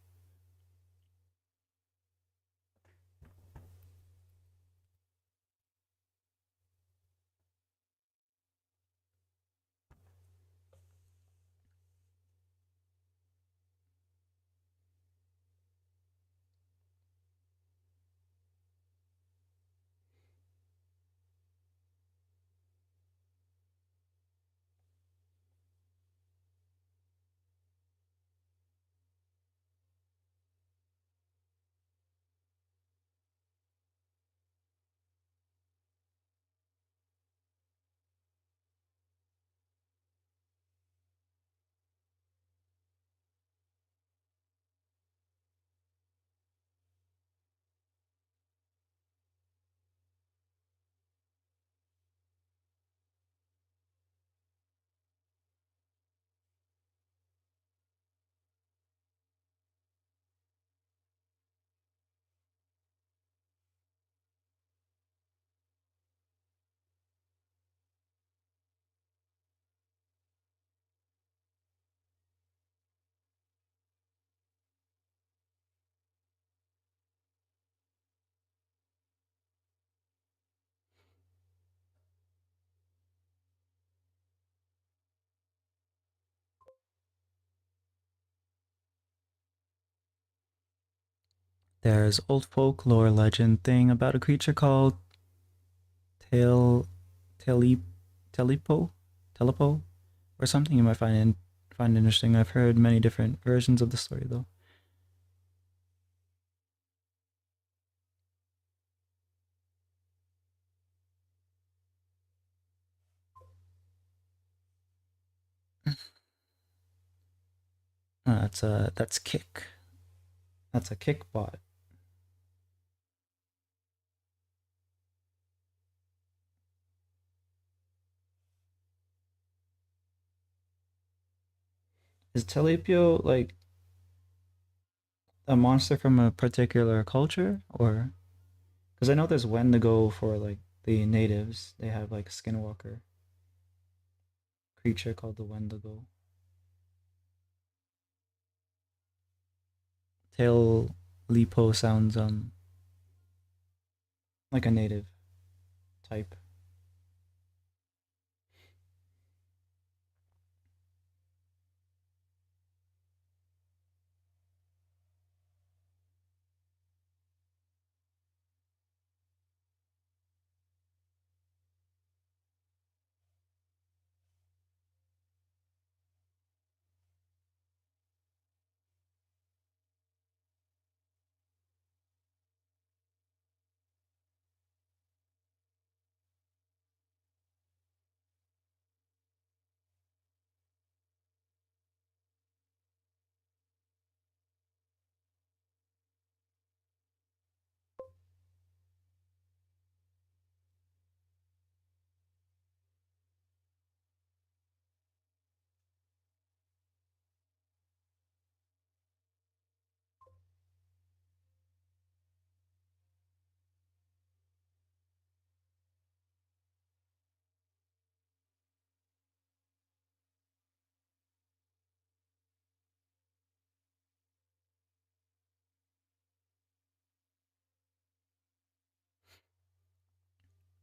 there's old folklore legend thing about a creature called Tel Tele Telepo Telepo or something you might find interesting. I've heard many different versions of the story though. That's kick. That's a kick bot. Is Telepio like a monster from a particular culture, or because I know there's Wendigo for like the natives, they have like a skinwalker creature called the Wendigo. Tail Lipo sounds like a native type.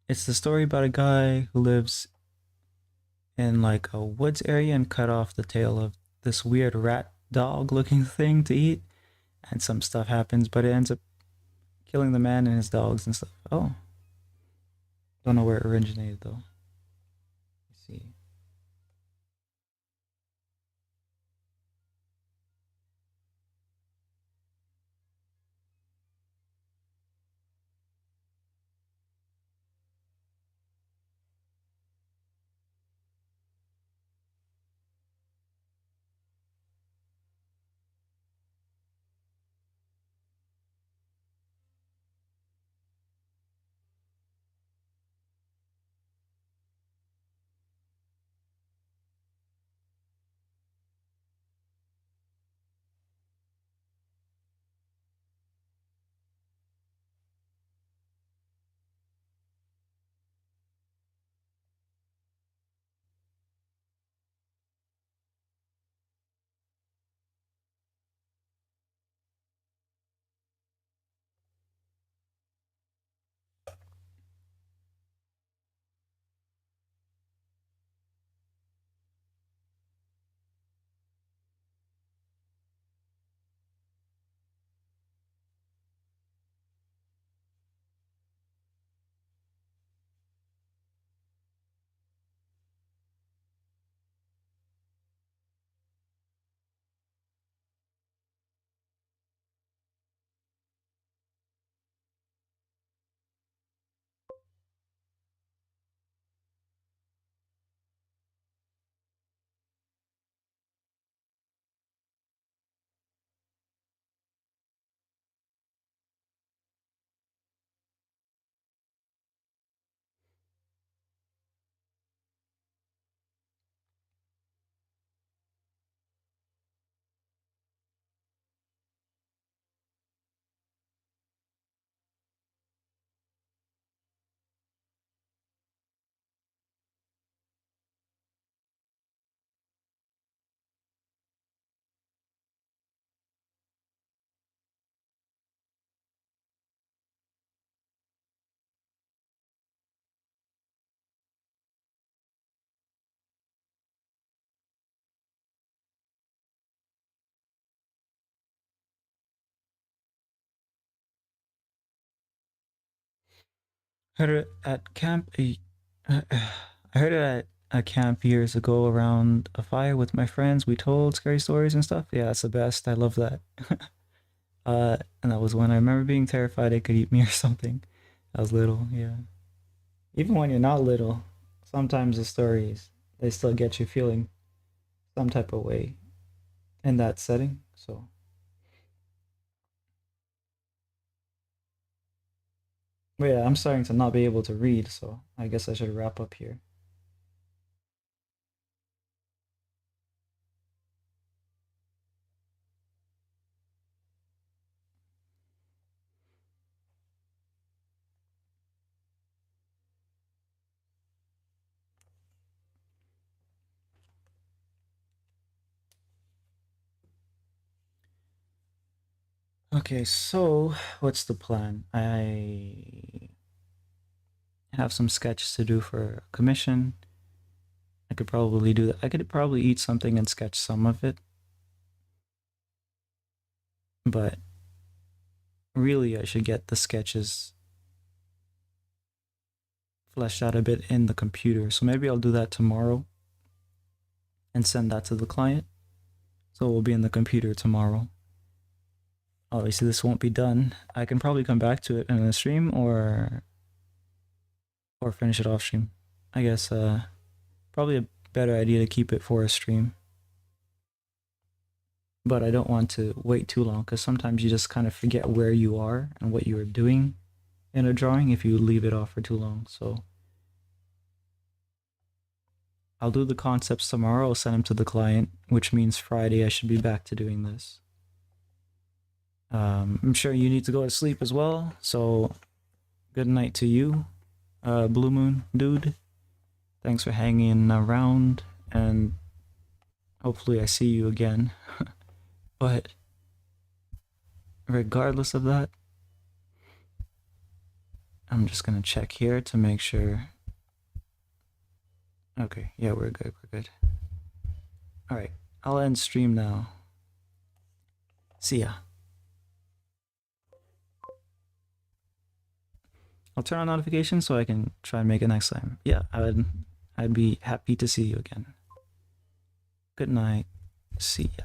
It's the story about a guy who lives in like a woods area and cut off the tail of this weird rat dog looking thing to eat, and some stuff happens, but it ends up killing the man and his dogs and stuff. Oh, don't know where it originated though. Let's see. Heard it at camp. I heard it at a camp years ago around a fire with my friends. We told scary stories and stuff. Yeah, it's the best. I love that. And that was when I remember being terrified it could eat me or something. I was little. Yeah. Even when you're not little, sometimes the stories they still get you feeling some type of way in that setting. So, but yeah, I'm starting to not be able to read. So I guess I should wrap up here. Okay, so what's the plan? I have some sketches to do for a commission. I could probably do that. I could probably eat something and sketch some of it, but really I should get the sketches fleshed out a bit in the computer. So maybe I'll do that tomorrow and send that to the client. So it will be in the computer tomorrow. Obviously this won't be done. I can probably come back to it in a stream or finish it off stream. I guess probably a better idea to keep it for a stream. But I don't want to wait too long because sometimes you just kind of forget where you are and what you are doing in a drawing if you leave it off for too long. So I'll do the concepts tomorrow. I'll send them to the client, which means Friday I should be back to doing this. I'm sure you need to go to sleep as well. So good night to you, Blue Moon dude. Thanks for hanging around, and hopefully I see you again. But regardless of that, I'm just gonna check here to make sure. Okay, yeah, we're good, we're good. All right, I'll end stream now. See ya. I'll turn on notifications so I can try and make it next time. Yeah, I'd be happy to see you again. Good night. See ya.